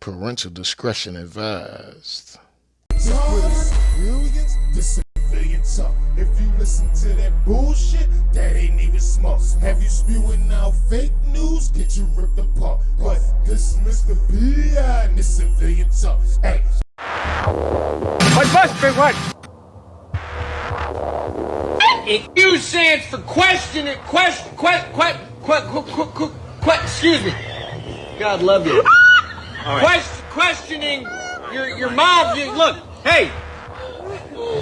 Parental discretion advised. This civilian talk. If you listen to that bullshit, that ain't even smart. Have you spewing out fake news? Get you ripped apart. But this Mr. P.I. and this civilian talk. Hey. What bus, big one? Q stands for question. Excuse me. God love you. Right. Questioning your mom. Look, hey.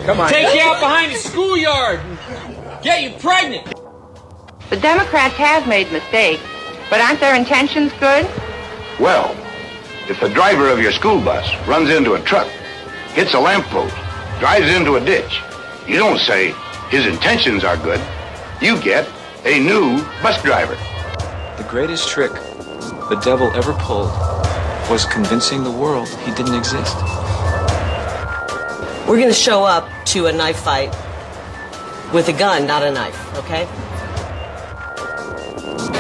Come on. Take you out behind the schoolyard and get you pregnant. The Democrats have made mistakes, but aren't their intentions good? Well, if the driver of your school bus runs into a truck, hits a lamppost, drives into a ditch, you don't say his intentions are good. You get a new bus driver. The greatest trick the devil ever pulled was convincing the world he didn't exist. We're going to show up to a knife fight with a gun, not a knife, okay?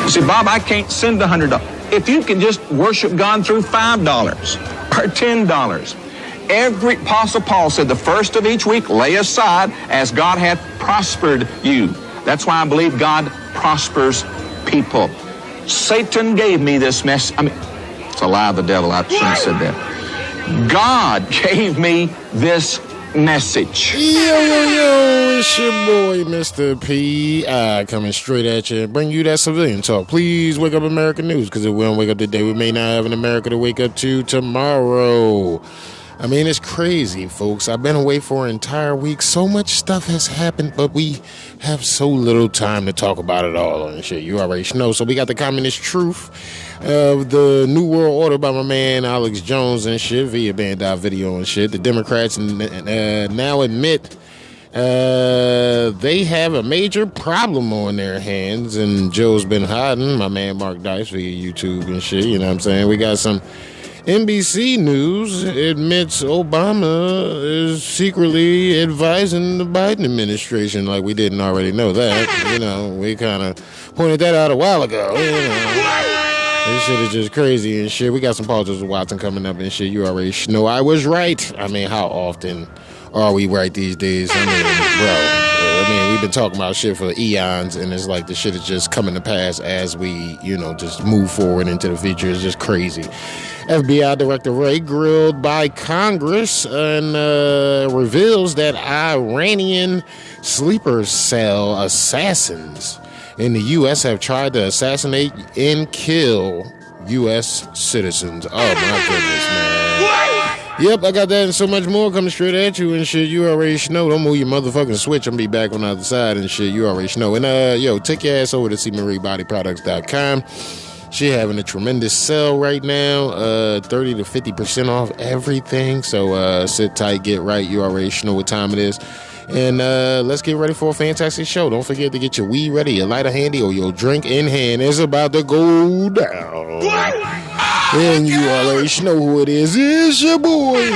See, Bob, I can't send $100. If you can just worship God through $5 or $10. Every Apostle Paul said the first of each week lay aside as God hath prospered you. That's why I believe God prospers people. Satan gave me this mess. I mean, it's a lie of the devil. I shouldn't have said that. God gave me this message. Yo, it's your boy, Mr. P.I. coming straight at you and bring you that civilian talk. Please wake up American news, because if we don't wake up today, we may not have an America to wake up to tomorrow. I mean, it's crazy, folks. I've been away for an entire week. So much stuff has happened, but we have so little time to talk about it all and shit. You already know. So we got the communist truth of the New World Order by my man Alex Jones and shit via Bandai Video and shit. The Democrats now admit they have a major problem on their hands, and Joe's been hiding. My man Mark Dice via YouTube and shit. You know what I'm saying? We got some NBC News admits Obama is secretly advising the Biden administration, like we didn't already know that. You know, we kind of pointed that out a while ago. You know, this shit is just crazy and shit. We got some politics with Watson coming up and shit. You already know I was right. I mean, how often are we right these days? I mean, bro. I mean, we've been talking about shit for eons, and it's like the shit is just coming to pass as we, you know, just move forward into the future. It's just crazy. FBI Director Wray grilled by Congress and reveals that Iranian sleeper cell assassins in the U.S. have tried to assassinate and kill U.S. citizens. Oh, my goodness, man. Yep, I got that and so much more coming straight at you and shit. You already know. Don't move your motherfucking switch. I'm gonna be back on the other side and shit. You already know. And yo, take your ass over to CMarieBodyProducts.com. She having a tremendous sale right now, 30 to 50% off everything. So sit tight, get right. You already know what time it is. And let's get ready for a fantastic show. Don't forget to get your weed ready, your lighter handy, or your drink in hand. It's about to go down. And you already know who it is. It's your boy.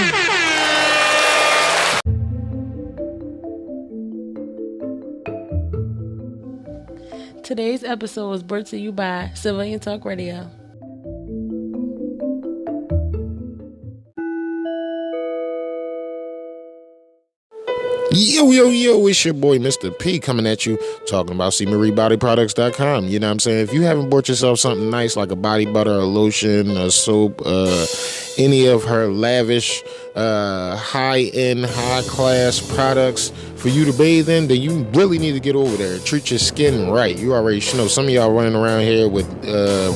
Today's episode was brought to you by Civilian Talk Radio. Yo, it's your boy, Mr. P, coming at you, talking about CMarieBodyProducts.com. You know what I'm saying? If you haven't bought yourself something nice like a body butter, a lotion, a soap, any of her lavish, high-end, high-class products for you to bathe in, then you really need to get over there. Treat your skin right. You already know some of y'all running around here with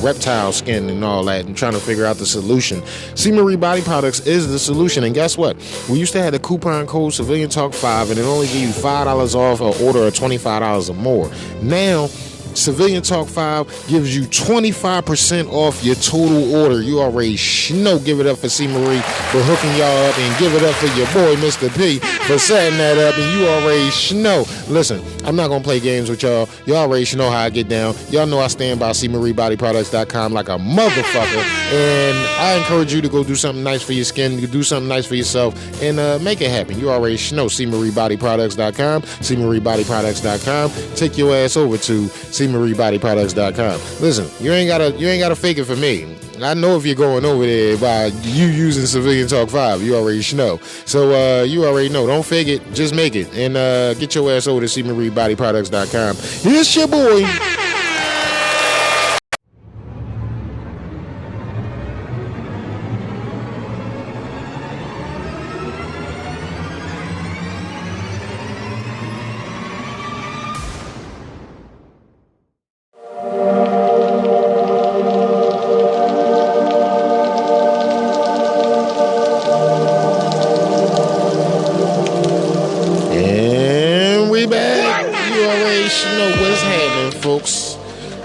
reptile skin and all that and trying to figure out the solution. C. Marie Body Products is the solution. And guess what? We used to have the coupon code Civilian Talk 5, and it only give you $5 off an order of $25 or more. Now, Civilian Talk 5 gives you 25% off your total order. You already know. Give it up for C. Marie for hooking y'all up, and give it up for your boy, Mr. P, for setting that up. And you already know. Listen, I'm not going to play games with y'all. Y'all already know how I get down. Y'all know I stand by CMarieBodyProducts.com like a motherfucker. And I encourage you to go do something nice for your skin, do something nice for yourself, and make it happen. You already know. CMarieBodyProducts.com, CMarieBodyProducts.com. Take your ass over to CMarieBodyProducts.com. Listen, you ain't gotta fake it for me. I know if you're going over there by you using Civilian Talk 5, you already know. So you already know. Don't fake it, just make it. And get your ass over to SeaMarieBodyProducts.com. It's your boy.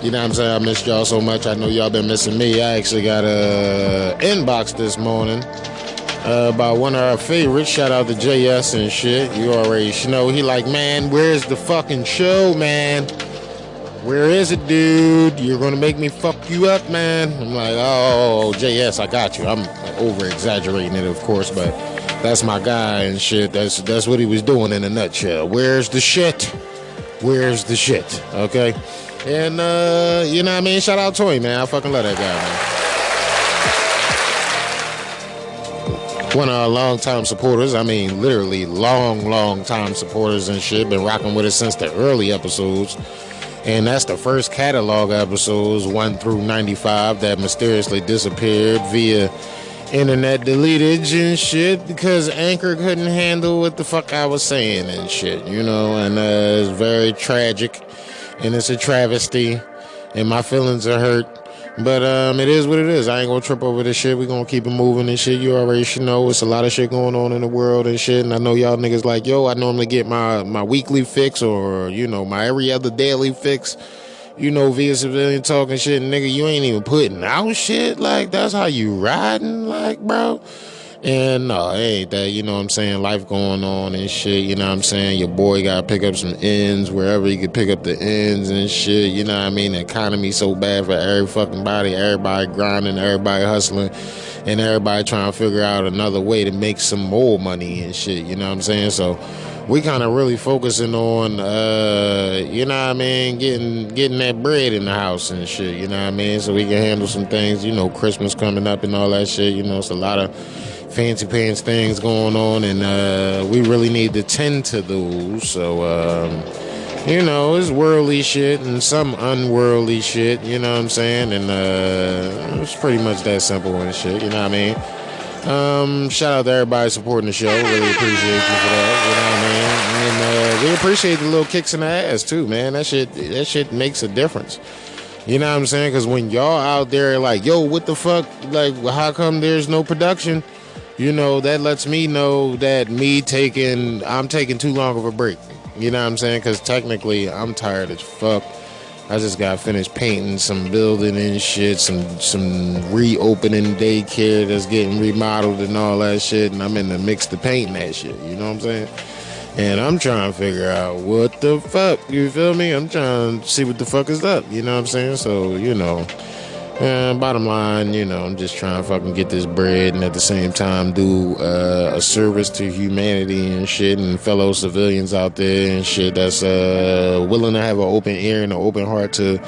You know what I'm saying? I missed y'all so much. I know y'all been missing me. I actually got a inbox this morning by one of our favorites. Shout out to JS and shit. You already know. He like, man, where's the fucking show, man? Where is it, dude? You're gonna make me fuck you up, man. I'm like, oh, JS, I got you. I'm over exaggerating it, of course, but that's my guy and shit. That's what he was doing in a nutshell. Where's the shit? Where's the shit? Okay. And, you know what I mean? Shout out Toy, man. I fucking love that guy, man. One of our long-time supporters. I mean, literally long-time supporters and shit. Been rocking with us since the early episodes. And that's the first catalog episodes, 1 through 95, that mysteriously disappeared via internet deletage and shit because Anchor couldn't handle what the fuck I was saying and shit, you know? And it's very tragic. And it's a travesty, and my feelings are hurt. But it is what it is. I ain't gonna trip over this shit. We gonna keep it moving and shit. You already should know. It's a lot of shit going on in the world and shit. And I know y'all niggas like, yo, I normally get my weekly fix or, you know, my every other daily fix, you know, via Civilian Talk and shit. And nigga, you ain't even putting out shit. Like, that's how you riding, like, bro. And no, it ain't that, you know what I'm saying, life going on and shit, you know what I'm saying, your boy gotta pick up some ends wherever he can pick up the ends and shit, you know what I mean, the economy so bad for every fucking body, everybody grinding, everybody hustling, and everybody trying to figure out another way to make some more money and shit, you know what I'm saying, so we kind of really focusing on, you know what I mean, getting that bread in the house and shit, you know what I mean, so we can handle some things, you know, Christmas coming up and all that shit, you know, it's a lot of fancy pants things going on, and we really need to tend to those. So you know, it's worldly shit and some unworldly shit, you know what I'm saying, and it's pretty much that simple and shit, you know what I mean. Shout out to everybody supporting the show. Really appreciate you for that, you know what I mean. And we appreciate the little kicks in the ass too, man. That shit makes a difference. You know what I'm saying? Because when y'all out there like, yo, what the fuck, like, how come there's no production? You know, that lets me know that I'm taking too long of a break. You know what I'm saying? Because technically, I'm tired as fuck. I just got finished painting some building and shit, some reopening daycare that's getting remodeled and all that shit. And I'm in the mix of painting that shit. You know what I'm saying? And I'm trying to figure out what the fuck. You feel me? I'm trying to see what the fuck is up. You know what I'm saying? So, you know. Bottom line, you know, I'm just trying to fucking get this bread and at the same time do a service to humanity and shit and fellow civilians out there and shit that's willing to have an open ear and an open heart to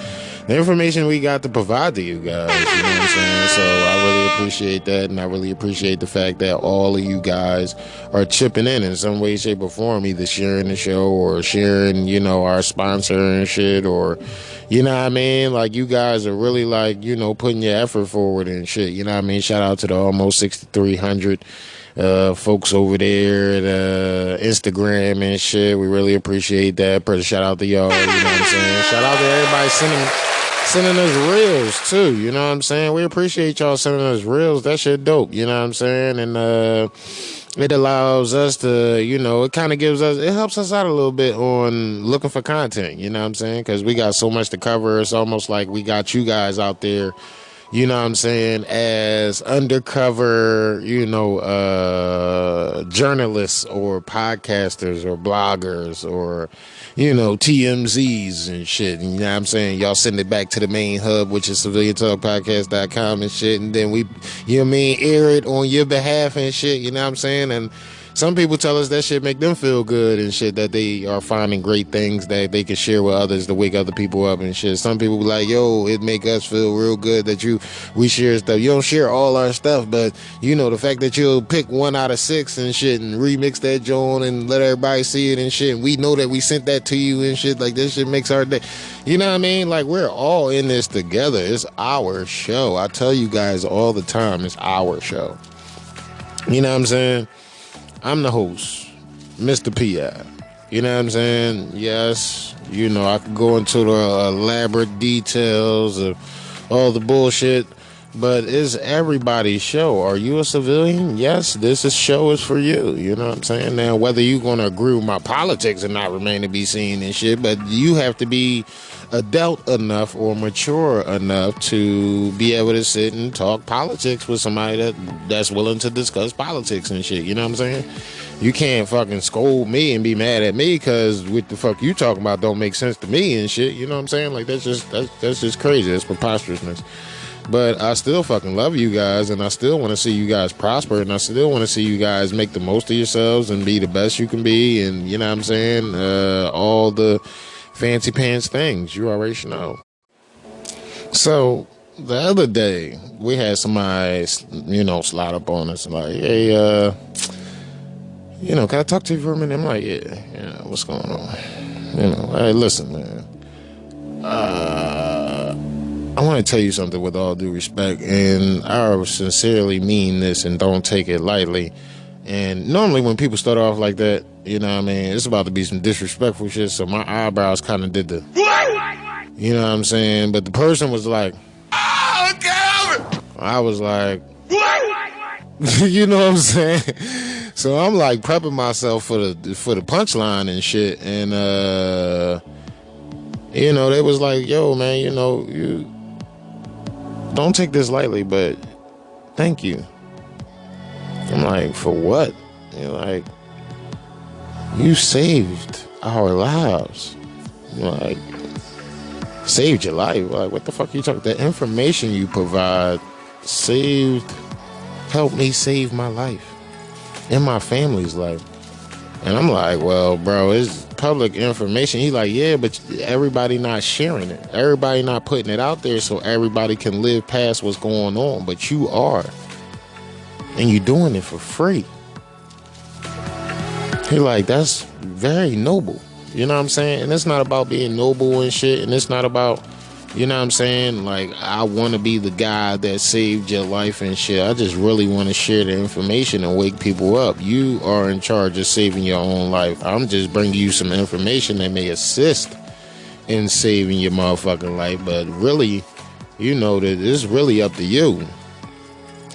the information we got to provide to you guys, you know what I'm saying? So I really appreciate that, and I really appreciate the fact that all of you guys are chipping in some way, shape, or form, either sharing the show or sharing, you know, our sponsor and shit, or, you know what I mean? Like, you guys are really, like, you know, putting your effort forward and shit, you know what I mean? Shout out to the almost 6,300 folks over there at Instagram and shit. We really appreciate that. Shout out to y'all, you know what I'm saying? Shout out to everybody sending us reels too, you know what I'm saying? We appreciate y'all sending us reels. That shit dope, you know what I'm saying? And it allows us to, you know, it helps us out a little bit on looking for content, you know what I'm saying? Because we got so much to cover. It's almost like we got you guys out there, you know what I'm saying, as undercover, you know, journalists or podcasters or bloggers or, you know, TMZs and shit. And, you know what I'm saying? Y'all send it back to the main hub, which is civiliantalkpodcast.com and shit. And then we, you know what I mean, air it on your behalf and shit, you know what I'm saying? And some people tell us that shit make them feel good and shit, that they are finding great things that they can share with others to wake other people up and shit. Some people be like, yo, it make us feel real good that we share stuff. You don't share all our stuff, but you know, the fact that you'll pick 1 out of 6 and shit and remix that joint and let everybody see it and shit, and we know that we sent that to you and shit, like this shit makes our day. You know what I mean? Like, we're all in this together. It's our show. I tell you guys all the time, it's our show. You know what I'm saying? I'm the host, Mr. P.I. You know what I'm saying? Yes, you know, I could go into the elaborate details of all the bullshit, but it's everybody's show. Are you a civilian? Yes, show is for you. You know what I'm saying? Now, whether you're going to agree with my politics or not remain to be seen and shit, but you have to be adult enough or mature enough to be able to sit and talk politics with somebody that's willing to discuss politics and shit. You know what I'm saying? You can't fucking scold me and be mad at me because what the fuck you talking about don't make sense to me and shit. You know what I'm saying? Like, that's just crazy. That's preposterousness. But I still fucking love you guys, and I still want to see you guys prosper, and I still want to see you guys make the most of yourselves and be the best you can be, and you know what I'm saying? All the fancy pants things, you already know. So the other day, we had somebody, you know, slide up on us like, hey, you know, can I talk to you for a minute? I'm like, yeah, what's going on? You know, hey, listen, man. I want to tell you something with all due respect, and I sincerely mean this and don't take it lightly. And normally when people start off like that, you know what I mean, it's about to be some disrespectful shit, so my eyebrows kind of did the, you know what I'm saying? But the person was like, oh, God. I was like, you know what I'm saying? So I'm like prepping myself for the punchline and shit, and you know, they was like, yo, man, you know, you don't take this lightly, but thank you. I'm like, for what? You're like, you saved our lives. You're like, saved your life? Like, what the fuck are you talking? The information you provide helped me save my life and my family's life. And I'm like, well, bro, it's public information. He's like, yeah, but everybody not sharing it. Everybody not putting it out there so everybody can live past what's going on. But you are. And you're doing it for free. He's like, that's very noble. You know what I'm saying? And it's not about being noble and shit. And it's not about, you know what I'm saying? Like, I want to be the guy that saved your life and shit. I just really want to share the information and wake people up. You are in charge of saving your own life. I'm just bringing you some information that may assist in saving your motherfucking life. But really, you know that it's really up to you.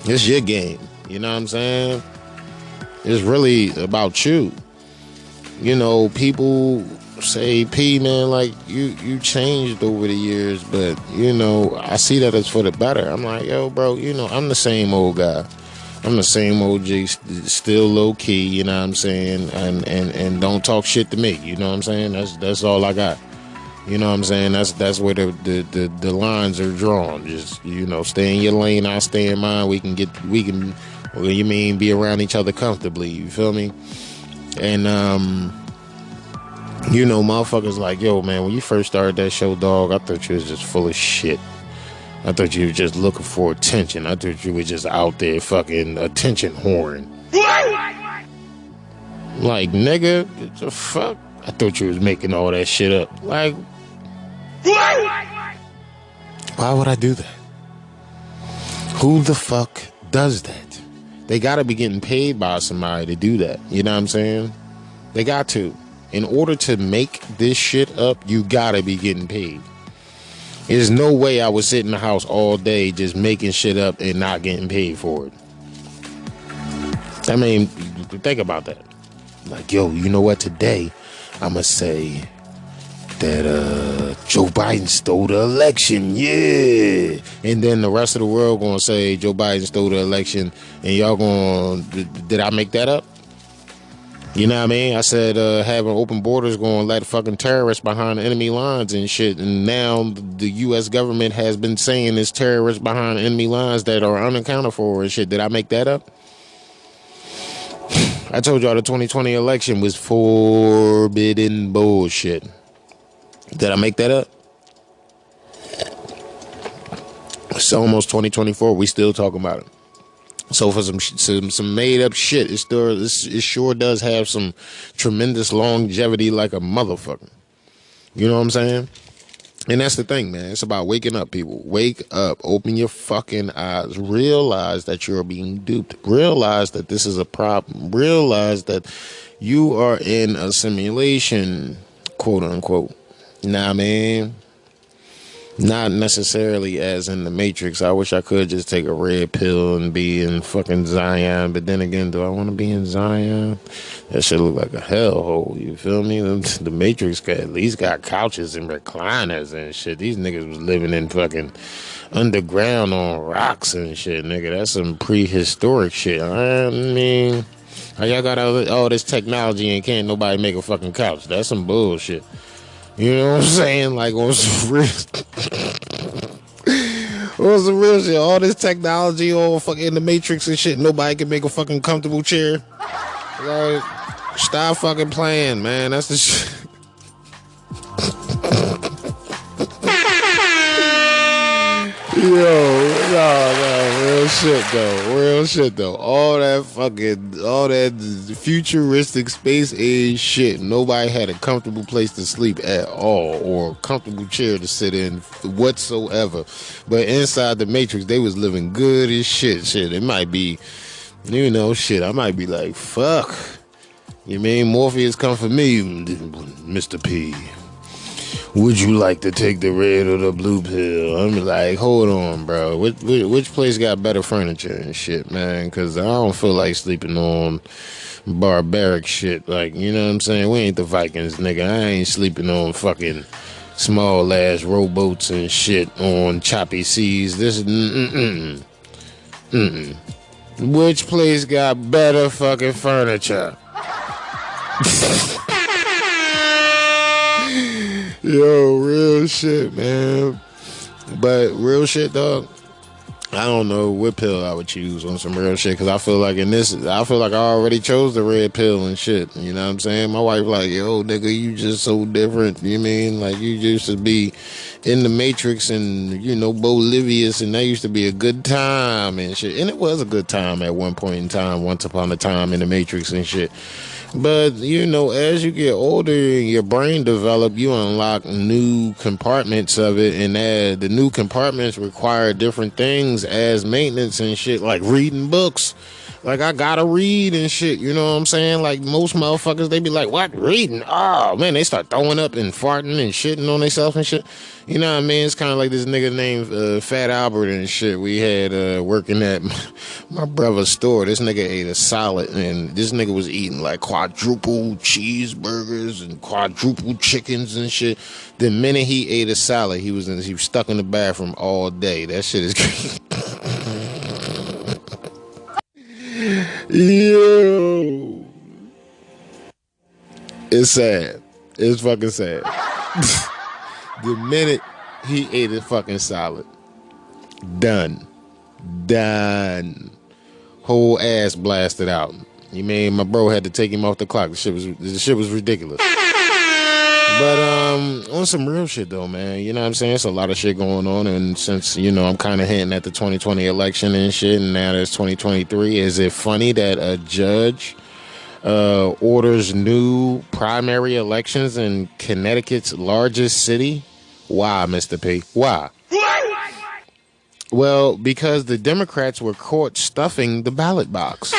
It's your game. You know what I'm saying? It's really about you. You know, people say, P, man, like, you changed over the years, but, you know, I see that it's for the better. I'm like, yo, bro, you know, I'm the same old guy. I'm the same OG, still low key, you know what I'm saying? And don't talk shit to me, you know what I'm saying? That's all I got. You know what I'm saying? That's where the lines are drawn. Just, you know, stay in your lane, I stay in mine. We can, well, you mean be around each other comfortably, you feel me? And, you know, motherfuckers like, yo, man, when you first started that show, dog, I thought you was just full of shit. I thought you were just looking for attention. I thought you were just out there fucking attention whoring. Like, nigga, what the fuck? I thought you was making all that shit up. Like, why would I do that? Who the fuck does that? They gotta be getting paid by somebody to do that. You know what I'm saying? They got to. In order to make this shit up, you gotta be getting paid. There's no way I would sit in the house all day just making shit up and not getting paid for it. I mean, think about that. Like, yo, you know what? Today, I'ma say that Joe Biden stole the election, yeah. And then the rest of the world gonna say Joe Biden stole the election, and y'all gonna, did I make that up? You know what I mean? I said having open borders gonna let fucking terrorists behind enemy lines and shit, and now the U.S. government has been saying there's terrorists behind enemy lines that are unaccounted for and shit. Did I make that up? I told y'all the 2020 election was forbidden bullshit. Did I make that up? It's almost 2024. We still talking about it. So for some made up shit, it sure does have some tremendous longevity like a motherfucker. You know what I'm saying? And that's the thing, man. It's about waking up, people. Wake up. Open your fucking eyes. Realize that you're being duped. Realize that this is a problem. Realize that you are in a simulation, quote unquote. Nah, man. Not necessarily as in the Matrix. I wish I could just take a red pill and be in fucking Zion. But then again, do I want to be in Zion? That shit look like a hellhole. You feel me? The Matrix at least got couches and recliners and shit. These niggas was living in fucking underground on rocks and shit, nigga. That's some prehistoric shit. I mean, how y'all got all this technology and can't nobody make a fucking couch? That's some bullshit. You know what I'm saying? Like on some real shit. All this technology, all fucking the Matrix and shit. Nobody can make a fucking comfortable chair. Like, stop fucking playing, man. That's the shit. Yo, no, real shit though. All that futuristic space age shit. Nobody had a comfortable place to sleep at all, or a comfortable chair to sit in whatsoever. But inside the Matrix, they was living good as shit. Shit, it might be, you know, shit. I might be like, fuck. You mean Morpheus come for me, Mr. P? Would you like to take the red or the blue pill? I'm like, hold on, bro. Which place got better furniture and shit, man? Because I don't feel like sleeping on barbaric shit. Like, you know what I'm saying? We ain't the Vikings, nigga. I ain't sleeping on fucking small ass rowboats and shit on choppy seas. This is Which place got better fucking furniture? Yo, real shit, man. But real shit, dog. I don't know what pill I would choose on some real shit, because I feel like I already chose the red pill and shit. You know what I'm saying? My wife like, yo, nigga, you just so different. You mean like you used to be in the Matrix and, you know, Bolivius, and that used to be a good time and shit. And it was a good time at one point in time, once upon a time in the Matrix and shit. But, you know, as you get older and your brain develop, you unlock new compartments of it, and the new compartments require different things as maintenance and shit, like reading books. Like, I gotta read and shit, you know what I'm saying? Like, most motherfuckers, they be like, what, reading? Oh, man, they start throwing up and farting and shitting on themselves and shit. You know what I mean? It's kind of like this nigga named Fat Albert and shit. We had working at my brother's store. This nigga ate a salad, and this nigga was eating like quadruple cheeseburgers and quadruple chickens and shit. The minute he ate a salad, he was stuck in the bathroom all day. That shit is crazy. Yo, it's sad. It's fucking sad. The minute he ate a fucking salad, done, whole ass blasted out. You mean my bro had to take him off the clock? The shit was ridiculous. But on some real shit though, man, you know what I'm saying? It's a lot of shit going on, and since, you know, I'm kind of hinting at the 2020 election and shit, and now there's 2023, is it funny that a judge orders new primary elections in Connecticut's largest city? Why, Mr. P? Why? Well, because the Democrats were caught stuffing the ballot box.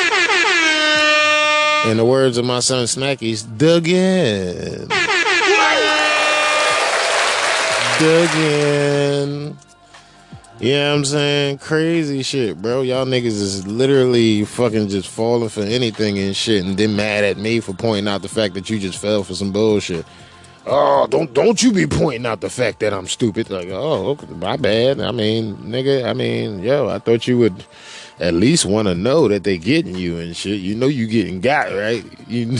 In the words of my son Snackies, dug in. You know what I'm saying? Crazy shit, bro. Y'all niggas is literally fucking just falling for anything and shit, and then mad at me for pointing out the fact that you just fell for some bullshit. Oh, don't you be pointing out the fact that I'm stupid. Like, oh, okay, my bad. I mean, nigga, yo, I thought you would at least want to know that they getting you and shit. You know you getting got, right? You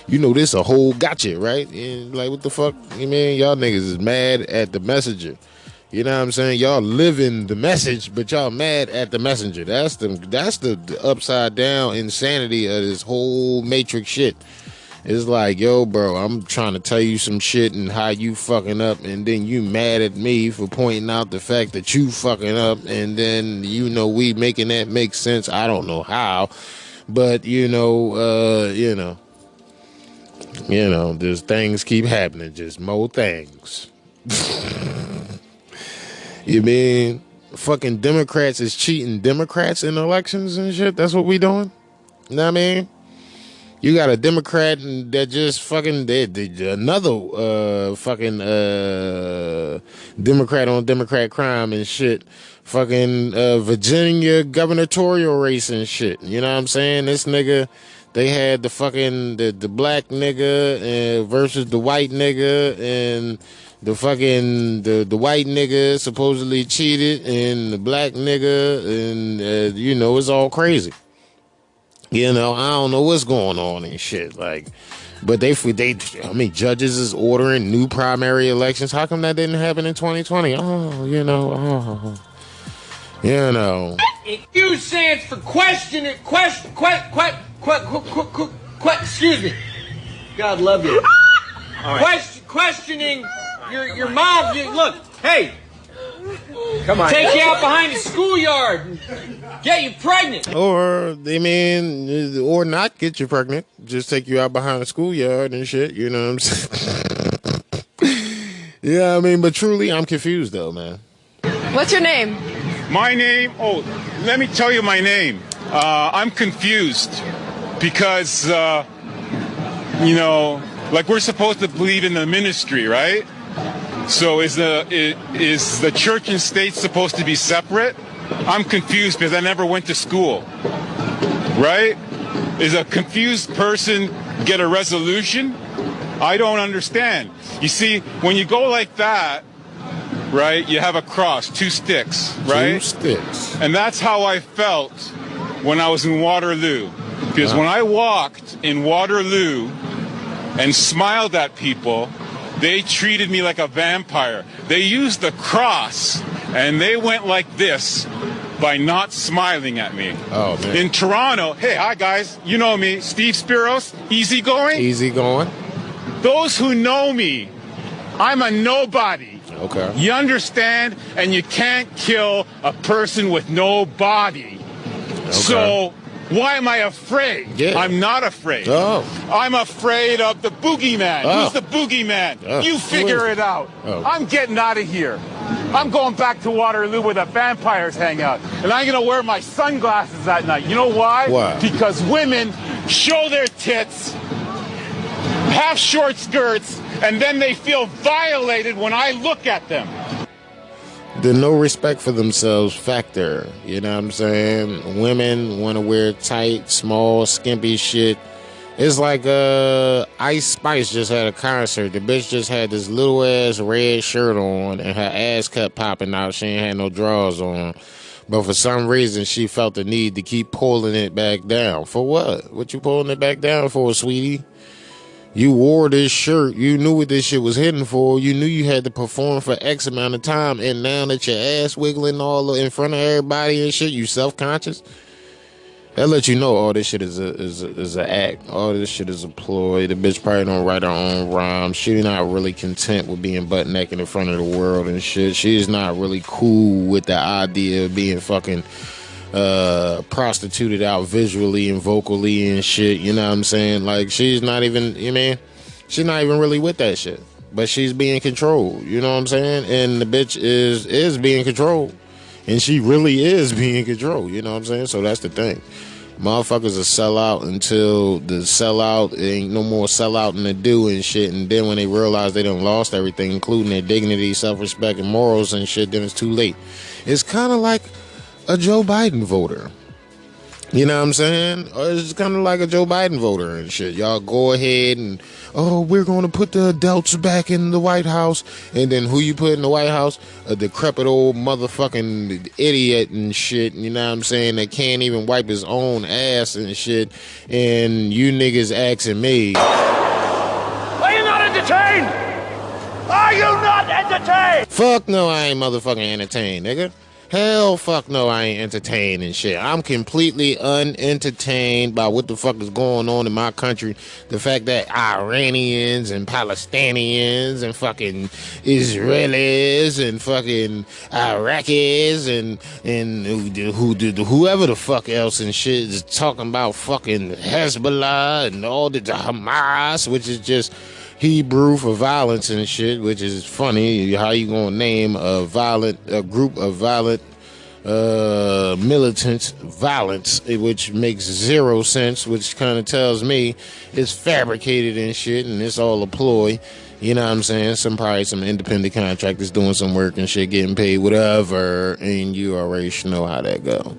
know this a whole gotcha, right? And like, what the fuck? You mean y'all niggas is mad at the messenger. You know what I'm saying? Y'all living the message, but y'all mad at the messenger. That's the upside down insanity of this whole Matrix shit. It's like, yo, bro, I'm trying to tell you some shit and how you fucking up, and then you mad at me for pointing out the fact that you fucking up, and then, we making that make sense. I don't know how, but, there's things keep happening, just more things. You mean fucking Democrats is cheating Democrats in elections and shit? That's what we doing? You know what I mean? You got a Democrat that just fucking another fucking Democrat on Democrat crime and shit. Fucking Virginia gubernatorial race and shit. You know what I'm saying? This nigga, they had the fucking the black nigga versus the white nigga, and the fucking the white nigga supposedly cheated, and the black nigga, and it's all crazy. I don't know what's going on and shit. Like, but judges is ordering new primary elections. How come that didn't happen in 2020? Q stands for questioning. Excuse me. God love you. Questioning your mom. Look, hey. Come on. Take you out behind the schoolyard and get you pregnant. Or not get you pregnant. Just take you out behind the schoolyard and shit. You know what I'm saying? Yeah, but truly, I'm confused though, man. What's your name? My name? Oh, let me tell you my name. I'm confused because, we're supposed to believe in the ministry, right? So is the church and state supposed to be separate? I'm confused because I never went to school, right? Is a confused person get a resolution? I don't understand. You see, when you go like that, right, you have a cross, 2 sticks, right? 2 sticks. And that's how I felt when I was in Waterloo. Because when I walked in Waterloo and smiled at people, they treated me like a vampire. They used the cross, and they went like this by not smiling at me. Oh, man. In Toronto, hey, hi, guys. You know me, Steve Spiros, easygoing. Easygoing. Those who know me, I'm a nobody. Okay. You understand? And you can't kill a person with no body. Okay. So why am I afraid? Yeah. I'm not afraid. Oh. I'm afraid of the boogeyman. Oh. Who's the boogeyman? Oh. You figure it out. Oh. I'm getting out of here. I'm going back to Waterloo where the vampires hang out. And I'm going to wear my sunglasses at night. You know why? Why? Because women show their tits, have short skirts, and then they feel violated when I look at them. The no respect for themselves factor. You know what I'm saying? Women want to wear tight, small, skimpy shit. It's like Ice Spice just had a concert. The bitch just had this little ass red shirt on and her ass kept popping out. She ain't had no drawers on. But for some reason, she felt the need to keep pulling it back down. For what? What you pulling it back down for, sweetie? You wore this shirt. You knew what this shit was hitting for. You knew you had to perform for X amount of time. And now that your ass wiggling all in front of everybody and shit, you self-conscious? That let you know all this shit is a act. All this shit is a ploy. The bitch probably don't write her own rhymes. She's not really content with being butt naked in front of the world and shit. She's not really cool with the idea of being fucking prostituted out visually and vocally and shit. You know what I'm saying? Like, she's not even, she's not even really with that shit. But she's being controlled. You know what I'm saying? And the bitch is being controlled. And she really is being controlled. You know what I'm saying? So that's the thing. Motherfuckers will sell out until the sellout ain't no more sellout to do and shit. And then when they realize they done lost everything, including their dignity, self-respect, and morals and shit, then it's too late. It's kind of like a Joe Biden voter. You know what I'm saying? It's kind of like a Joe Biden voter and shit. Y'all go ahead and, we're going to put the adults back in the White House. And then who you put in the White House? A decrepit old motherfucking idiot and shit. You know what I'm saying? That can't even wipe his own ass and shit. And you niggas asking me, are you not entertained? Are you not entertained. Fuck no, I ain't motherfucking entertained, nigga. Hell fuck no, I ain't entertained and shit. I'm completely unentertained by what the fuck is going on in my country. The fact that Iranians and Palestinians and fucking Israelis and fucking Iraqis and whoever the fuck else and shit is talking about fucking Hezbollah and all the Hamas, which is just Hebrew for violence and shit, which is funny. How you gonna name a group of violent militants violence, which makes zero sense, which kind of tells me it's fabricated and shit and it's all a ploy. You know what I'm saying? Probably some independent contractors doing some work and shit, getting paid, whatever, and you already know how that go.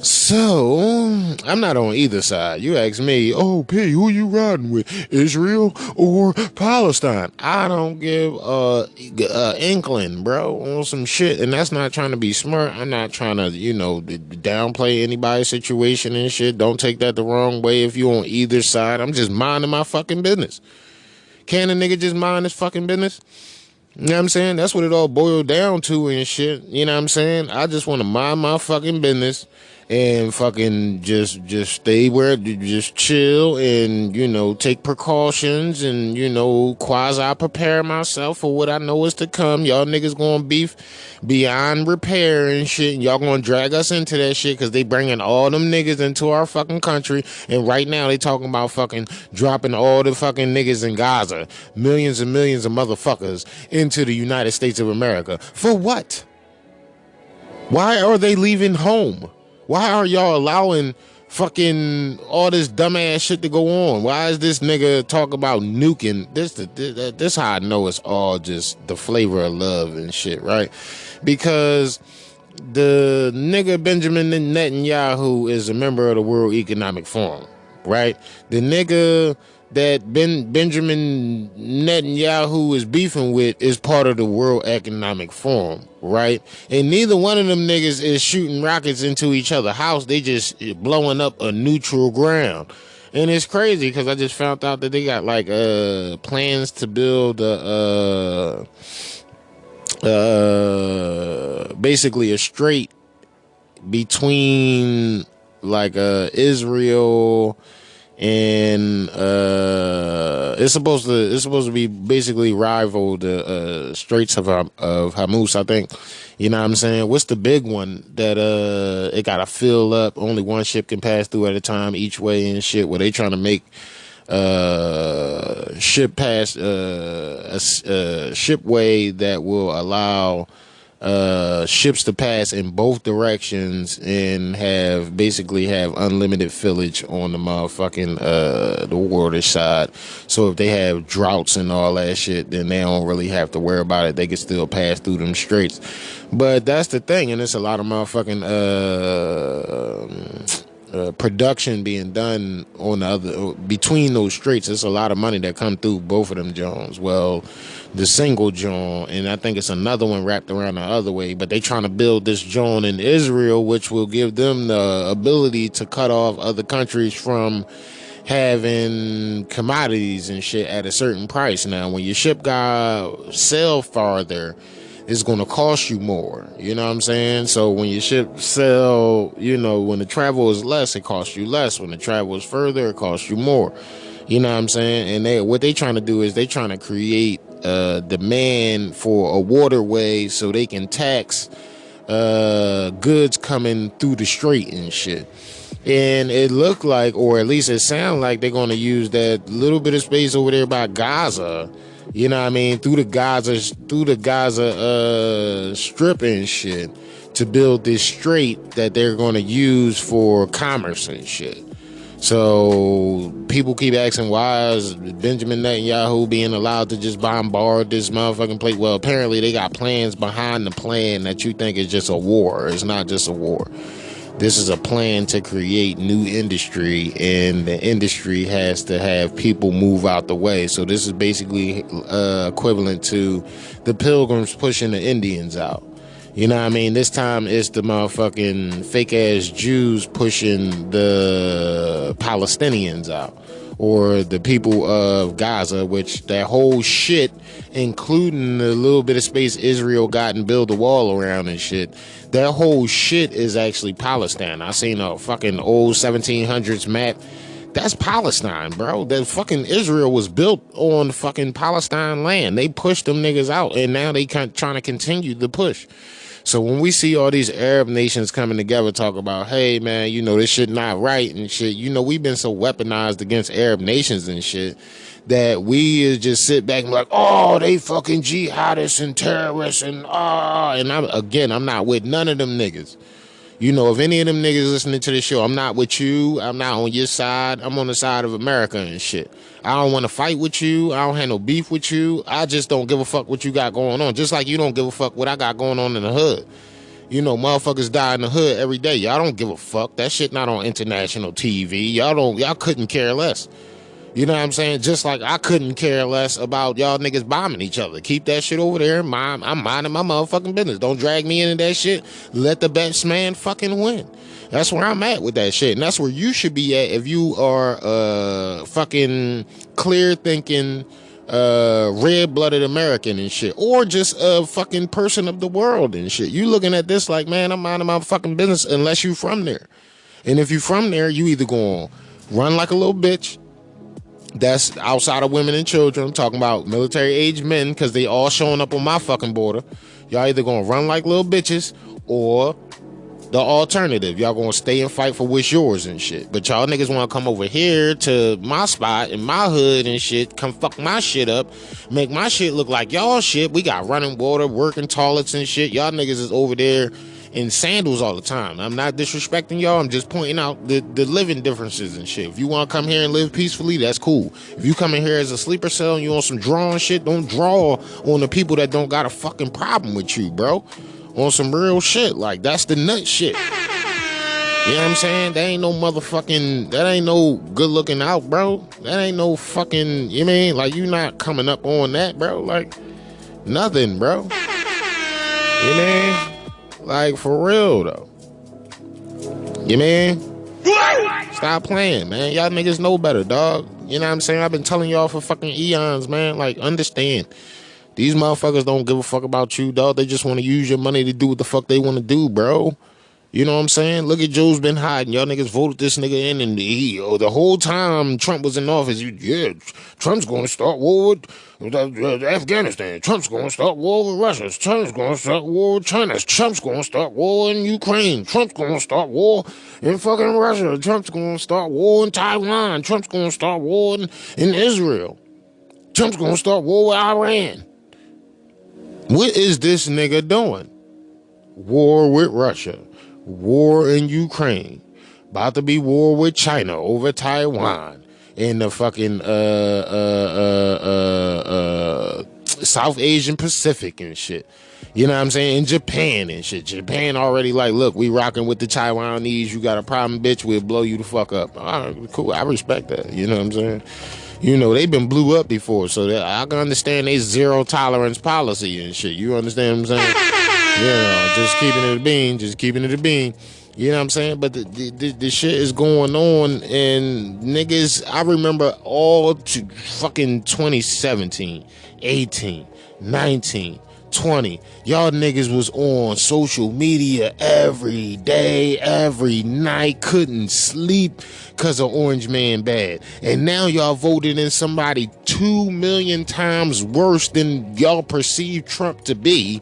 So, I'm not on either side. You ask me, oh, P, who you riding with, Israel or Palestine? I don't give a inkling, bro, on some shit. And that's not trying to be smart. I'm not trying to, downplay anybody's situation and shit. Don't take that the wrong way if you on either side. I'm just minding my fucking business. Can a nigga just mind his fucking business? You know what I'm saying? That's what it all boiled down to and shit. You know what I'm saying? I just want to mind my fucking business and fucking just stay where, just chill and, take precautions and, quasi prepare myself for what I know is to come. Y'all niggas gonna beef beyond repair and shit. And y'all gonna drag us into that shit because they bringing all them niggas into our fucking country. And right now they talking about fucking dropping all the fucking niggas in Gaza, millions and millions of motherfuckers into the United States of America. For what? Why are they leaving home? Why are y'all allowing fucking all this dumbass shit to go on? Why is this nigga talk about nuking? This how I know it's all just the flavor of love and shit, right? Because the nigga Benjamin Netanyahu is a member of the World Economic Forum, right? The nigga that Benjamin Netanyahu is beefing with is part of the World Economic Forum, right? And neither one of them niggas is shooting rockets into each other's house. They just blowing up a neutral ground. And it's crazy because I just found out that they got like plans to build basically a strait between like Israel and it's supposed to be basically rival the Straits of Hormuz, I think. You know what I'm saying? What's the big one that it gotta fill up? Only one ship can pass through at a time each way and shit. Where they trying to make ship pass a shipway that will allow ships to pass in both directions and basically have unlimited fillage on the motherfucking the water side. So if they have droughts and all that shit, then they don't really have to worry about it. They can still pass through them straits. But that's the thing, and it's a lot of motherfucking production being done on the other between those straits. It's a lot of money that come through both of them Jones. Well, the single John, and I think it's another one wrapped around the other way, but they trying to build this John in Israel, which will give them the ability to cut off other countries from having commodities and shit at a certain price. Now, when your ship got sail farther, it's going to cost you more. You know what I'm saying? So when your ship sail, when the travel is less, it costs you less. When the travel is further, it costs you more. You know what I'm saying? And what they trying to do is they trying to create demand for a waterway so they can tax goods coming through the strait and shit. And it looked like, or at least it sounded like, they're going to use that little bit of space over there by Gaza, you know what I mean, through the Gaza strip and shit, to build this strait that they're going to use for commerce and shit. So people keep asking, why is Benjamin Netanyahu being allowed to just bombard this motherfucking place? Well, apparently they got plans behind the plan that you think is just a war. It's not just a war. This is a plan to create new industry, and the industry has to have people move out the way. So this is basically equivalent to the Pilgrims pushing the Indians out. You know what I mean? This time it's the motherfucking fake-ass Jews pushing the Palestinians out. or the people of Gaza, which that whole shit, including the little bit of space Israel got and build a wall around and shit, that whole shit is actually Palestine. I seen a fucking old 1700s map. That's Palestine, bro. That fucking Israel was built on fucking Palestine land. They pushed them niggas out, and now they trying to continue the push. So when we see all these Arab nations coming together talk about, hey, man, you know, this shit not right and shit, you know, we've been so weaponized against Arab nations and shit that we just sit back and be like, oh, they fucking jihadists and terrorists and I'm not with none of them niggas. You know, if any of them niggas listening to this show, I'm not with you. I'm not on your side. I'm on the side of America and shit. I don't want to fight with you. I don't have no beef with you. I just don't give a fuck what you got going on. Just like you don't give a fuck what I got going on in the hood. You know, motherfuckers die in the hood every day. Y'all don't give a fuck. That shit not on international TV. Y'all couldn't care less. You know what I'm saying? Just like I couldn't care less about y'all niggas bombing each other. Keep that shit over there. I'm minding my motherfucking business. Don't drag me into that shit. Let the best man fucking win. That's where I'm at with that shit. And that's where you should be at if you are fucking clear thinking, red-blooded American and shit. Or just a fucking person of the world and shit. You looking at this like, man, I'm minding my fucking business unless you from there. And if you from there, you either gonna run like a little bitch. That's outside of women and children. I'm talking about military-aged men because they all showing up on my fucking border. Y'all either gonna run like little bitches or the alternative. Y'all gonna stay and fight for what's yours and shit. But y'all niggas wanna come over here to my spot in my hood and shit, come fuck my shit up, make my shit look like y'all shit. We got running water, working toilets and shit. Y'all niggas is over there in sandals all the time. I'm not disrespecting y'all. I'm just pointing out the living differences and shit. If you want to come here and live peacefully, that's cool. If you come in here as a sleeper cell and you on some drawing shit, don't draw on the people that don't got a fucking problem with you, bro. On some real shit. Like, that's the nut shit. You know what I'm saying? That ain't no motherfucking, that ain't no good looking out, bro. That ain't no fucking, you mean? Like, you not coming up on that, bro. Like, nothing, bro. You mean? Like, for real, though. You mean? Stop playing, man. Y'all niggas know better, dog. You know what I'm saying? I've been telling y'all for fucking eons, man. Like, understand. These motherfuckers don't give a fuck about you, dog. They just want to use your money to do what the fuck they want to do, bro. You know what I'm saying? Look at Joe's been hiding. Y'all niggas voted this nigga in, and the whole time Trump was in office, Trump's going to start war with Afghanistan. Trump's going to start war with Russia. Trump's going to start war with China. Trump's going to start war in Ukraine. Trump's going to start war in fucking Russia. Trump's going to start war in Taiwan. Trump's going to start war in Israel. Trump's going to start war with Iran. What is this nigga doing? War with Russia. War in Ukraine, about to be war with China over Taiwan, in the fucking South Asian Pacific and shit. You know what I'm saying? In Japan and shit. Japan already like, look, we rocking with the Taiwanese. You got a problem, bitch? We'll blow you the fuck up. All right, cool. I respect that. You know what I'm saying? You know, they've been blew up before, so that I can understand they zero tolerance policy and shit. You understand what I'm saying? You know, just keeping it a bean. You know what I'm saying? But the shit is going on, and niggas, I remember all to fucking 2017, 18, 19, 20. Y'all niggas was on social media every day, every night, couldn't sleep because of Orange Man bad. And now y'all voted in somebody 2 million times worse than y'all perceive Trump to be.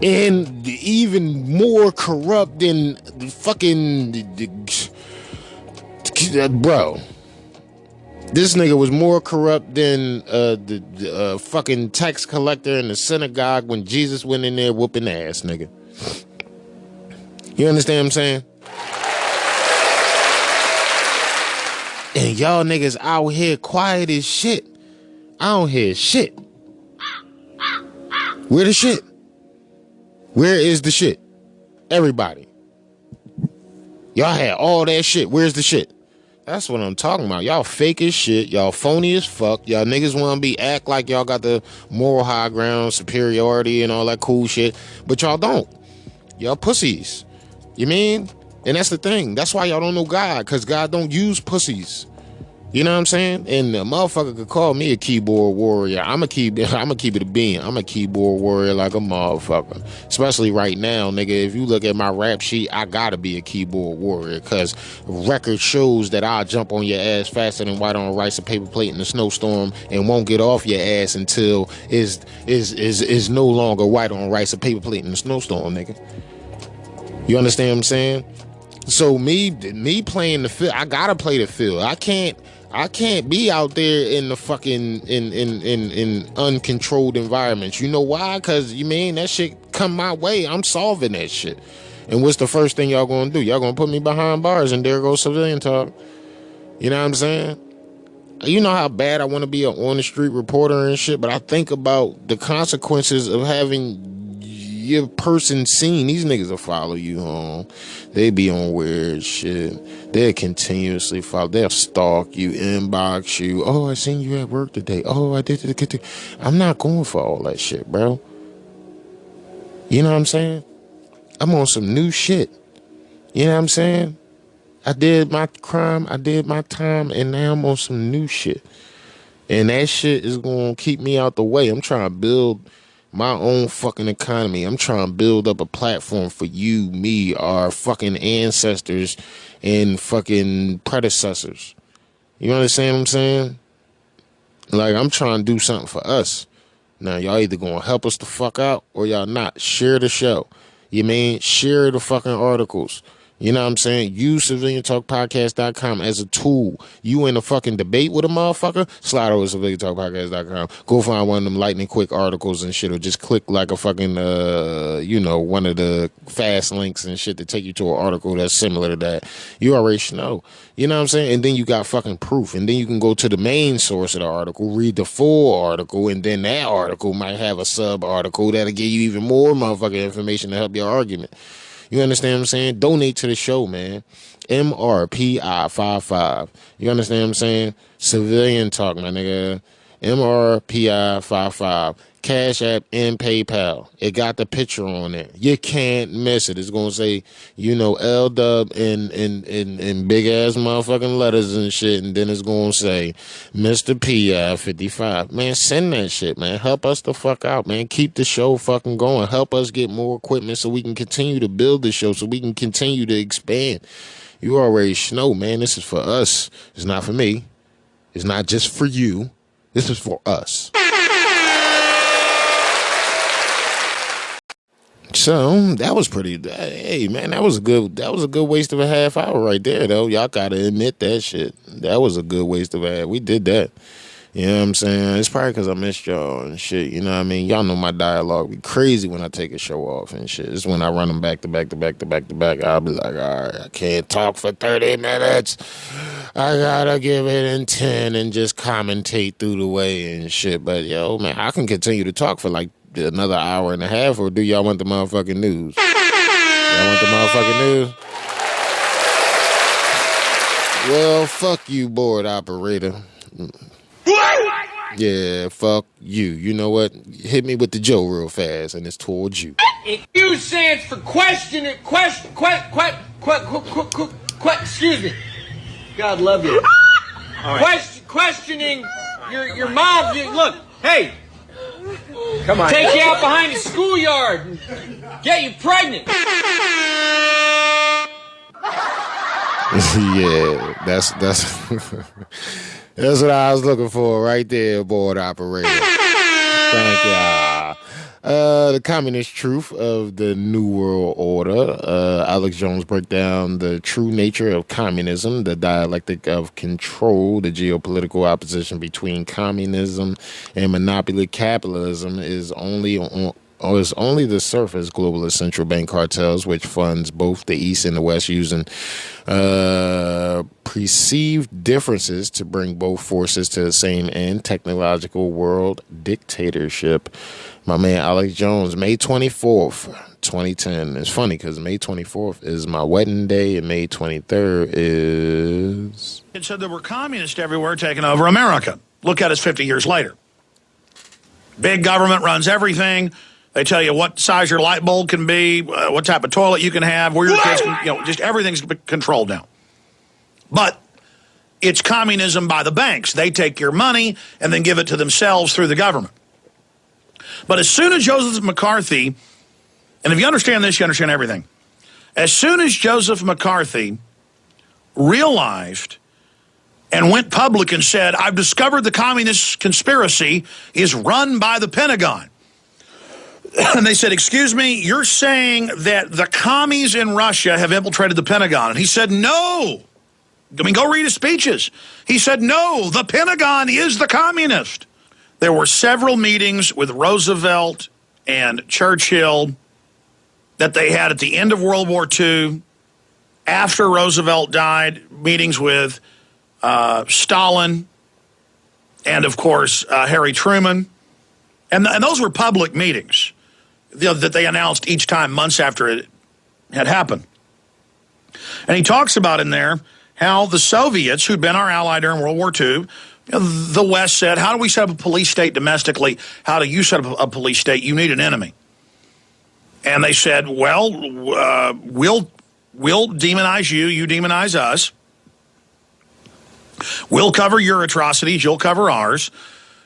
And even more corrupt than the fucking bro. This nigga was more corrupt than the fucking tax collector in the synagogue when Jesus went in there whooping ass, nigga. You understand what I'm saying? And y'all niggas out here quiet as shit. I don't hear shit. Where the shit? Where is the shit? Everybody. Y'all had all that shit. Where's the shit? That's what I'm talking about. Y'all fake as shit. Y'all phony as fuck. Y'all niggas want to act like y'all got the moral high ground, superiority, and all that cool shit. But y'all don't. Y'all pussies. You mean? And that's the thing. That's why y'all don't know God. Because God don't use pussies. You know what I'm saying? And the motherfucker could call me a keyboard warrior. I'ma keep it a bean. I'm a keyboard warrior like a motherfucker. Especially right now, nigga. If you look at my rap sheet, I gotta be a keyboard warrior, cause record shows that I'll jump on your ass faster than white on rice and paper plate in a snowstorm and won't get off your ass until is no longer white on rice and paper plate in a snowstorm, nigga. You understand what I'm saying? So me playing the field, I gotta play the field. I can't be out there in the fucking in uncontrolled environments. You know why? Cause you mean that shit come my way, I'm solving that shit. And what's the first thing y'all gonna do? Y'all gonna put me behind bars, and there goes civilian talk. You know what I'm saying? You know how bad I want to be an on the street reporter and shit, but I think about the consequences of having your person seen. These niggas will follow you home. They be on weird shit. They'll continuously follow. They'll stalk you, inbox you. Oh, I seen you at work today. Oh, I did it. I'm not going for all that shit, bro. You know what I'm saying? I'm on some new shit. You know what I'm saying? I did my crime, I did my time, and now I'm on some new shit. And that shit is going to keep me out the way. I'm trying to build my own fucking economy. I'm trying to build up a platform for you, me, our fucking ancestors and fucking predecessors. You understand what I'm saying? Like, I'm trying to do something for us. Now, y'all either going to help us the fuck out or y'all not. Share the show. You mean? Share the fucking articles. You know what I'm saying? Use CivilianTalkPodcast.com as a tool. You in a fucking debate with a motherfucker? Slide over to CivilianTalkPodcast.com. Go find one of them lightning quick articles and shit, or just click like a fucking, one of the fast links and shit to take you to an article that's similar to that. You already know. You know what I'm saying? And then you got fucking proof. And then you can go to the main source of the article, read the full article, and then that article might have a sub-article that'll give you even more motherfucking information to help your argument. You understand what I'm saying? Donate to the show, man. MRPI55. You understand what I'm saying? Civilian Talk, my nigga. MRPI55. Cash App and PayPal. It got the picture on it. You can't miss it. It's gonna say, L-Dub in big ass motherfucking letters and shit, and then it's gonna say Mr. PI 55. Man, send that shit, man. Help us the fuck out, man. Keep the show fucking going. Help us get more equipment so we can continue to build the show, so we can continue to expand. You already know, man. This is for us. It's not for me. It's not just for you. This is for us. So that was pretty. Hey man, that was a good waste of a half hour right there, though. Y'all gotta admit that shit. That was a good waste of a half. We did that. You know what I'm saying? It's probably because I missed y'all and shit. You know what I mean? Y'all know my dialogue be crazy when I take a show off and shit. It's when I run them back to back. I'll be like, all right, I can't talk for 30 minutes. I gotta give it in 10 and just commentate through the way and shit. But yo, man, I can continue to talk for like another hour and a half, or do y'all want the motherfucking news? Y'all want the motherfucking news? Well, fuck you, board operator. Yeah, fuck you. You know what? Hit me with the Joe real fast, and it's towards you. Q stands for questioning. Excuse me. God love you. All right. Questioning your mom. Look, hey. Come on. Take you out behind the schoolyard and get you pregnant. Yeah, that's that's what I was looking for right there, board operator. Thank y'all. The communist truth of the New World Order. Alex Jones break down the true nature of communism, the dialectic of control, the geopolitical opposition between communism and monopoly capitalism is only the surface. Globalist central bank cartels, which funds both the East and the West using perceived differences to bring both forces to the same end, technological world dictatorship. My man Alex Jones, May 24th, 2010. It's funny because May 24th is my wedding day and May 23rd is... It said there were communists everywhere taking over America. Look at us 50 years later. Big government runs everything. They tell you what size your light bulb can be, what type of toilet you can have, where your kids can, just everything's controlled now. But it's communism by the banks. They take your money and then give it to themselves through the government. But as soon as Joseph McCarthy, and if you understand this, you understand everything. As soon as Joseph McCarthy realized and went public and said, I've discovered the communist conspiracy is run by the Pentagon. And they said, excuse me, you're saying that the commies in Russia have infiltrated the Pentagon. And he said, no. I mean, go read his speeches. He said, no, the Pentagon is the communist. There were several meetings with Roosevelt and Churchill that they had at the end of World War II, after Roosevelt died, meetings with Stalin and, of course, Harry Truman. And those were public meetings that they announced each time months after it had happened. And he talks about in there how the Soviets, who'd been our ally during World War II, the West said, how do we set up a police state domestically? How do you set up a police state? You need an enemy. And they said, well, we'll demonize you, you demonize us. We'll cover your atrocities, you'll cover ours.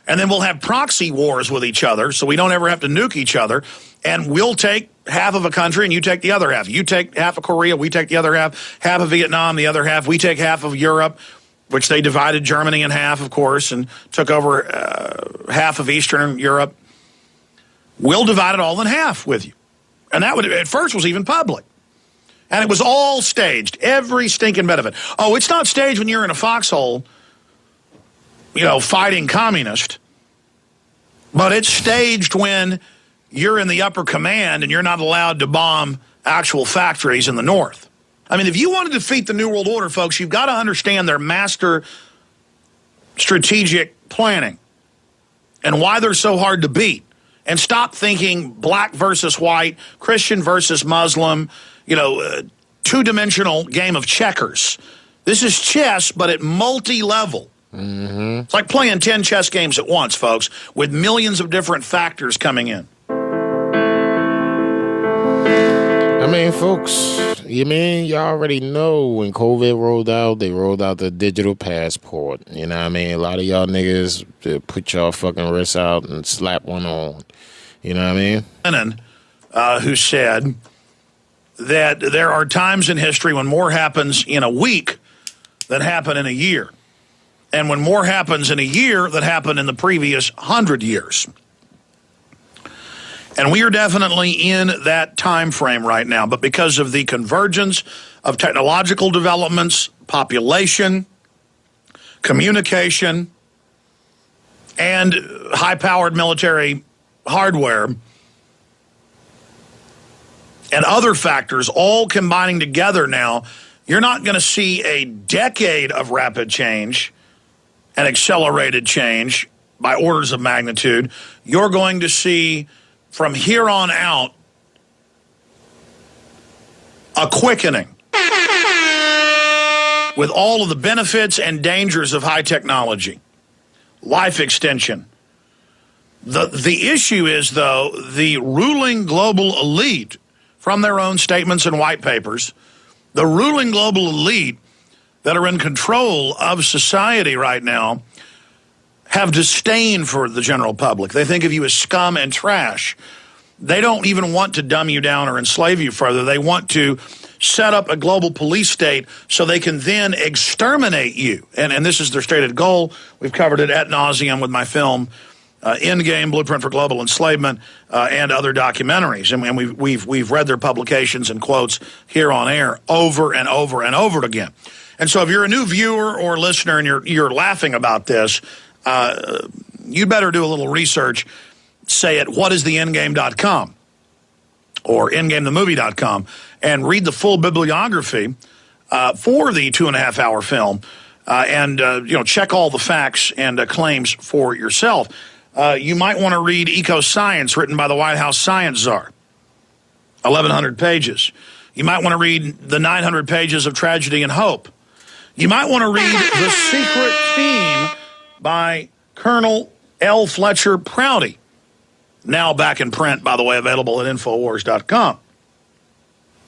And then we'll have proxy wars with each other so we don't ever have to nuke each other. And we'll take half of a country and you take the other half. You take half of Korea, we take the other half of Vietnam, the other half. We take half of Europe, which they divided Germany in half, of course, and took over half of Eastern Europe. We'll divide it all in half with you. And that would, at first, was even public. And it was all staged, every stinking bit of it. Oh, it's not staged when you're in a foxhole, you know, fighting communist. But it's staged when you're in the upper command and you're not allowed to bomb actual factories in the north. I mean, if you want to defeat the New World Order, folks, you've got to understand their master strategic planning and why they're so hard to beat. And stop thinking black versus white, Christian versus Muslim, you know, two-dimensional game of checkers. This is chess, but at multi-level. Mm-hmm. It's like playing 10 chess games at once, folks, with millions of different factors coming in. I mean, folks, you already know when COVID rolled out, they rolled out the digital passport. You know what I mean? A lot of y'all niggas put y'all fucking wrists out and slap one on. You know what I mean? Lennon, who said that there are times in history when more happens in a week than happen in a year. And when more happens in a year than happened in the previous 100 years. And we are definitely in that time frame right now. But because of the convergence of technological developments, population, communication, and high-powered military hardware, and other factors all combining together now, you're not going to see a decade of rapid change and accelerated change by orders of magnitude. You're going to see, from here on out, a quickening with all of the benefits and dangers of high technology, life extension. The issue is, though, the ruling global elite, from their own statements and white papers, the ruling global elite that are in control of society right now have disdain for the general public. They think of you as scum and trash. They don't even want to dumb you down or enslave you further. They want to set up a global police state so they can then exterminate you. And this is their stated goal. We've covered it ad nauseum with my film, Endgame, Blueprint for Global Enslavement, and other documentaries. And we've read their publications and quotes here on air over and over and over again. And so if you're a new viewer or listener and you're laughing about this, you'd better do a little research, say at whatistheendgame.com or endgamethemovie.com, and read the full bibliography for the 2.5-hour film, and check all the facts and claims for yourself. You might want to read Eco-Science, written by the White House Science Czar, 1,100 pages. You might want to read the 900 pages of Tragedy and Hope. You might want to read The Secret Team by Colonel L. Fletcher Prouty, now back in print, by the way, available at Infowars.com.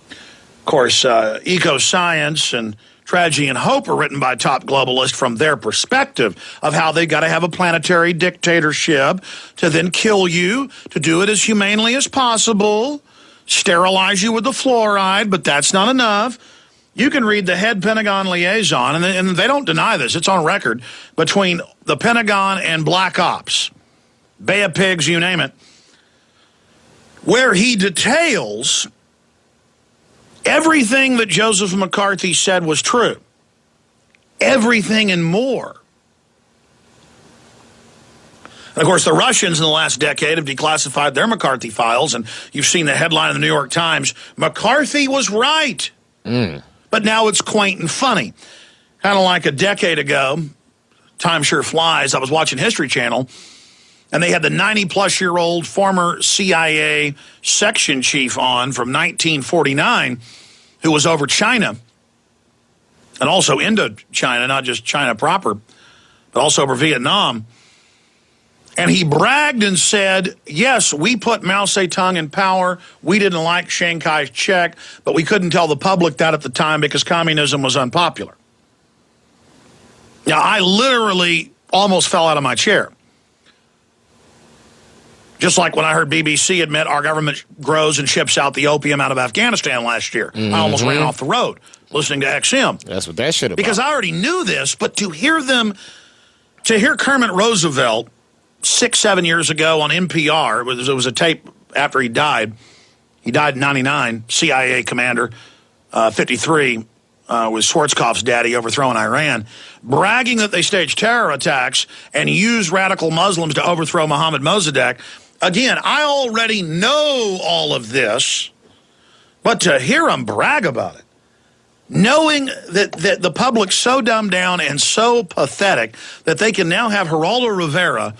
Of course, Eco-Science and Tragedy and Hope are written by top globalists from their perspective of how they got to have a planetary dictatorship to then kill you, to do it as humanely as possible, sterilize you with the fluoride, but that's not enough. You can read the head Pentagon liaison, and they don't deny this, it's on record, between the Pentagon and Black Ops, Bay of Pigs, you name it, where he details everything that Joseph McCarthy said was true. Everything and more. And of course, the Russians in the last decade have declassified their McCarthy files, and you've seen the headline in the New York Times, McCarthy was right. But now it's quaint and funny. Kind of like a decade ago, time sure flies, I was watching History Channel, and they had the 90-plus-year-old former CIA section chief on from 1949 who was over China and also Indochina, not just China proper, but also over Vietnam. And he bragged and said, yes, we put Mao Zedong in power. We didn't like Chiang Kai-shek, but we couldn't tell the public that at the time because communism was unpopular. Now, I literally almost fell out of my chair. Just like when I heard BBC admit our government grows and ships out the opium out of Afghanistan last year. I almost ran off the road listening to XM. That's what that shit about. Because I already knew this, but to hear Kermit Roosevelt 6-7 years ago on NPR, it was a tape after he died. He died in 99, CIA commander, 53, was Schwarzkopf's daddy overthrowing Iran, bragging that they staged terror attacks and used radical Muslims to overthrow Mohammad Mossadegh. Again, I already know all of this, but to hear him brag about it, knowing that the public's so dumbed down and so pathetic that they can now have Geraldo Rivera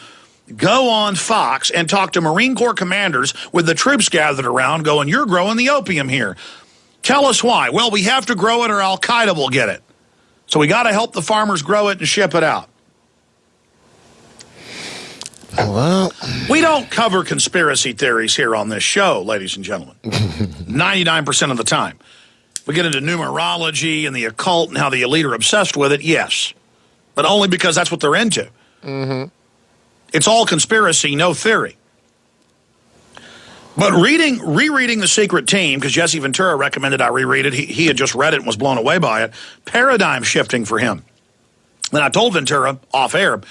go on Fox and talk to Marine Corps commanders with the troops gathered around going, you're growing the opium here. Tell us why. Well, we have to grow it or Al-Qaeda will get it. So we got to help the farmers grow it and ship it out. Well, we don't cover conspiracy theories here on this show, ladies and gentlemen. 99% of the time. We get into numerology and the occult and how the elite are obsessed with it, yes. But only because that's what they're into. It's all conspiracy, no theory. But rereading The Secret Team, because Jesse Ventura recommended I reread it. He had just read it and was blown away by it. Paradigm shifting for him. Then I told Ventura off air,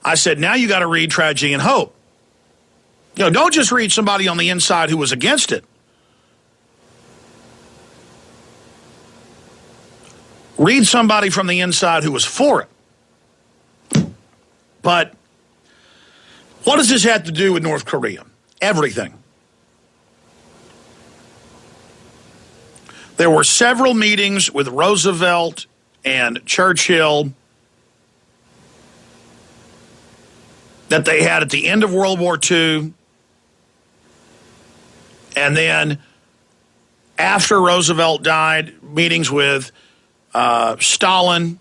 I said, now you got to read Tragedy and Hope. You know, don't just read somebody on the inside who was against it. Read somebody from the inside who was for it. But what does this have to do with North Korea? Everything. There were several meetings with Roosevelt and Churchill that they had at the end of World War II, and then after Roosevelt died, meetings with Stalin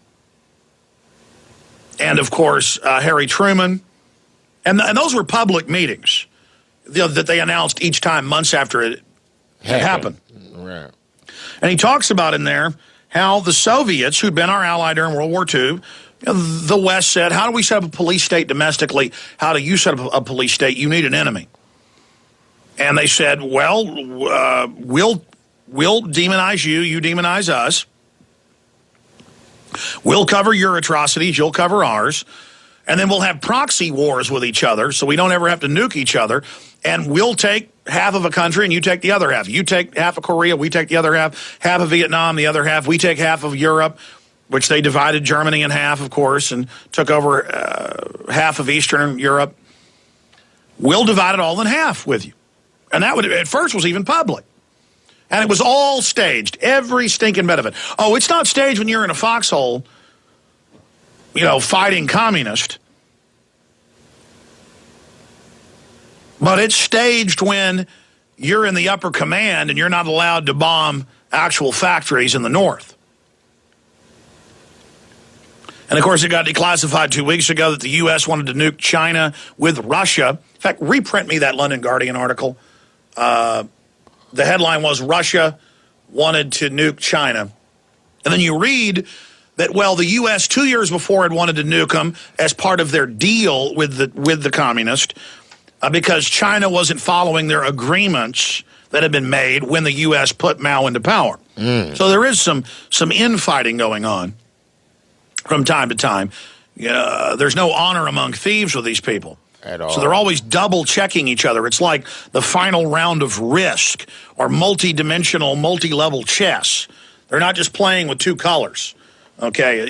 and, of course, Harry Truman. And those were public meetings that they announced each time months after it happened. Right. And he talks about in there how the Soviets, who'd been our ally during World War II, the West said, how do we set up a police state domestically? How do you set up a police state? You need an enemy. And they said, well, we'll demonize you, you demonize us. We'll cover your atrocities, you'll cover ours. And then we'll have proxy wars with each other so we don't ever have to nuke each other. And we'll take half of a country and you take the other half. You take half of Korea, we take the other half of Vietnam, the other half. We take half of Europe, which they divided Germany in half, of course, and took over half of Eastern Europe. We'll divide it all in half with you. And that at first was even public. And it was all staged, every stinking bit of it. Oh, it's not staged when you're in a foxhole, fighting communists. But it's staged when you're in the upper command and you're not allowed to bomb actual factories in the north. And, of course, it got declassified 2 weeks ago that the U.S. wanted to nuke China with Russia. In fact, reprint me that London Guardian article. The headline was, Russia wanted to nuke China. And then you read that, well, the U.S. 2 years before had wanted to nuke them as part of their deal with the communist because China wasn't following their agreements that had been made when the U.S. put Mao into power. So there is some infighting going on from time to time. There's no honor among thieves with these people. At all. So they're always double-checking each other. It's like the final round of Risk or multi-dimensional, multi-level chess. They're not just playing with two colors. Okay,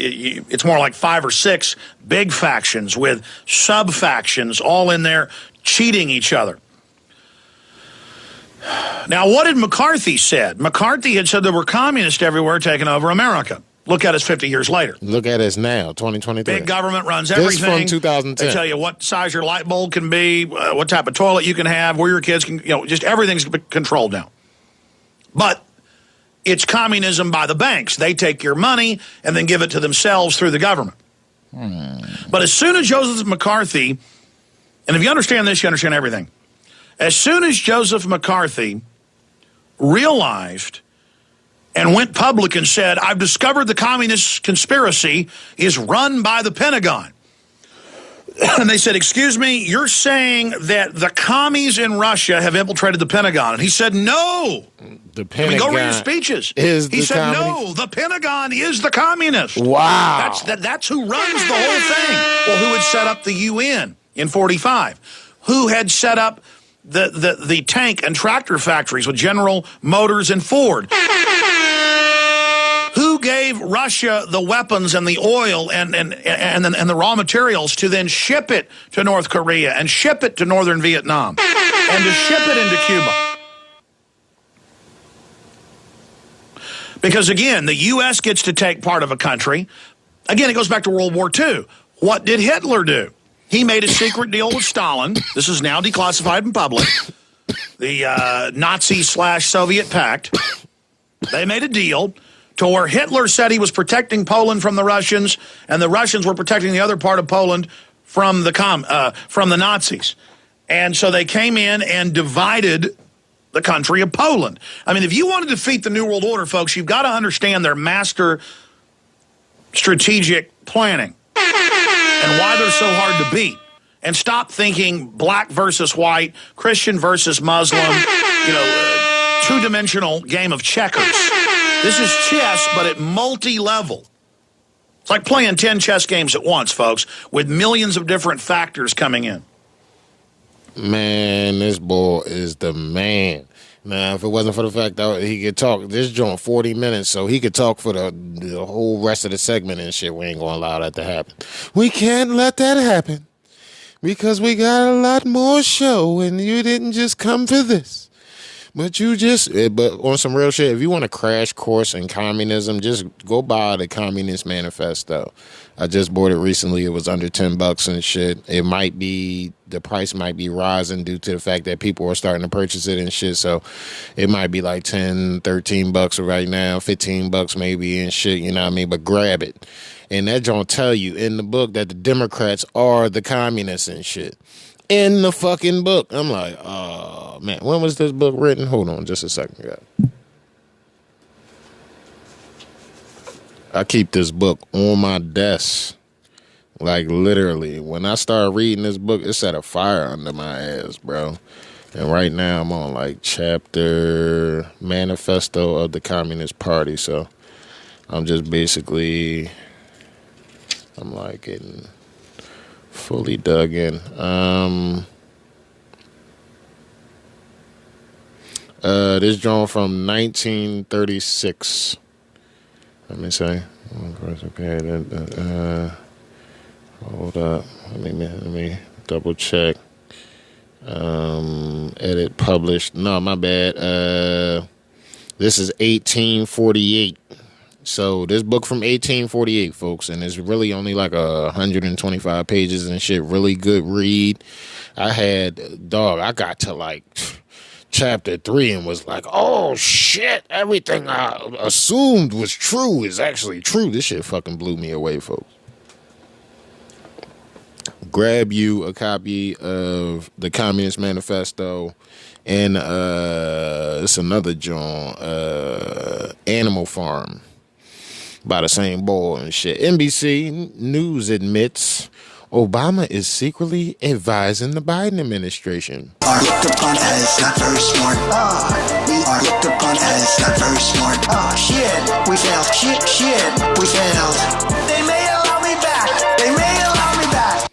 it's more like 5 or 6 big factions with sub-factions all in there cheating each other. Now, what did McCarthy said? McCarthy had said there were communists everywhere taking over America. Look at us 50 years later. Look at us now, 2023. Big government runs everything. This from 2010. They tell you what size your light bulb can be, what type of toilet you can have, where your kids can, just everything's controlled now. But it's communism by the banks. They take your money and then give it to themselves through the government. But as soon as Joseph McCarthy, and if you understand this, you understand everything. As soon as Joseph McCarthy realized and went public and said, I've discovered the communist conspiracy is run by the Pentagon. And they said, excuse me, you're saying that the commies in Russia have infiltrated the Pentagon? And he said, no. The Pentagon go read his speeches. He said, no, the Pentagon is the communist. Wow. That's who runs the whole thing. Well, who had set up the UN in 45? Who had set up the tank and tractor factories with General Motors and Ford? Who gave Russia the weapons and the oil and the raw materials to then ship it to North Korea and ship it to northern Vietnam and to ship it into Cuba? Because, again, the U.S. gets to take part of a country. Again, it goes back to World War II. What did Hitler do? He made a secret deal with Stalin. This is now declassified in public. The Nazi/Soviet pact. They made a deal to where Hitler said he was protecting Poland from the Russians, and the Russians were protecting the other part of Poland from the Nazis. And so they came in and divided the country of Poland. I mean, if you want to defeat the New World Order, folks, you've got to understand their master strategic planning and why they're so hard to beat. And stop thinking black versus white, Christian versus Muslim, two-dimensional game of checkers. This is chess, but at multi-level. It's like playing 10 chess games at once, folks, with millions of different factors coming in. Man, this boy is the man. Now, if it wasn't for the fact that he could talk, this joint 40 minutes, so he could talk for the whole rest of the segment and shit. We ain't going to allow that to happen. We can't let that happen because we got a lot more show and you didn't just come for this. But on some real shit, if you want a crash course in communism, just go buy the Communist Manifesto. I just bought it recently. It was under $10 and shit. The price might be rising due to the fact that people are starting to purchase it and shit. So it might be like $10, $13 right now, $15 maybe and shit, you know what I mean? But grab it. And that don't tell you in the book that the Democrats are the communists and shit. In the fucking book. I'm like, oh, man. When was this book written? Hold on just a second, guys. I keep this book on my desk. Like, literally. When I start reading this book, it set a fire under my ass, bro. And right now, I'm on, like, chapter Manifesto of the Communist Party. So, I'm just basically, I'm, like, getting fully dug in. This drawing from 1936. Let me say. Hold up. Let me double check. Edit published. No, my bad. This is 1848. So this book from 1848, folks, and it's really only like 125 pages and shit. Really good read. I got to like chapter 3 and was like, oh shit, everything I assumed was true is actually true. This shit fucking blew me away, folks. Grab you a copy of the Communist Manifesto and it's another joint, Animal Farm. by the same bowl and shit. NBC News admits Obama is secretly advising the Biden administration. Are looked upon as not very smart. We are looked upon as not very smart. Shit, we failed. Shit, we failed. They may allow me back. They may allow me back.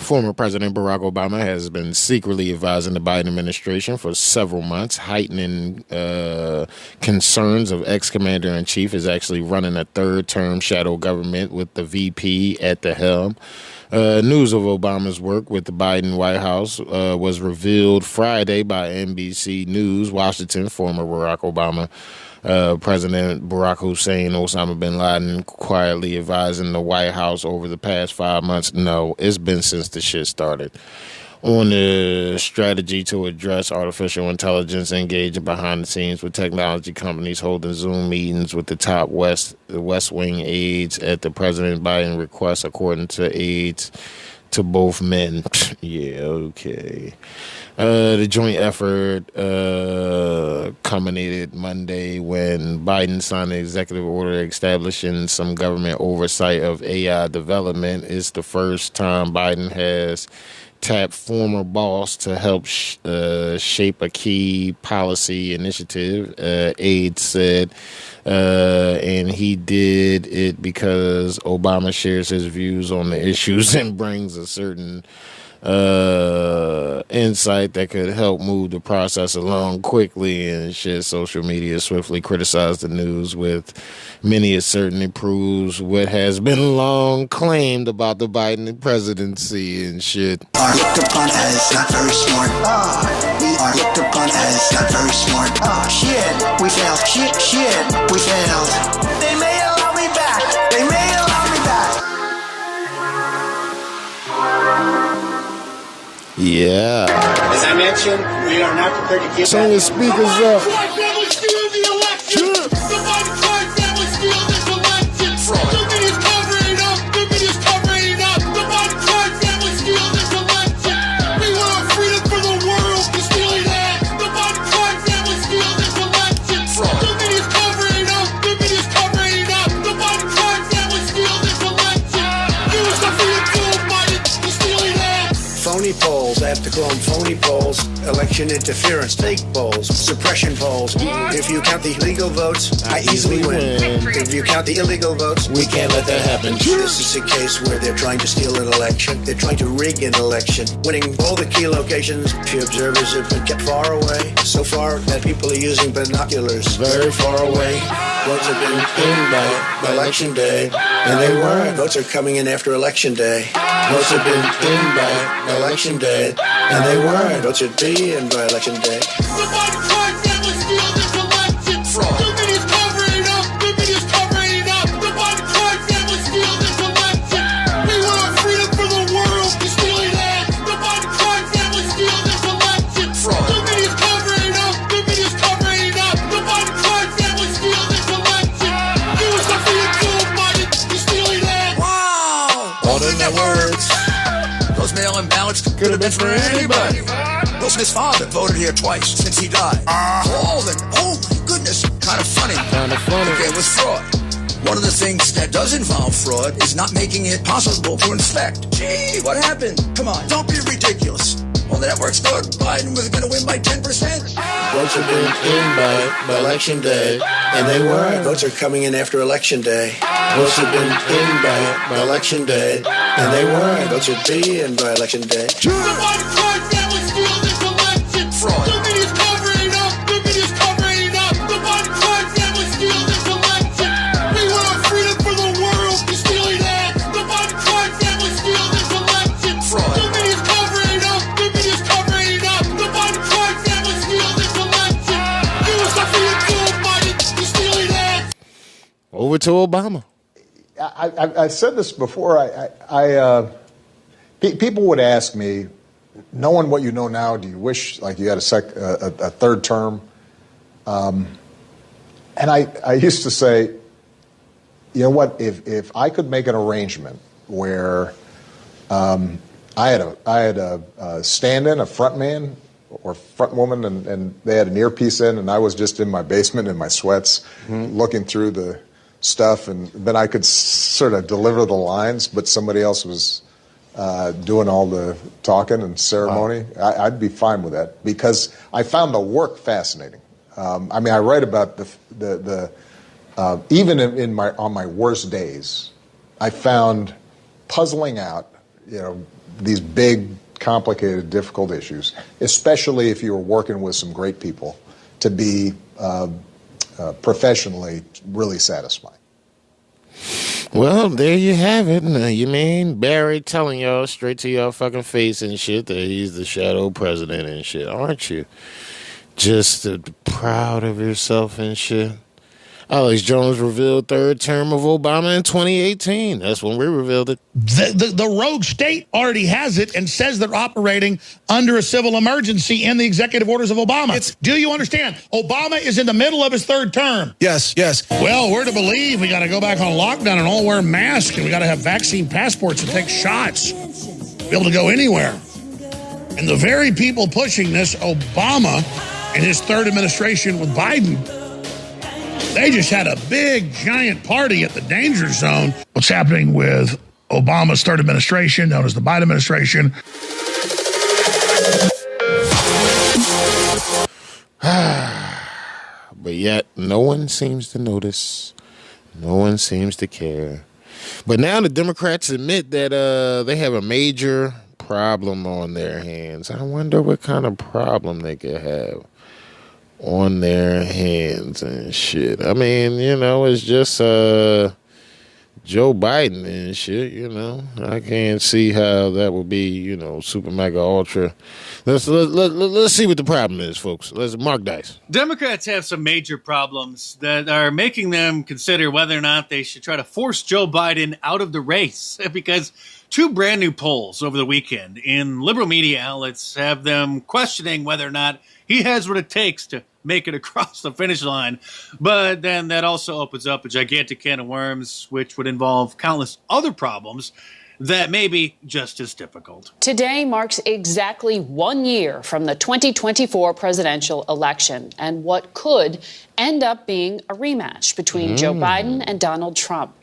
Former President Barack Obama has been secretly advising the Biden administration for several months. Heightening concerns of ex-commander-in-chief is actually running a third-term shadow government with the VP at the helm. News of Obama's work with the Biden White House was revealed Friday by NBC News. Washington, former Barack Obama President Barack Hussein Osama bin Laden quietly advising the White House over the past 5 months. No, it's been since the shit started. On the strategy to address artificial intelligence, engaging behind the scenes with technology companies, holding Zoom meetings with the top West Wing aides at the President Biden request, according to aides to both men. Yeah, okay. The joint effort culminated Monday when Biden signed an executive order establishing some government oversight of AI development. It's the first time Biden has tapped former boss to help shape a key policy initiative, aides said. And he did it because Obama shares his views on the issues and brings a certain insight that could help move the process along quickly. And shit, social media swiftly criticized the news, with many it certainly proves what has been long claimed about the Biden presidency and shit. Are looked upon as not very smart. We are looked upon as not very smart. Shit, we failed. Shit, we failed. They may allow me back. They may allow me back. Yeah. As I mentioned, we are not prepared to give Turn your speakers up. Polls, I have to call them phony polls, election interference, fake polls, suppression polls. If you count the legal votes, I easily win. If you count the illegal votes, we can't let that happen. This is a case where they're trying to steal an election. They're trying to rig an election. Winning all the key locations, few observers have been kept far away. So far that people are using binoculars very far away. Votes have been in by election day, and they weren't. Votes are coming in after election day. Votes have been in by election day, and they weren't. Votes should be in by election day. Those mail-in ballots could have been for anybody. Will Smith's father voted here twice since he died. Oh my goodness, kind of funny. Okay, it was fraud. One of the things that does involve fraud is not making it possible to inspect. Gee, what happened? Come on, don't be ridiculous. Well, the networks thought Biden was going to win by 10%. Votes have been in by election day, and they weren't. Votes are coming in after election day. Votes have been in by election day, and they weren't. Votes should be in by election day. Fraud. Over to Obama. I've said this before. People would ask me, knowing what you know now, do you wish like you had a third term? And I used to say, you know what? If I could make an arrangement where I had a stand-in, a front man or front woman, and they had an earpiece in, and I was just in my basement in my sweats, looking through the stuff, and then I could sort of deliver the lines, but somebody else was doing all the talking and ceremony, I'd be fine with that because I found the work fascinating. I mean, I write about the even on my worst days, I found puzzling out, these big, complicated, difficult issues, especially if you were working with some great people, to be professionally really satisfying. Well, there you have it. You mean Barry telling y'all straight to your fucking face and shit that he's the shadow president and shit, aren't you? Just proud of yourself and shit. Alex Jones revealed third term of Obama in 2018. That's when we revealed it. The rogue state already has it and says they're operating under a civil emergency in the executive orders of Obama. Do you understand? Obama is in the middle of his third term. Yes. Well, we're to believe we got to go back on lockdown and all wear masks, and we got to have vaccine passports and take shots, be able to go anywhere. And the very people pushing this, Obama and his third administration with Biden, they just had a big, giant party at the danger zone. What's happening with Obama's third administration, known as the Biden administration? But yet, no one seems to notice. No one seems to care. But now the Democrats admit that they have a major problem on their hands. I wonder what kind of problem they could have on their hands and shit. I mean, it's just Joe Biden and shit, I can't see how that would be, super mega ultra. Let's see what the problem is, folks. Let's mark dice. Democrats have some major problems that are making them consider whether or not they should try to force Joe Biden out of the race, because two brand new polls over the weekend in liberal media outlets have them questioning whether or not he has what it takes to make it across the finish line. But then that also opens up a gigantic can of worms, which would involve countless other problems that may be just as difficult. Today marks exactly 1 year from the 2024 presidential election and what could end up being a rematch between Joe Biden and Donald Trump.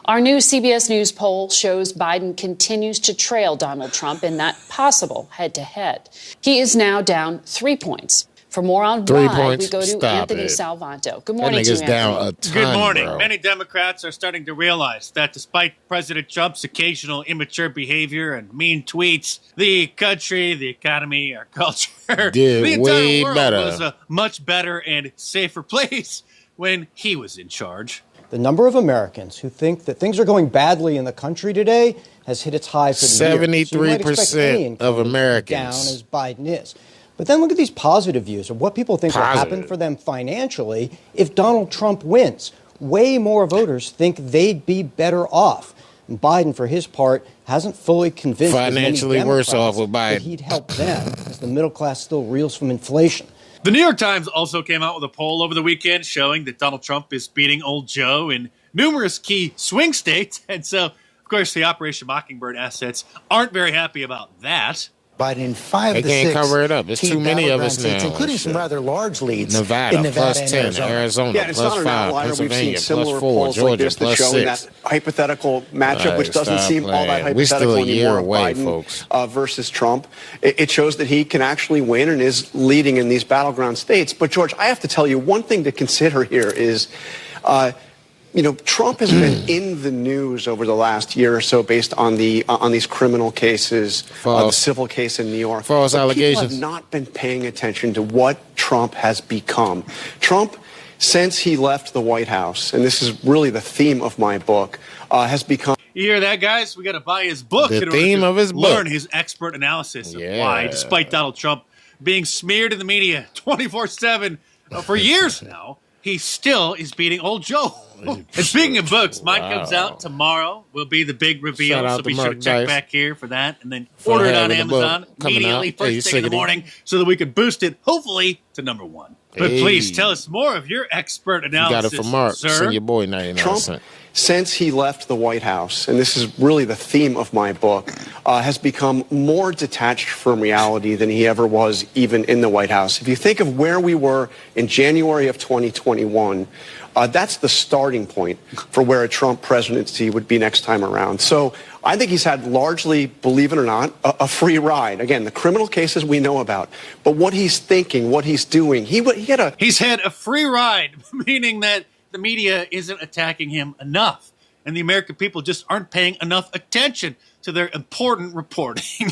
Our new CBS News poll shows Biden continues to trail Donald Trump in that possible head-to-head. He is now down 3 points. For more on why, we go to Anthony Salvanto. Good morning to you, Anthony. Good morning. Bro. Many Democrats are starting to realize that despite President Trump's occasional immature behavior and mean tweets, the country, the economy, our culture, the entire world was a much better and safer place when he was in charge. The number of Americans who think that things are going badly in the country today has hit its high for the year. 73% of Americans. Down as Biden is. But then look at these positive views of what people think will happen for them financially if Donald Trump wins. Way more voters think they'd be better off. And Biden, for his part, hasn't fully convinced financially worse off with Biden that he'd help them as the middle class still reels from inflation. The New York Times also came out with a poll over the weekend showing that Donald Trump is beating old Joe in numerous key swing states. And so, of course, the Operation Mockingbird assets aren't very happy about that. Biden in 5 they of the can't 6 cover it up. There's too many of us states, now, including some rather large leads Nevada, in Nevada plus and 10, Arizona yeah, plus 5, Pennsylvania plus 4, Georgia plus 6. That hypothetical matchup, which doesn't seem all that hypothetical We're still a year anymore, away, Biden folks. Versus Trump. It shows that he can actually win and is leading in these battleground states. But George, I have to tell you, one thing to consider here is Trump has been in the news over the last year or so based on these criminal cases, the civil case in New York. False allegations. People have not been paying attention to what Trump has become. Trump, since he left the White House, and this is really the theme of my book, has become... You hear that, guys? We got to buy his book in order to learn his expert analysis of why, despite Donald Trump being smeared in the media 24/7 for years now, he still is beating old Joe. And speaking of books, mine comes out tomorrow. Will be the big reveal, so be sure to check back here for that, and then order it on Amazon immediately first thing in the morning, so that we can boost it, hopefully, to number 1. But please tell us more of your expert analysis, you got it from Mark. sir. Send your boy 99 Trump, cents. since he left the White House, and this is really the theme of my book, has become more detached from reality than he ever was even in the White House. If you think of where we were in January of 2021, That's the starting point for where a Trump presidency would be next time around. So I think he's had largely, believe it or not, a free ride. Again, the criminal cases we know about, but what he's thinking, what he's doing, he's had a free ride, meaning that the media isn't attacking him enough, and the American people just aren't paying enough attention to their important reporting.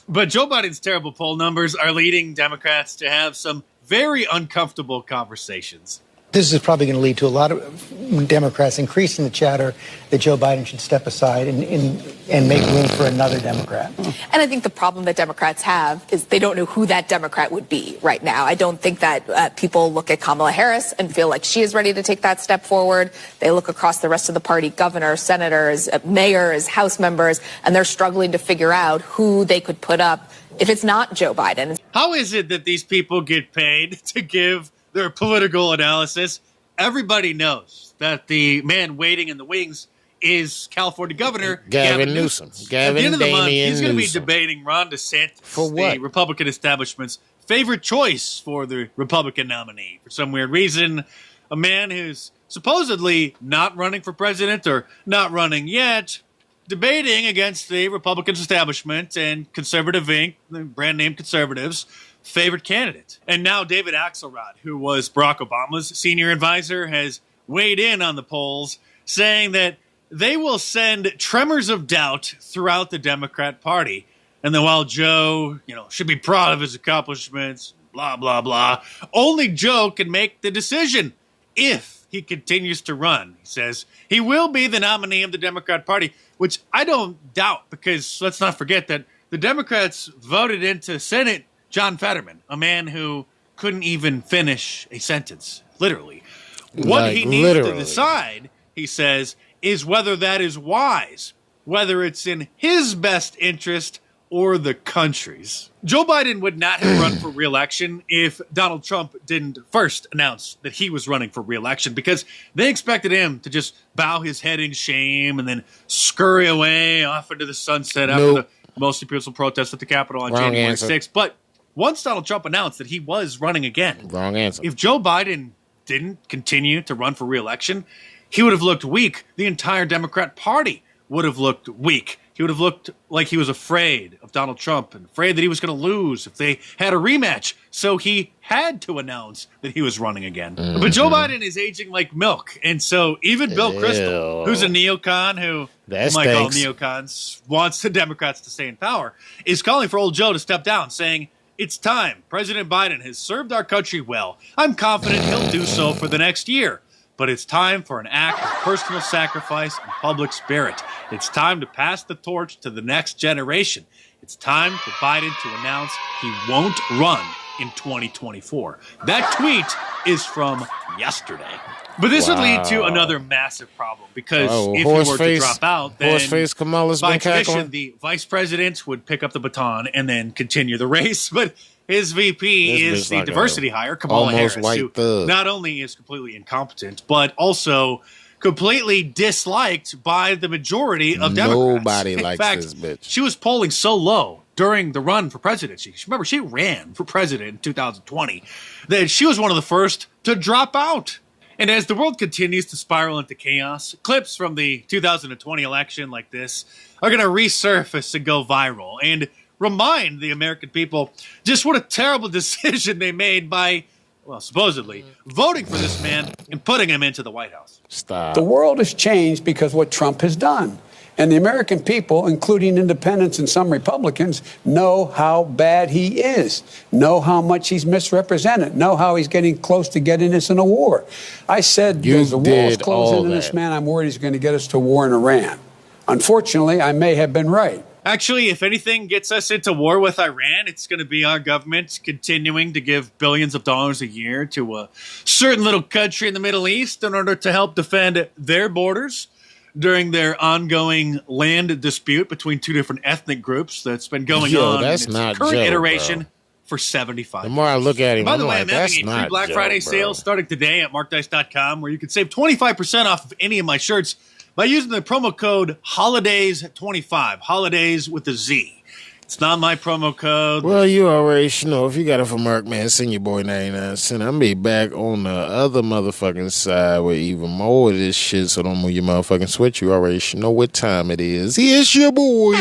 But Joe Biden's terrible poll numbers are leading Democrats to have some very uncomfortable conversations. This is probably going to lead to a lot of Democrats increasing the chatter that Joe Biden should step aside and make room for another Democrat. And I think the problem that Democrats have is they don't know who that Democrat would be right now. I don't think that people look at Kamala Harris and feel like she is ready to take that step forward. They look across the rest of the party, governors, senators, mayors, House members, and they're struggling to figure out who they could put up if it's not Joe Biden. How is it that these people get paid to give their political analysis? Everybody knows that the man waiting in the wings is California Governor Gavin Newsom. At the end of the month, he's going to be debating Ron DeSantis, for what? The Republican establishment's favorite choice for the Republican nominee. For some weird reason, a man who's supposedly not running for president or not running yet, debating against the Republican establishment and Conservative Inc., the brand name conservatives, favorite candidate. And now David Axelrod, who was Barack Obama's senior advisor, has weighed in on the polls, saying that they will send tremors of doubt throughout the Democrat Party. And then while Joe, should be proud of his accomplishments, blah, blah, blah, only Joe can make the decision if he continues to run. He says he will be the nominee of the Democrat Party, which I don't doubt, because let's not forget that the Democrats voted into Senate John Fetterman, a man who couldn't even finish a sentence, literally. What he needs to decide, he says, is whether that is wise, whether it's in his best interest or the country's. Joe Biden would not have run for re-election if Donald Trump didn't first announce that he was running for re-election, because they expected him to just bow his head in shame and then scurry away off into the sunset after the mostly peaceful protests at the Capitol on January 6th. But once Donald Trump announced that he was running again, wrong answer. If Joe Biden didn't continue to run for re-election, he would have looked weak. The entire Democrat Party would have looked weak. He would have looked like he was afraid of Donald Trump and afraid that he was going to lose if they had a rematch. So he had to announce that he was running again. Mm-hmm. But Joe Biden is aging like milk. And so even Bill Kristol, who's a neocon who call neocons, wants the Democrats to stay in power, is calling for old Joe to step down, saying, "It's time. President Biden has served our country well. I'm confident he'll do so for the next year. But it's time for an act of personal sacrifice and public spirit. It's time to pass the torch to the next generation. It's time for Biden to announce he won't run in 2024. That tweet is from yesterday. But this would lead to another massive problem, because if he were to drop out, then by tradition, the vice president would pick up the baton and then continue the race. But his VP is the diversity hire, Kamala Harris, who not only is completely incompetent, but also completely disliked by the majority of Democrats. Nobody likes this bitch. She was polling so low during the run for presidency. Remember, she ran for president in 2020, that she was one of the first to drop out. And as the world continues to spiral into chaos, clips from the 2020 election like this are going to resurface and go viral and remind the American people just what a terrible decision they made by, well, supposedly, voting for this man and putting him into the White House. Stop. The world has changed because what Trump has done. And the American people, including independents and some Republicans, know how bad he is, know how much he's misrepresented, know how he's getting close to getting us in a war. I said, as the wall's closing in this man, I'm worried he's going to get us to war in Iran. Unfortunately, I may have been right. Actually, if anything gets us into war with Iran, it's going to be our government continuing to give billions of dollars a year to a certain little country in the Middle East in order to help defend their borders during their ongoing land dispute between two different ethnic groups that's been going on in its current iteration for 75 years. The more I look at him, by the way, like, I'm having a free Black Friday sale starting today at markdice.com, where you can save 25% off of any of my shirts by using the promo code HOLIDAYS25, holidays with a Z. It's not my promo code. Well, you already know. If you got it from Mark, man, send your boy 99 cents. I'm be back on the other motherfucking side with even more of this shit, so don't move your motherfucking switch. You already know what time it is. It's your boy.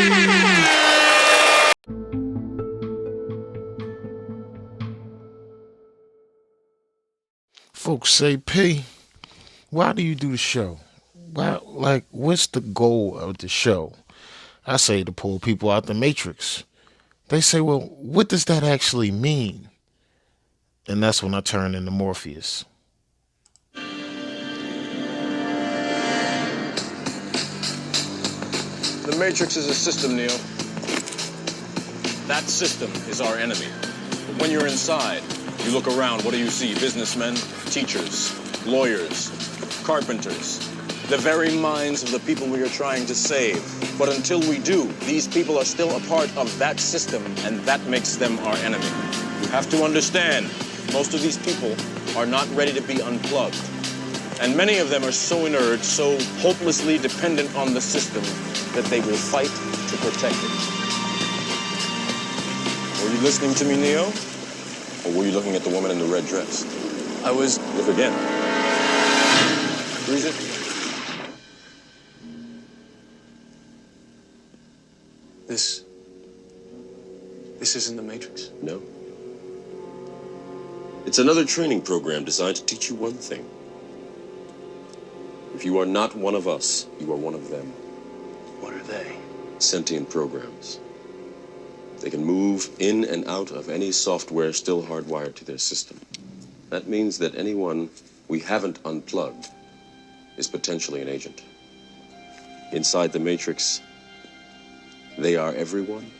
Folks say, P, why do you do the show? Why, like, what's the goal of the show? I say to pull people out the matrix. They say, well, what does that actually mean? And that's when I turn into Morpheus. The Matrix is a system, Neo. That system is our enemy. But when you're inside, you look around, what do you see? Businessmen, teachers, lawyers, carpenters. The very minds of the people we are trying to save. But until we do, these people are still a part of that system, and that makes them our enemy. You have to understand, most of these people are not ready to be unplugged. And many of them are so inert, so hopelessly dependent on the system, that they will fight to protect it. Were you listening to me, Neo? Or were you looking at the woman in the red dress? I was... Look again. Freeze it. This isn't the Matrix. No. It's another training program designed to teach you one thing. If you are not one of us, you are one of them. What are they? Sentient programs. They can move in and out of any software still hardwired to their system. That means that anyone we haven't unplugged is potentially an agent. Inside the Matrix, they are everyone,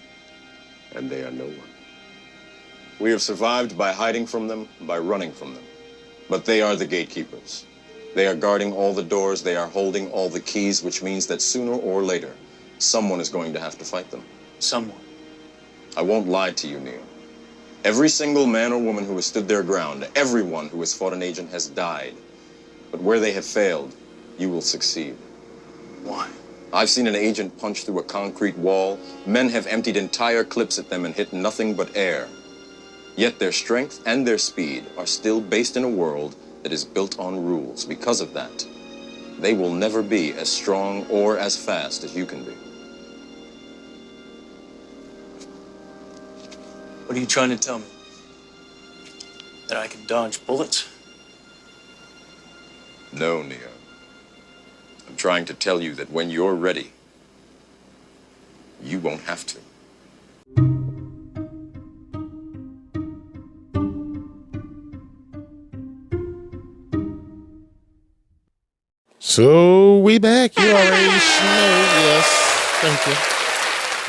and they are no one. We have survived by hiding from them, by running from them. But they are the gatekeepers. They are guarding all the doors, they are holding all the keys, which means that sooner or later, someone is going to have to fight them. Someone. I won't lie to you, Neo. Every single man or woman who has stood their ground, everyone who has fought an agent has died. But where they have failed, you will succeed. Why? I've seen an agent punch through a concrete wall. Men have emptied entire clips at them and hit nothing but air. Yet their strength and their speed are still based in a world that is built on rules. Because of that, they will never be as strong or as fast as you can be. What are you trying to tell me? That I can dodge bullets? No, Neo. I'm trying to tell you that when you're ready, you won't have to. So we back. You already know. Yes. Thank you.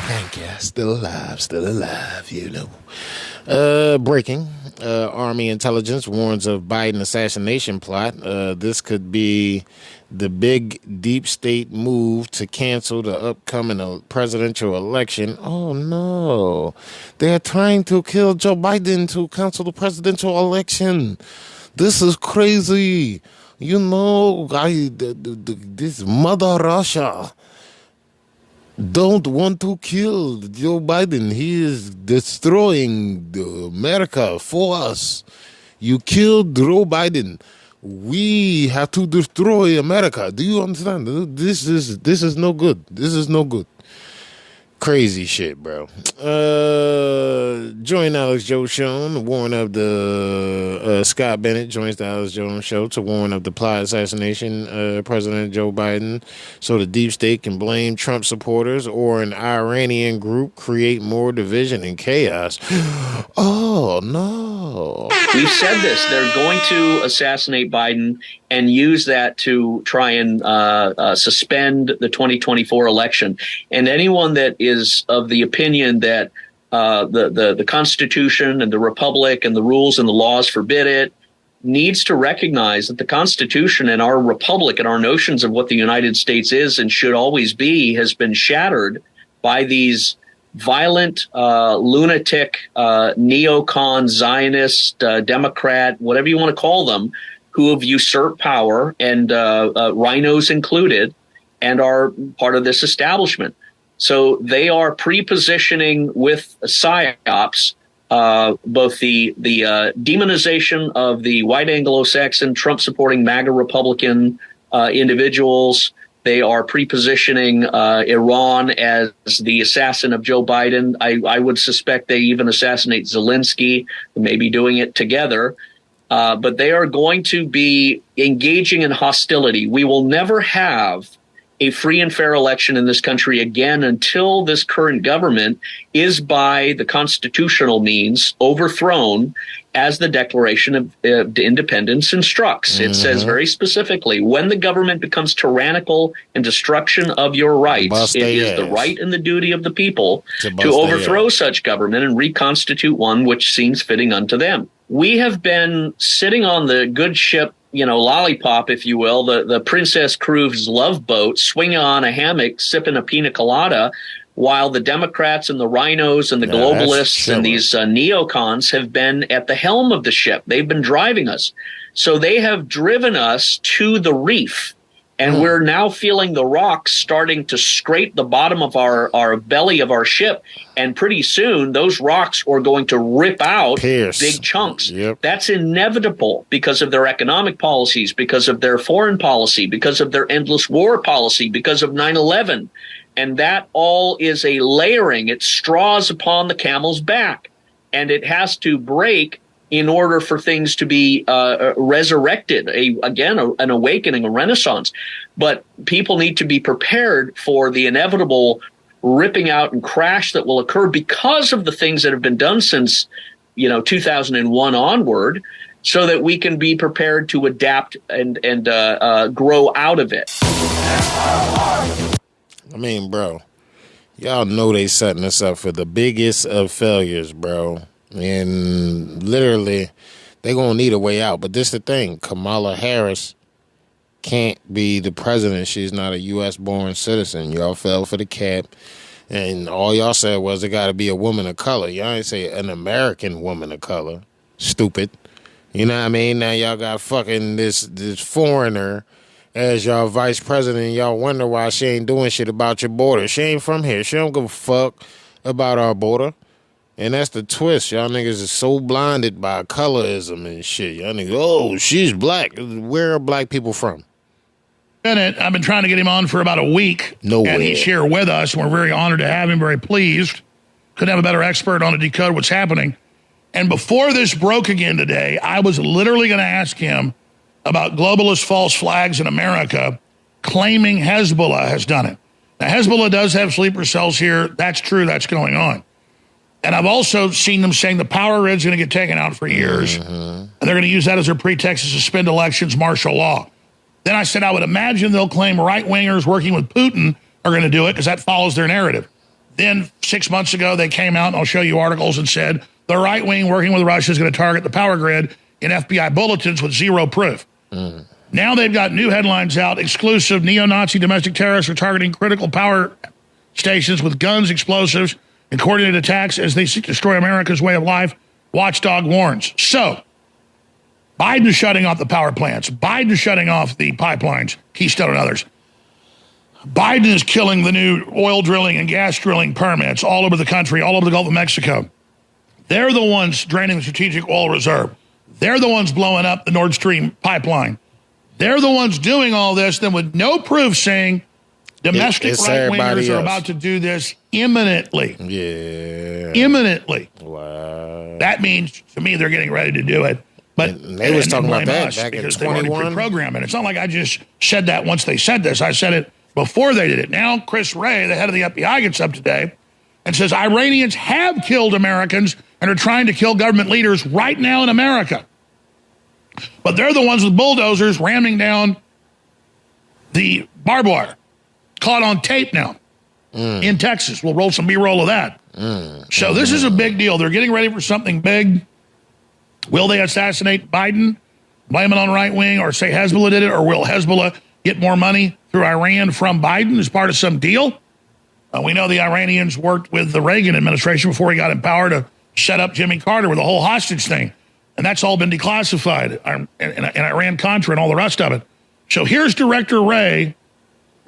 Thank you. Still alive, you know. Breaking. Army intelligence warns of Biden assassination plot. This could be the big deep state move to cancel the upcoming presidential election. Oh, no. They're trying to kill Joe Biden to cancel the presidential election. This is crazy. You know, this Mother Russia don't want to kill Joe Biden. He is destroying America for us. You killed Joe Biden. We have to destroy America. Do you understand? This is no good. This is no good. Crazy shit, bro. Join Alex Jones show to warn of the Scott Bennett joins the Alex Jones show to warn of the plot assassination President Joe Biden, so the deep state can blame Trump supporters or an Iranian group create more division and chaos. Oh no! We've said this. They're going to assassinate Biden and use that to try and suspend the 2024 election. And anyone that is of the opinion that the Constitution and the Republic and the rules and the laws forbid it needs to recognize that the Constitution and our Republic and our notions of what the United States is and should always be has been shattered by these violent, lunatic, neocon, Zionist, Democrat, whatever you want to call them, who have usurped power, and rhinos included, and are part of this establishment. So they are pre-positioning with PSYOPs both the demonization of the white Anglo-Saxon Trump-supporting MAGA Republican individuals. They are pre-positioning Iran as the assassin of Joe Biden. I would suspect they even assassinate Zelensky. They may be doing it together. But they are going to be engaging in hostility. We will never have a free and fair election in this country again until this current government is, by the constitutional means, overthrown, as the Declaration of Independence instructs. It says very specifically, when the government becomes tyrannical and destruction of your rights, it is the right and the duty of the people to overthrow such government and reconstitute one which seems fitting unto them. We have been sitting on the good ship, lollipop, if you will, the Princess Cruise love boat, swinging on a hammock, sipping a pina colada, while the Democrats and the rhinos and the globalists and these neocons have been at the helm of the ship. They've been driving us. So they have driven us to the reef. And we're now feeling the rocks starting to scrape the bottom of our belly of our ship. And pretty soon, those rocks are going to rip out big chunks. That's inevitable because of their economic policies, because of their foreign policy, because of their endless war policy, because of 9/11. And that all is a layering. It straws upon the camel's back. And it has to break in order for things to be resurrected, an awakening, a renaissance. But people need to be prepared for the inevitable ripping out and crash that will occur because of the things that have been done since 2001 onward, so that we can be prepared to adapt and grow out of it. I mean, bro, y'all know they setting us up for the biggest of failures, bro. And literally, they're going to need a way out. But this is the thing. Kamala Harris can't be the president. She's not a U.S.-born citizen. Y'all fell for the cap. And all y'all said was it got to be a woman of color. Y'all ain't say an American woman of color. Stupid. You know what I mean? Now y'all got fucking this foreigner as y'all vice president. Y'all wonder why she ain't doing shit about your border. She ain't from here. She don't give a fuck about our border. And that's the twist. Y'all niggas is so blinded by colorism and shit. Y'all niggas, oh, she's black. Where are black people from? Bennett, I've been trying to get him on for about a week. And he's here with us. We're very honored to have him, very pleased. Couldn't have a better expert on to decode what's happening. And before this broke again today, I was literally going to ask him about globalist false flags in America, claiming Hezbollah has done it. Now, Hezbollah does have sleeper cells here. That's true. That's going on. And I've also seen them saying the power grid's going to get taken out for years. And they're going to use that as their pretext to suspend elections, martial law. Then I said I would imagine they'll claim right-wingers working with Putin are going to do it because that follows their narrative. Then 6 months ago, they came out, and I'll show you articles, and said the right wing working with Russia is going to target the power grid in FBI bulletins with zero proof. Now they've got new headlines out. Exclusive neo-Nazi domestic terrorists are targeting critical power stations with guns, explosives, and coordinated attacks as they seek to destroy America's way of life, Watchdog warns. So, Biden is shutting off the power plants. Biden is shutting off the pipelines, Keystone and others. Biden is killing the new oil drilling and gas drilling permits all over the country, all over the Gulf of Mexico. They're the ones draining the strategic oil reserve. They're the ones blowing up the Nord Stream pipeline. They're the ones doing all this, then with no proof saying domestic right-wingers are about to do this imminently. Imminently. Wow. That means, to me, they're getting ready to do it. But they was talking about that back in 21. They've already pre-programmed it. It's not like I just said that once they said this. I said it before they did it. Now Chris Wray, the head of the FBI, gets up today and says Iranians have killed Americans and are trying to kill government leaders right now in America. But they're the ones with bulldozers ramming down the barbed wire. Caught on tape now in Texas. We'll roll some B-roll of that. So this is a big deal. They're getting ready for something big. Will they assassinate Biden, blame it on right wing, or say Hezbollah did it, or will Hezbollah get more money through Iran from Biden as part of some deal? We know the Iranians worked with the Reagan administration before he got in power to set up Jimmy Carter with the whole hostage thing. And that's all been declassified, and Iran-Contra and all the rest of it. So here's Director Wray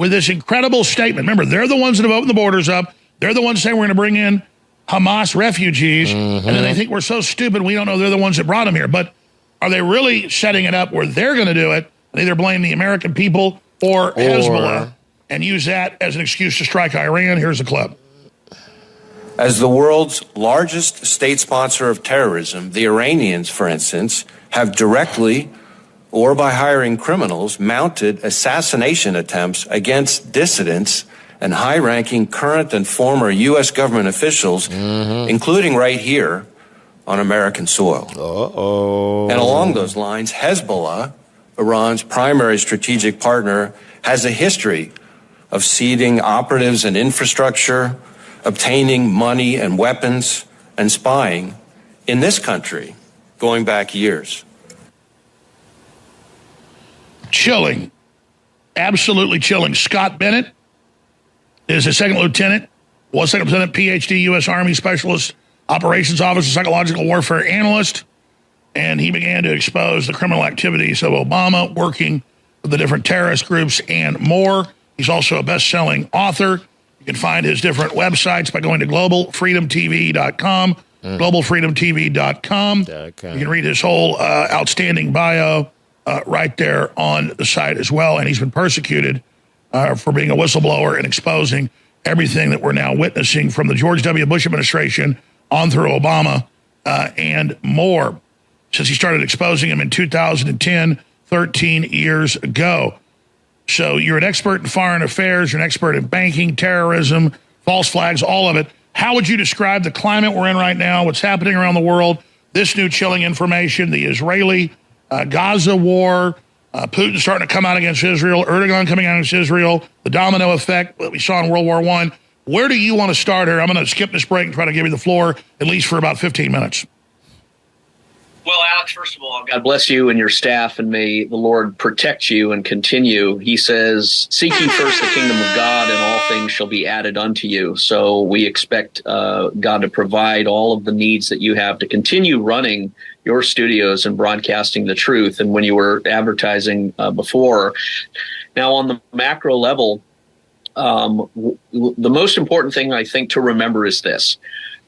with this incredible statement. Remember, they're the ones that have opened the borders up. They're the ones saying we're going to bring in Hamas refugees, and then they think we're so stupid we don't know they're the ones that brought them here. But are they really setting it up where they're going to do it and either blame the American people or Hezbollah and use that as an excuse to strike Iran? Here's a clip. As the world's largest state sponsor of terrorism, the Iranians, for instance, have directly or by hiring criminals mounted assassination attempts against dissidents and high-ranking current and former U.S. government officials, including right here on American soil. And along those lines, Hezbollah, Iran's primary strategic partner, has a history of seeding operatives and infrastructure, obtaining money and weapons, and spying in this country going back years. Chilling. Absolutely chilling. Scott Bennett is a second lieutenant, PhD, U.S. Army Specialist Operations Officer, Psychological Warfare Analyst, and he began to expose the criminal activities of Obama, working with the different terrorist groups and more. He's also a best-selling author. You can find his different websites by going to globalfreedomtv.com, globalfreedomtv.com. You can read his whole outstanding bio right there on the site as well, and he's been persecuted for being a whistleblower and exposing everything that we're now witnessing from the George W. Bush administration on through Obama and more, since he started exposing him in 2010, 13 years ago. So you're an expert in foreign affairs, you're an expert in banking, terrorism, false flags, all of it. How would you describe the climate we're in right now, what's happening around the world, this new chilling information, the Israeli Gaza war, Putin starting to come out against Israel, Erdogan coming out against Israel, the domino effect that we saw in World War I. Where do you want to start here? I'm going to skip this break and try to give you the floor at least for about 15 minutes. Well, Alex, first of all, God bless you and your staff, and may the Lord protect you and continue. He says, seek ye first the kingdom of God, and all things shall be added unto you. So we expect God to provide all of the needs that you have to continue running your studios and broadcasting the truth. And when you were advertising before, now on the macro level, the most important thing I think to remember is this.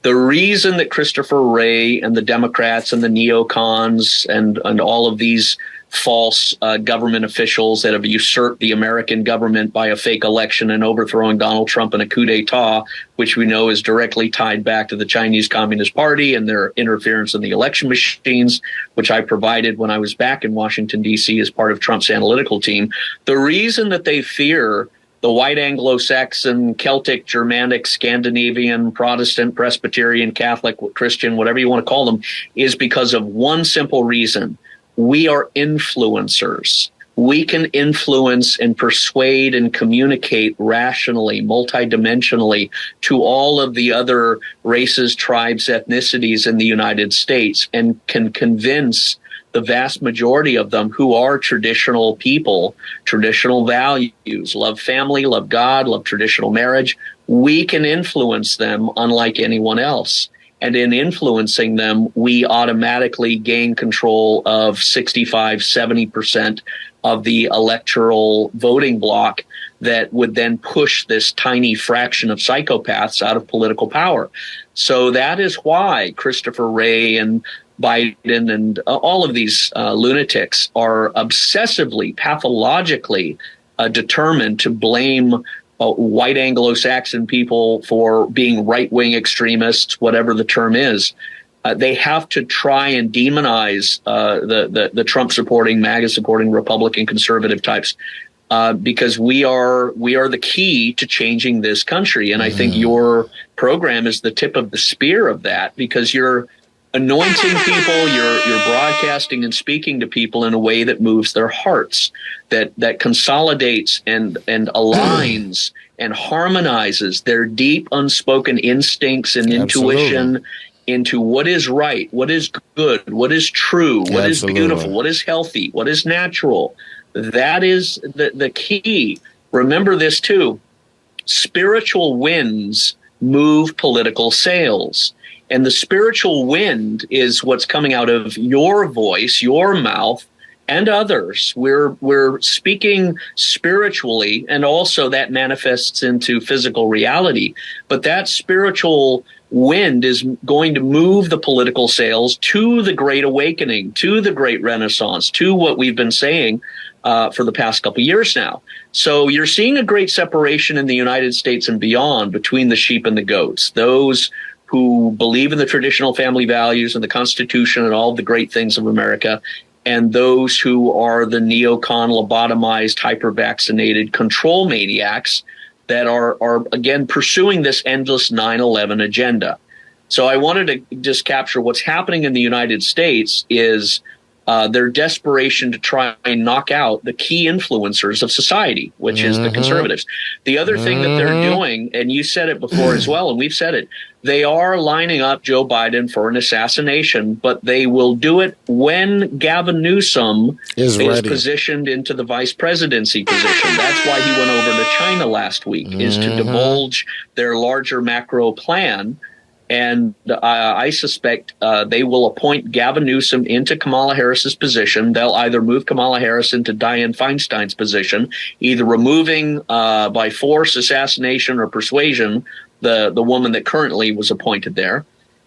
The reason that Christopher Wray and the Democrats and the neocons and all of these false government officials that have usurped the American government by a fake election and overthrowing Donald Trump in a coup d'etat, which we know is directly tied back to the Chinese Communist Party and their interference in the election machines, which I provided when I was back in Washington, D.C. as part of Trump's analytical team. The reason that they fear the white Anglo-Saxon, Celtic, Germanic, Scandinavian, Protestant, Presbyterian, Catholic, Christian, whatever you want to call them, is because of one simple reason. We are influencers. We can influence and persuade and communicate rationally, multidimensionally to all of the other races, tribes, ethnicities in the United States, and can convince the vast majority of them who are traditional people, traditional values, love family, love God, love traditional marriage. We can influence them unlike anyone else. And in influencing them, we automatically gain control of 65, 70% of the electoral voting bloc that would then push this tiny fraction of psychopaths out of political power. So that is why Christopher Wray and Biden and all of these lunatics are obsessively, pathologically determined to blame white Anglo-Saxon people for being right-wing extremists, whatever the term is. They have to try and demonize the Trump-supporting, MAGA-supporting, Republican conservative types because we are the key to changing this country. And I think your program is the tip of the spear of that, because you're anointing people, you're broadcasting and speaking to people in a way that moves their hearts, that consolidates and aligns and harmonizes their deep unspoken instincts and intuition into what is right, what is good, what is true, what is beautiful, what is healthy, what is natural. That is the key. Remember this too. Spiritual winds move political sails. And the spiritual wind is what's coming out of your voice, your mouth, and others. We're speaking spiritually, and also that manifests into physical reality. But that spiritual wind is going to move the political sails to the Great Awakening, to the Great Renaissance, to what we've been saying for the past couple of years now. So you're seeing a great separation in the United States and beyond between the sheep and the goats. Those who believe in the traditional family values and the Constitution and all of the great things of America, and those who are the neocon, lobotomized, hyper-vaccinated control maniacs that are again pursuing this endless 9/11 agenda. So I wanted to just capture what's happening in the United States is their desperation to try and knock out the key influencers of society, which is the conservatives. The other thing that they're doing, and you said it before as well, and we've said it, they are lining up Joe Biden for an assassination, but they will do it when Gavin Newsom is positioned into the vice presidency position. That's why he went over to China last week, is to divulge their larger macro plan. And I suspect they will appoint Gavin Newsom into Kamala Harris's position. They'll either move Kamala Harris into Dianne Feinstein's position, either removing by force, assassination, or persuasion the woman that currently was appointed there.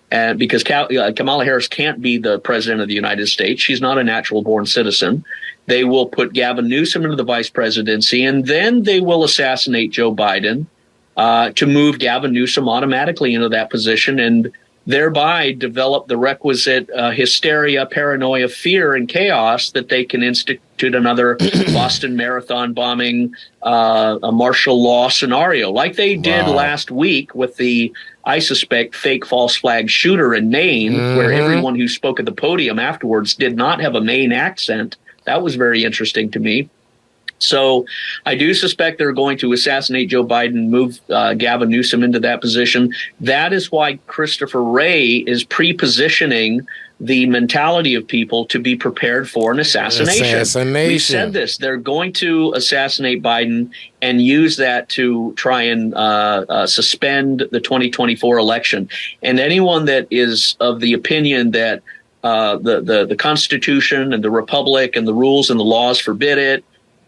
And because Kamala Harris can't be the president of the United States, she's not a natural born citizen. They will put Gavin Newsom into the vice presidency, and then they will assassinate Joe Biden to move Gavin Newsom automatically into that position, and thereby develop the requisite hysteria, paranoia, fear, and chaos that they can institute another Boston Marathon bombing, a martial law scenario, like they did last week with the, I suspect, fake false flag shooter in Maine, where everyone who spoke at the podium afterwards did not have a Maine accent. That was very interesting to me. So I do suspect they're going to assassinate Joe Biden, move Gavin Newsom into that position. That is why Christopher Wray is pre-positioning the mentality of people to be prepared for an assassination. We said this. They're going to assassinate Biden and use that to try and suspend the 2024 election. And anyone that is of the opinion that the Constitution and the Republic and the rules and the laws forbid it,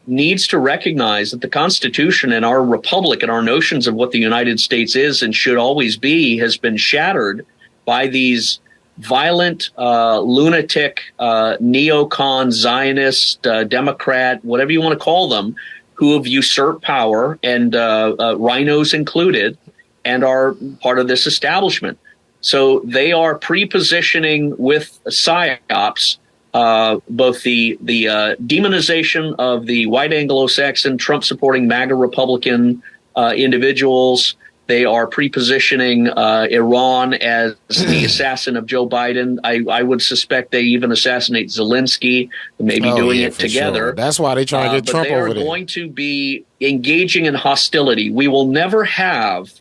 needs to recognize that the Constitution and our republic and our notions of what the United States is and should always be has been shattered by these violent, lunatic, neocon, Zionist, Democrat, whatever you want to call them, who have usurped power, and rhinos included, and are part of this establishment. So they are pre-positioning with PSYOPs both the demonization of the white Anglo-Saxon, Trump-supporting MAGA Republican individuals. They are pre-positioning Iran as the assassin of Joe Biden. I would suspect they even assassinate Zelensky. They may be doing it together. Sure. That's why they try to get Trump over there. But they are going to be engaging in hostility. We will never have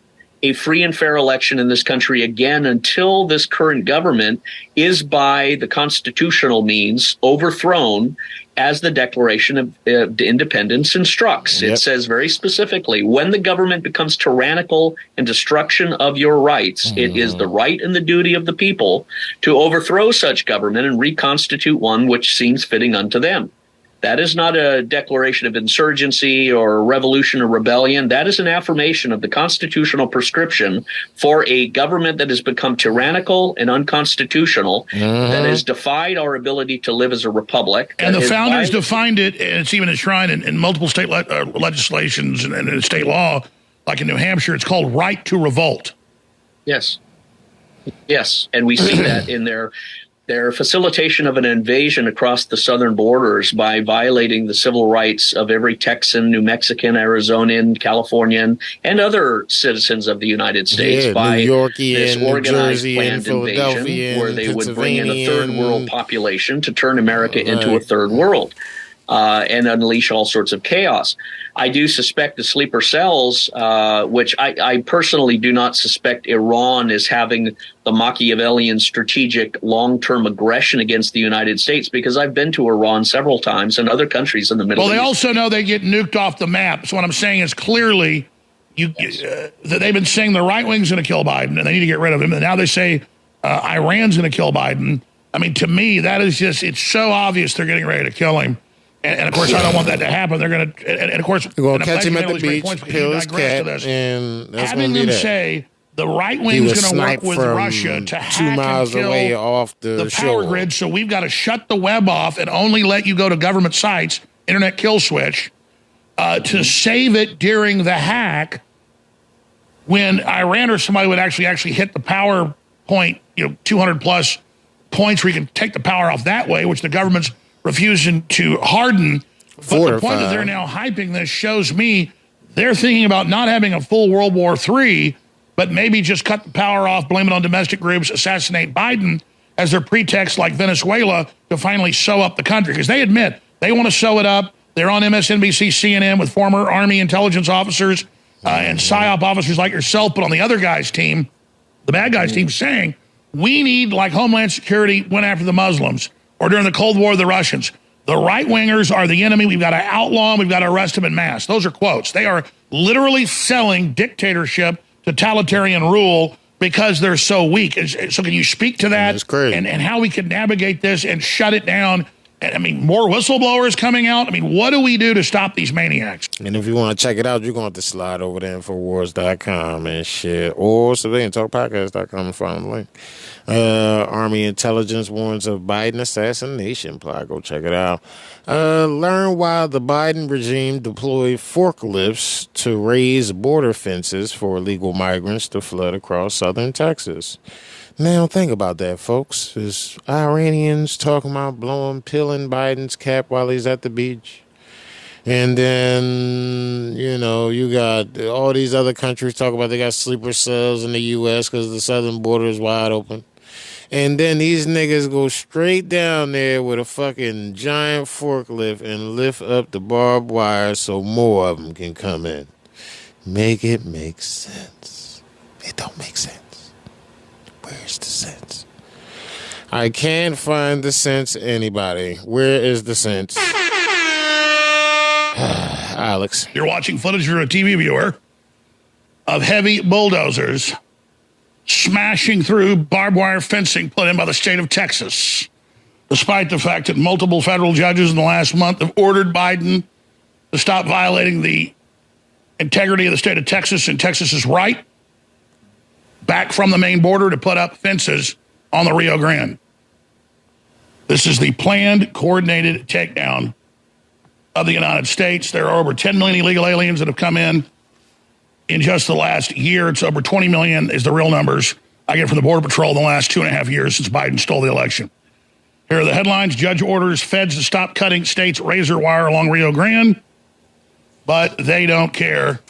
a free and fair election in this country again until this current government is, by the constitutional means, overthrown, as the Declaration of Independence instructs. It says very specifically, when the government becomes tyrannical and destruction of your rights, it is the right and the duty of the people to overthrow such government and reconstitute one which seems fitting unto them. That is not a declaration of insurgency or a revolution or rebellion. That is an affirmation of the constitutional prescription for a government that has become tyrannical and unconstitutional, that has defied our ability to live as a republic. And the founders defined it, and it's even enshrined in multiple state legislations and state law, like in New Hampshire. It's called right to revolt. Yes. Yes, and we see that in their facilitation of an invasion across the southern borders by violating the civil rights of every Texan, New Mexican, Arizonan, Californian, and other citizens of the United States by this organized, planned invasion where they would bring in a third world population to turn America into a third world and unleash all sorts of chaos. I do suspect the sleeper cells, which I personally do not suspect Iran is having the Machiavellian strategic long-term aggression against the United States, because I've been to Iran several times and other countries in the Middle East. Well, they also know they get nuked off the map. So what I'm saying is clearly that they've been saying the right wing's going to kill Biden and they need to get rid of him. And now they say Iran's going to kill Biden. I mean, to me, that is just, it's so obvious they're getting ready to kill him. And of course, I don't want that to happen. They're going to, and of course, they're going to catch him at the beach, kill his cat, and that's having them say the right wing is going to work with Russia to hack 2 miles and kill away off the power grid, so we've got to shut the web off and only let you go to government sites, internet kill switch, to save it during the hack. When Iran or somebody would actually hit the power point, 200 plus points where you can take the power off that way, which the government's refusing to harden. But the point that they're now hyping this shows me they're thinking about not having a full World War III, but maybe just cut the power off, blame it on domestic groups, assassinate Biden as their pretext, like Venezuela, to finally sew up the country. Because they admit they want to sew it up. They're on MSNBC, CNN with former Army intelligence officers and PSYOP officers like yourself, but on the other guy's team, the bad guy's team, saying we need, like Homeland Security went after the Muslims, or during the Cold War, the Russians. The right-wingers are the enemy. We've got to outlaw them. We've got to arrest them en masse. Those are quotes. They are literally selling dictatorship, totalitarian rule, because they're so weak. So can you speak to that and how we can navigate this and shut it down? I mean, more whistleblowers coming out. I mean, what do we do to stop these maniacs? And if you want to check it out, you're going to have to slide over to Infowars.com and shit, or CivilianTalkPodcast.com and find the link. Army intelligence warns of Biden assassination plot. Go check it out. Learn why the Biden regime deployed forklifts to raise border fences for illegal migrants to flood across southern Texas. Now, think about that, folks. Is Iranians talking about peeling Biden's cap while he's at the beach? And then, you got all these other countries talking about they got sleeper cells in the U.S. because the southern border is wide open. And then these niggas go straight down there with a fucking giant forklift and lift up the barbed wire so more of them can come in. Make it make sense. It don't make sense. Where's the sense? I can't find the sense, anybody. Where is the sense? Alex. You're watching footage, you're a TV viewer, of heavy bulldozers smashing through barbed wire fencing put in by the state of Texas, despite the fact that multiple federal judges in the last month have ordered Biden to stop violating the integrity of the state of Texas and Texas's right back from the main border to put up fences on the Rio Grande. This is the planned, coordinated takedown of the United States. There are over 10 million illegal aliens that have come in just the last year. It's over 20 million is the real numbers I get from the Border Patrol in the last 2.5 years since Biden stole the election. Here are the headlines. Judge orders feds to stop cutting states' razor wire along Rio Grande, but they don't care.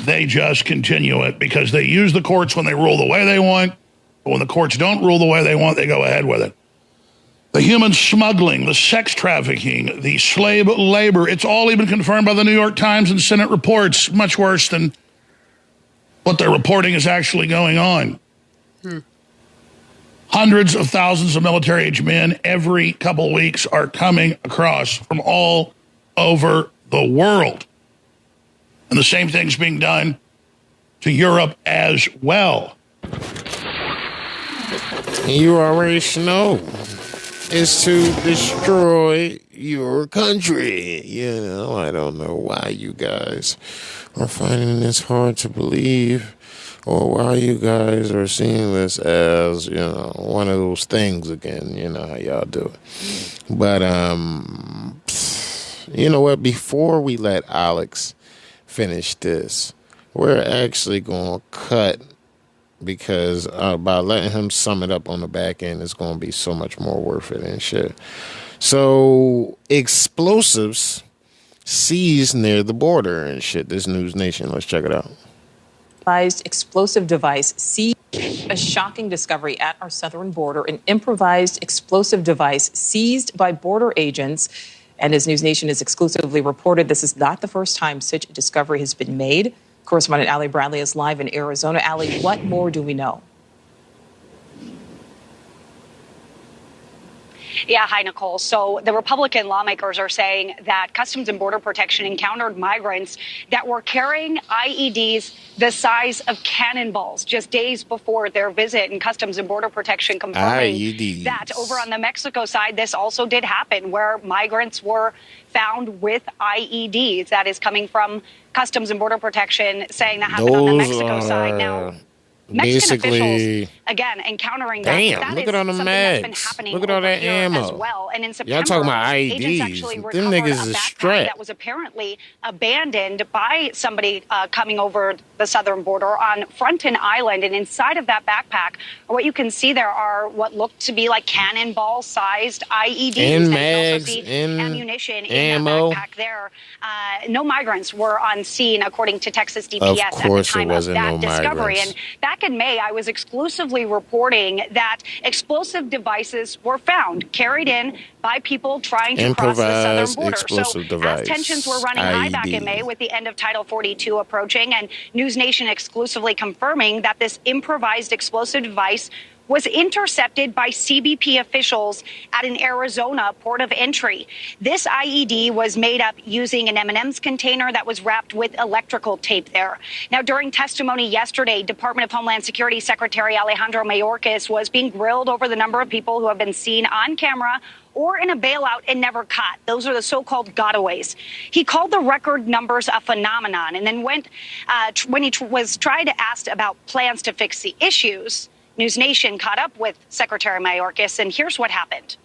They just continue it because they use the courts when they rule the way they want. But when the courts don't rule the way they want, they go ahead with it. The human smuggling, the sex trafficking, the slave labor, it's all even confirmed by the New York Times and Senate reports, much worse than what they're reporting is actually going on. Hundreds of thousands of military-age men every couple of weeks are coming across from all over the world. And the same thing's being done to Europe as well. You already know. It's to destroy your country. I don't know why you guys are finding this hard to believe, or why you guys are seeing this as, one of those things again. You know how y'all do it. But, you know what? Before we let Alex finish this, we're actually going to cut, because by letting him sum it up on the back end, it's going to be so much more worth it and shit. So, explosives seized near the border and shit. This News Nation. Let's check it out. Explosive device seized. A shocking discovery at our southern border. An improvised explosive device seized by border agents. And as News Nation has exclusively reported, this is not the first time such a discovery has been made. Correspondent Allie Bradley is live in Arizona. Allie, what more do we know? Yeah, hi, Nicole. So the Republican lawmakers are saying that Customs and Border Protection encountered migrants that were carrying IEDs the size of cannonballs just days before their visit. And Customs and Border Protection confirming IEDs. that over on the Mexico side, this also did happen, where migrants were found with IEDs. That is coming from Customs and Border Protection saying that happened on the Mexico side. Now, Mexican officials, again, encountering that. Damn, that look is at all the something that's been mags. happening Look at all over that here ammo. as well. And in September, Y'all talking about agents IEDs. actually Them recovered niggas a is backpack strapped. that was apparently abandoned by somebody coming over the southern border on Fronten Island. And inside of that backpack, what you can see there are what look to be like cannonball-sized IEDs. And you can mags, also see and ammunition in ammo. that backpack there. No migrants were on scene, according to Texas DPS, Of at the course time it wasn't of that no discovery. migrants. And back in May, I was exclusively reporting that explosive devices were found, carried in by people trying to cross the southern Improvised border. explosive So device, as tensions were running high back in IED. May with the end of Title 42 approaching, and News Nation exclusively confirming that this improvised explosive device was intercepted by CBP officials at an Arizona port of entry. This IED was made up using an M&M's container that was wrapped with electrical tape there. Now, during testimony yesterday, Department of Homeland Security Secretary Alejandro Mayorkas was being grilled over the number of people who have been seen on camera or in a bailout and never caught. Those are the so-called gotaways. He called the record numbers a phenomenon, and then when he was asked about plans to fix the issues, News Nation caught up with Secretary Mayorkas, and here's what happened.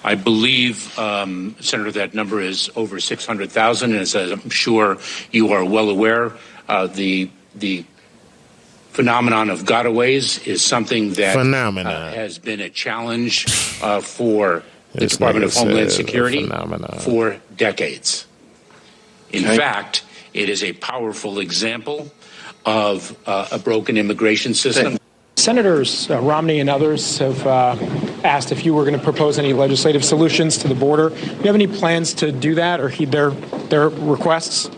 I believe, Senator, that number is over 600,000, and as I'm sure you are well aware, the phenomenon of gotaways is something that has been a challenge for the Department of Homeland Security for decades. In fact, it is a powerful example of a broken immigration system. Senators Romney and others have asked if you were going to propose any legislative solutions to the border. Do you have any plans to do that or heed their requests?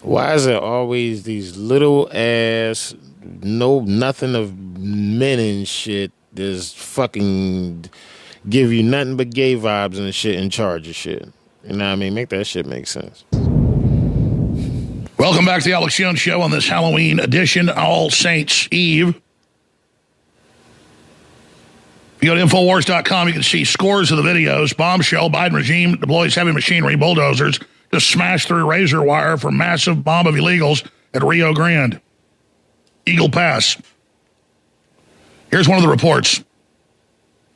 Why is it always these little ass, nothing of men and shit that's fucking give you nothing but gay vibes and shit in charge of shit? You know what I mean? Make that shit make sense. Welcome back to the Alex Jones Show on this Halloween edition, All Saints Eve. If you go to Infowars.com, you can see scores of the videos. Bombshell, Biden regime deploys heavy machinery, bulldozers, to smash through razor wire for massive mob of illegals at Rio Grande. Eagle Pass. Here's one of the reports.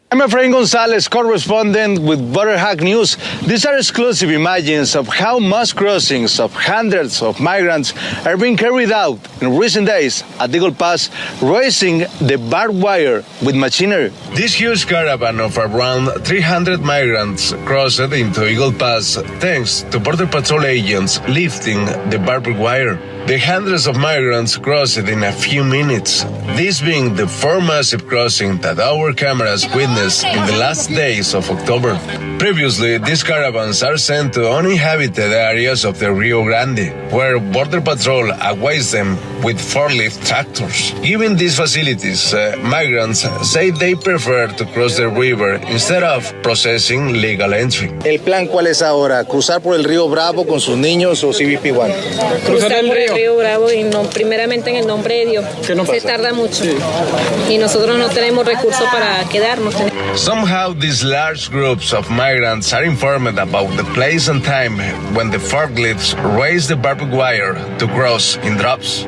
I'm Efrain Gonzalez, correspondent with Border Hack News. These are exclusive images of how mass crossings of hundreds of migrants are being carried out in recent days at Eagle Pass, raising the barbed wire with machinery. This huge caravan of around 300 migrants crossed into Eagle Pass thanks to Border Patrol agents lifting the barbed wire. The hundreds of migrants crossed in a few minutes, this being the fourth massive crossing that our cameras witnessed in the last days of October. Previously, these caravans are sent to uninhabited areas of the Rio Grande, where Border Patrol awaits them with forklift tractors. Given these facilities, migrants say they prefer to cross the river instead of processing legal entry. ¿El plan cuál es ahora? ¿Cruzar por el río Bravo con sus niños o CBP One? Cruzar por el río Bravo y no, primeramente en el nombre de Dios. Se tarda mucho y nosotros no tenemos recursos para quedarnos. Somehow these large groups of migrants are informed about the place and time when the forklifts raise the barbed wire to cross in drops.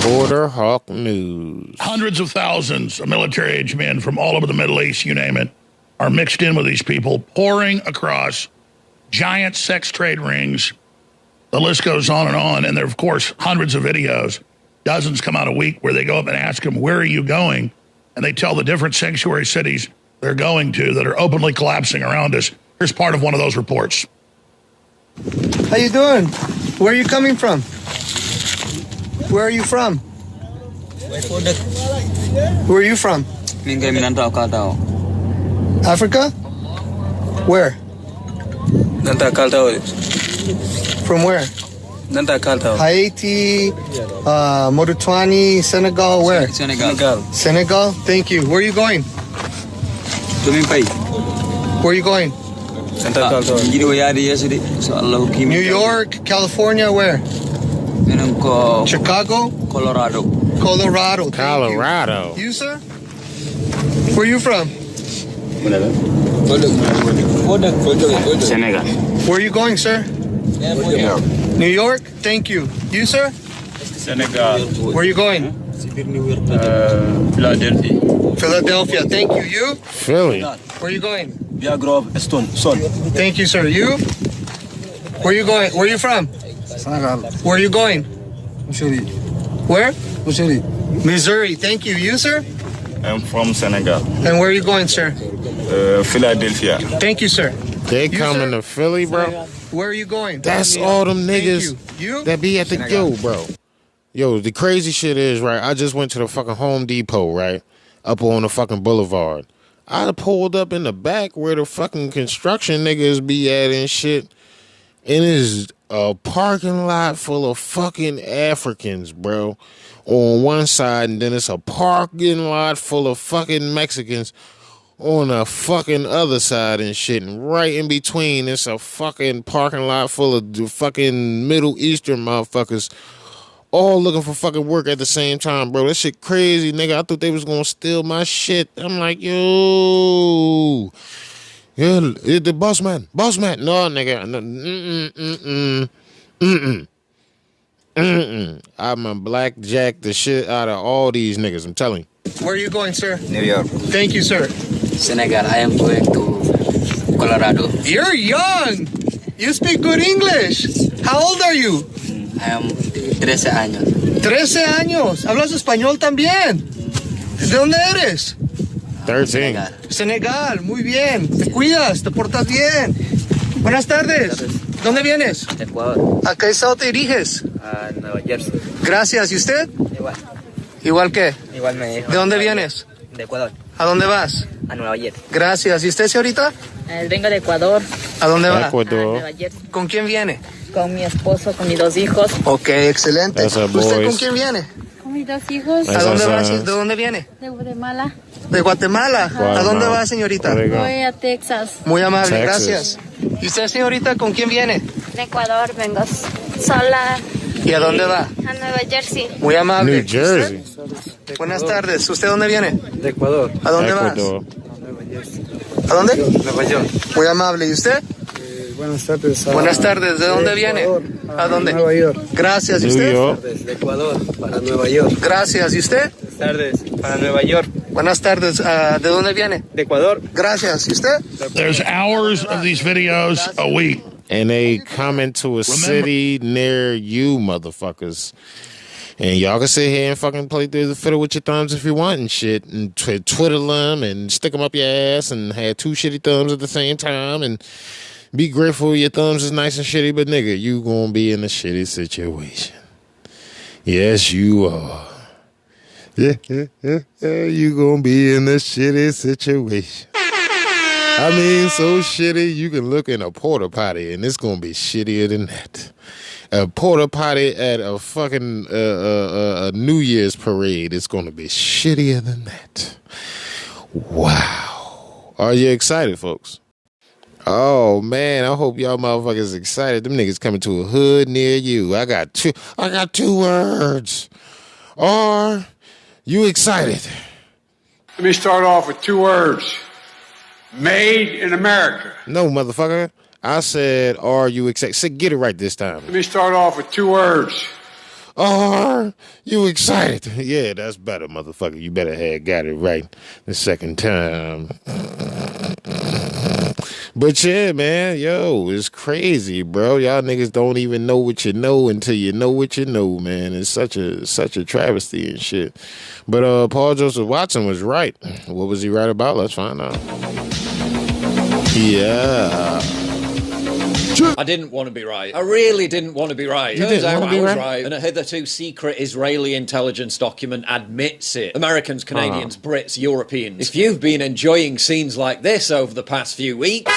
Border Hawk News. Hundreds of thousands of military-age men from all over the Middle East, you name it, are mixed in with these people, pouring across giant sex trade rings. The list goes on. And there are, of course, hundreds of videos. Dozens come out a week where they go up and ask them, where are you going? And they tell the different sanctuary cities they're going to that are openly collapsing around us. Here's part of one of those reports. How you doing? Where are you coming from? Where are you from? Where are you from? Africa? Where? From where? Haiti, Mauritania, Senegal, where? Senegal, thank you. Where are you going? Where are you going? New York, California, where? Chicago? Colorado. Colorado. You, sir? Where are you from? Senegal. Where are you going, sir? New York? Thank you. You, sir? Senegal. Where are you going? Philadelphia. Philadelphia. Thank you. You? Philly. Where are you going? Biagrove, Son. Thank you, sir. You? Where are you going? Where are you from? Senegal. Where are you going? Missouri. Where? Missouri. Thank you. You, sir? I'm from Senegal. And where are you going, sir? Philadelphia. Thank you, sir. They coming to Philly, bro? Where are you going? That's all them niggas that be at the yo, bro. Yo, the crazy shit is, right, I just went to the fucking Home Depot, right, up on the fucking boulevard. I pulled up in the back where the fucking construction niggas be at and shit, and it's a parking lot full of fucking Africans, bro, on one side, and then it's a parking lot full of fucking Mexicans on the fucking other side and shit, and right in between it's a fucking parking lot full of fucking Middle Eastern motherfuckers all looking for fucking work at the same time, bro. That shit crazy, nigga. I thought they was gonna steal my shit. I'm like, yo, yeah, the boss man. No, nigga, I'm a blackjack the shit out of all these niggas, I'm telling you. Where are you going, sir? New York. Thank you, sir. Senegal. I am going to Colorado. You're young. You speak good English. How old are you? I am 13 años. 13 años. ¿Hablas español también? ¿De dónde eres? 13. Senegal. Muy bien. Te cuidas, te portas bien. Buenas tardes. ¿Dónde vienes? Ecuador. ¿A qué estado te diriges? A Nueva Jersey. Gracias. ¿Y usted? Igual. ¿Igual qué? Igual me dijo. ¿De dónde vienes? De Ecuador. ¿A dónde vas? A Nueva Jersey. Gracias. ¿Y usted, señorita? Vengo de Ecuador. ¿A dónde va? Ecuador. A Nueva Jersey. ¿Con quién viene? Con mi esposo, con mis 2 hijos. Ok, excelente. That's our ¿Usted boys. con quién viene? Con mis 2 hijos. ¿A dónde va? That's ¿De dónde viene? De Guatemala. De Guatemala. ¿A dónde va, señorita? There you go. Voy a Texas. Muy amable, Texas. gracias. ¿Y usted, señorita, con quién viene? De Ecuador vengo sola. ¿Y a dónde va? A Nueva Jersey. Muy amable. New Jersey. ¿Usted? Buenas tardes. ¿Usted dónde viene? De Ecuador. ¿A dónde Ecuador. vas? ¿A dónde? Nueva York. Muy amable. ¿Y usted? Buenas tardes. Buenas tardes. ¿De dónde viene? ¿A dónde? Nueva York. Gracias. ¿Y New usted? York. De Ecuador para Nueva York. Gracias. ¿Y usted? Buenas tardes para Nueva York. Buenas tardes. ¿De dónde viene? De Ecuador. Gracias. ¿Y usted? There's hours of these videos a week. And they coming to a city near you, motherfuckers. And y'all can sit here and fucking play through the fiddle with your thumbs if you want and shit. And twiddle them and stick them up your ass and have 2 shitty thumbs at the same time. And be grateful your thumbs is nice and shitty. But nigga, you gonna be in a shitty situation. Yes, you are. Yeah, you gonna be in a shitty situation. I mean, so shitty, you can look in a porta potty and it's gonna be shittier than that. A porta potty at a fucking a New Year's parade is gonna be shittier than that. Wow. Are you excited, folks? Oh man, I hope y'all motherfuckers excited. Them niggas coming to a hood near you. I got two words. Are you excited? Let me start off with 2 words. Made in America. No, motherfucker. I said, are you excited? Say, get it right this time. Let me start off with 2 words. Are you excited? Yeah, that's better, motherfucker. You better have got it right the second time. But yeah, man, yo, it's crazy, bro. Y'all niggas don't even know what you know until you know what you know, man. It's such a travesty and shit. But Paul Joseph Watson was right. What was he right about? Let's find out. Yeah. I didn't want to be right. I really didn't want to be right. You Turns didn't out want to I be was right? right, and a hitherto secret Israeli intelligence document admits it. Americans, Canadians, Brits, Europeans. If you've been enjoying scenes like this over the past few weeks...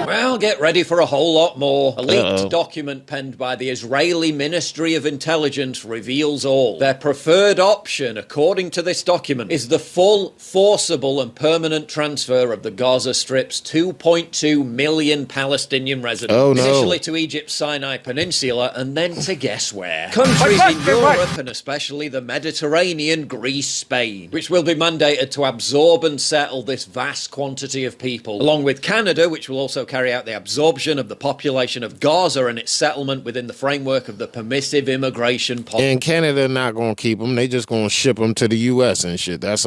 Well, get ready for a whole lot more. A leaked document penned by the Israeli Ministry of Intelligence reveals all. Their preferred option, according to this document, is the full, forcible and permanent transfer of the Gaza Strip's 2.2 million Palestinian residents. Initially to Egypt's Sinai Peninsula, and then to guess where? Countries in Europe, and especially the Mediterranean, Greece, Spain, which will be mandated to absorb and settle this vast quantity of people, along with Canada, which will also carry out the absorption of the population of Gaza and its settlement within the framework of the permissive immigration policy. And Canada not going to keep them. They just going to ship them to the U.S. and shit. That's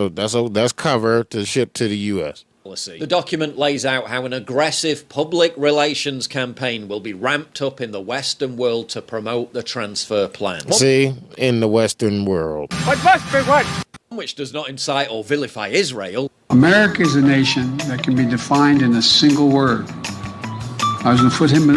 cover to ship to the U.S. The document lays out how an aggressive public relations campaign will be ramped up in the Western world to promote the transfer plan. See, in the Western world. Which does not incite or vilify Israel. America is a nation that can be defined in a single word. I was going to put him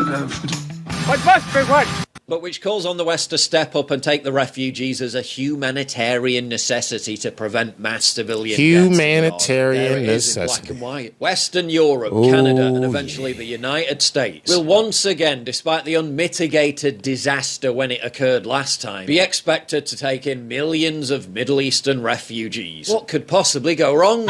but which calls on the West to step up and take the refugees as a humanitarian necessity to prevent mass civilian humanitarian deaths. Black and white. Western Europe, Canada, and eventually the United States will once again, despite the unmitigated disaster when it occurred last time, be expected to take in millions of Middle Eastern refugees. What could possibly go wrong?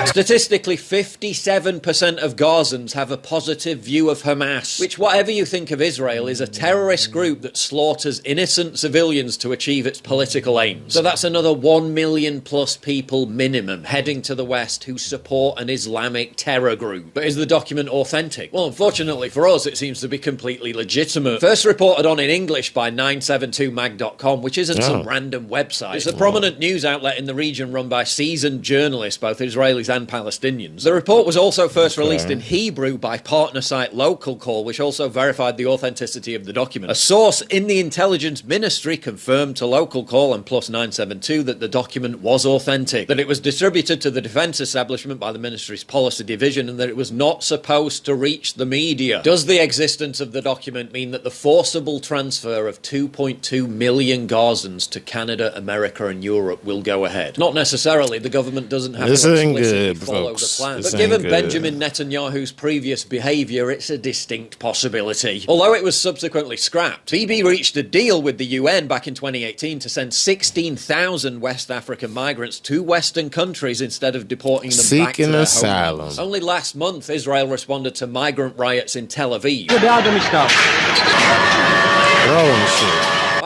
Statistically, 57% of Gazans have a positive view of Hamas, which, whatever you think of Israel, is a terrorist group that slaughters innocent civilians to achieve its political aims. So that's another 1 million plus people minimum heading to the West who support an Islamic terror group. But is the document authentic? Well, unfortunately for us, it seems to be completely legitimate. First reported on in English by 972mag.com, which isn't some random website. It's a prominent news outlet in the region run by seasoned journalists, both Israelis and Palestinians. The report was also first released in Hebrew by partner site Local Call, which also verified the authenticity of the document. A source in the intelligence ministry confirmed to Local Call and Plus 972 that the document was authentic, that it was distributed to the defence establishment by the ministry's policy division, and that it was not supposed to reach the media. Does the existence of the document mean that the forcible transfer of 2.2 million Gazans to Canada, America and Europe will go ahead? Not necessarily. The government doesn't have to explicitly follow the plan. But given Benjamin Netanyahu's previous behaviour, it's a distinct possibility. Although it was subsequently scrapped, Bibi reached a deal with the UN back in 2018 to send 16,000 West African migrants to Western countries instead of deporting them back to their homelands. Only last month, Israel responded to migrant riots in Tel Aviv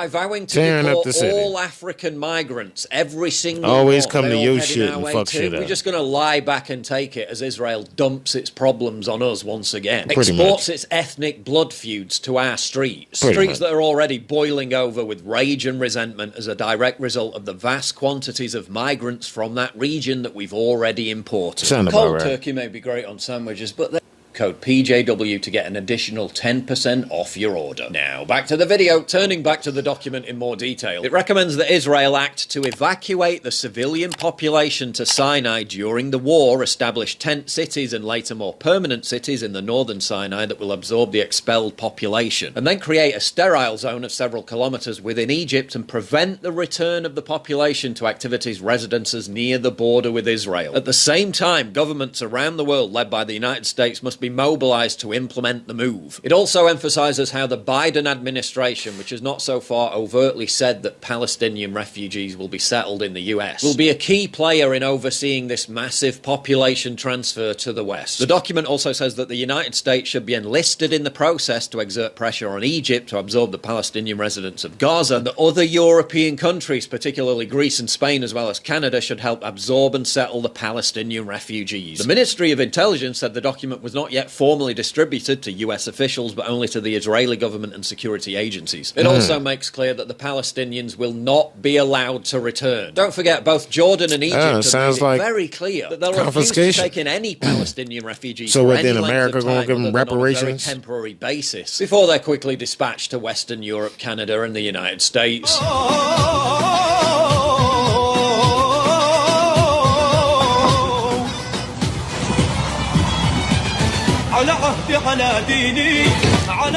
by vowing to deport all African migrants, every single always one. Come to your shit and fuck shit up. We're just going to lie back and take it as Israel dumps its problems on us once again. Pretty Exports much. its ethnic blood feuds to our streets. Pretty Streets much. that are already boiling over with rage and resentment as a direct result of the vast quantities of migrants from that region that we've already imported. Cold turkey may be great on sandwiches, but code PJW to get an additional 10% off your order. Now, back to the video. Turning back to the document in more detail. It recommends that Israel act to evacuate the civilian population to Sinai during the war, establish tent cities and later more permanent cities in the northern Sinai that will absorb the expelled population, and then create a sterile zone of several kilometres within Egypt and prevent the return of the population to activities residences near the border with Israel. At the same time, governments around the world, led by the United States, must be mobilized to implement the move. It also emphasizes how the Biden administration, which has not so far overtly said that Palestinian refugees will be settled in the US, will be a key player in overseeing this massive population transfer to the West. The document also says that the United States should be enlisted in the process to exert pressure on Egypt to absorb the Palestinian residents of Gaza, and that other European countries, particularly Greece and Spain as well as Canada, should help absorb and settle the Palestinian refugees. The Ministry of Intelligence said the document was not yet formally distributed to US officials, but only to the Israeli government and security agencies. It also makes clear that the Palestinians will not be allowed to return. Don't forget, both Jordan and Egypt have made it very clear that they'll refuse to take in any Palestinian refugees so for any America length of time, give them reparations? on a very temporary basis, before they're quickly dispatched to Western Europe, Canada and the United States.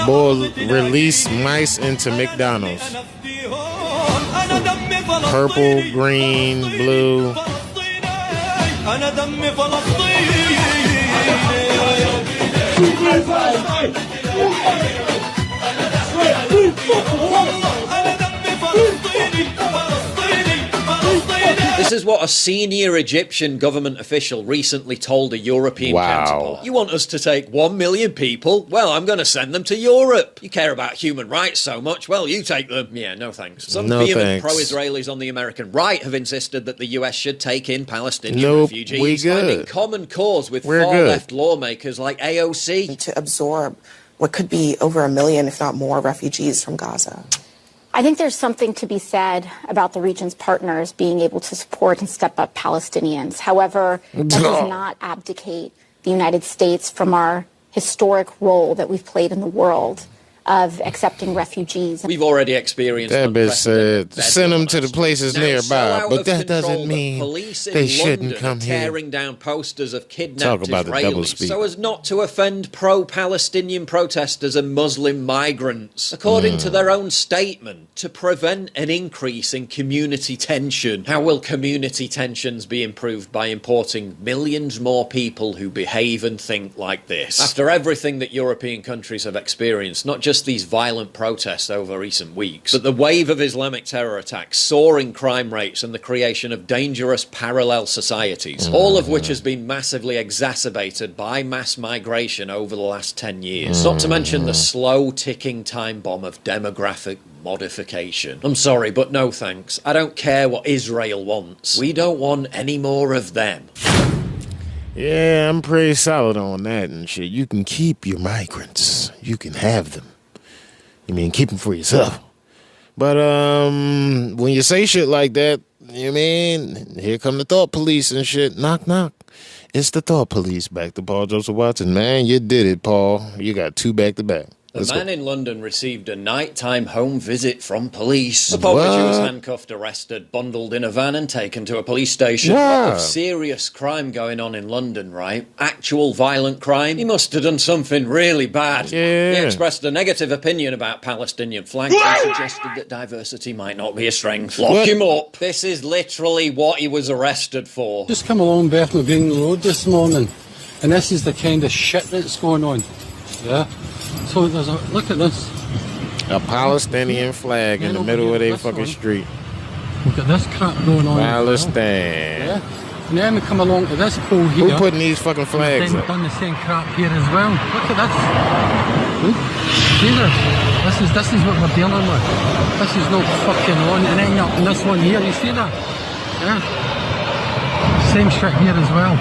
Boy, release mice into McDonald's. Purple, green, blue. أنا دمي فلسطيني This is what a senior Egyptian government official recently told a European counterpart. You want us to take 1 million people? Well, I'm going to send them to Europe. You care about human rights so much? Well, you take them. Yeah, no thanks. Some vehement pro-Israelis on the American right have insisted that the US should take in Palestinian refugees, finding common cause with far-left lawmakers like AOC. To absorb what could be over 1 million, if not more, refugees from Gaza. I think there's something to be said about the region's partners being able to support and step up Palestinians. However, that does not abdicate the United States from our historic role that we've played in the world of accepting refugees. We've already experienced that bitch said send them to the places nearby, but that doesn't mean they shouldn't come here. Tearing down posters of kidnapped Israelis so as not to offend pro-Palestinian protesters and Muslim migrants, according to their own statement, to prevent an increase in community tension. How will community tensions be improved by importing millions more people who behave and think like this? After everything that European countries have experienced, not just these violent protests over recent weeks, but the wave of Islamic terror attacks, soaring crime rates, and the creation of dangerous parallel societies, all of which has been massively exacerbated by mass migration over the last 10 years. Not to mention the slow ticking time bomb of demographic modification. I'm sorry, but no thanks. I don't care what Israel wants. We don't want any more of them. Yeah, I'm pretty solid on that and shit. You can keep your migrants. You can have them. You mean keep them for yourself. But when you say shit like that, you mean, here come the thought police and shit. Knock, knock. It's the thought police. Back to Paul Joseph Watson. Man, you did it, Paul. You got 2 back-to-back. The man in London received a nighttime home visit from police. Popovic was handcuffed, arrested, bundled in a van and taken to a police station. Lot of serious crime going on in London, right? Actual violent crime. He must have done something really bad. Yeah. He expressed a negative opinion about Palestinian flags and suggested that diversity might not be a strength. Lock him up. This is literally what he was arrested for. Just come along Bethnal Green Road this morning, and this is the kind of shit that's going on. Yeah? So there's a, look at this. A Palestinian flag in the middle of their fucking street. Look at this crap going on. Palestine. Yeah. And then we come along to this pole here. Who putting these fucking flags up? They've done the same crap here as well. Look at this. Look. See this? This is what we're dealing with. This is not fucking on. And then up in this one here, you see that? Yeah. Same shit here as well.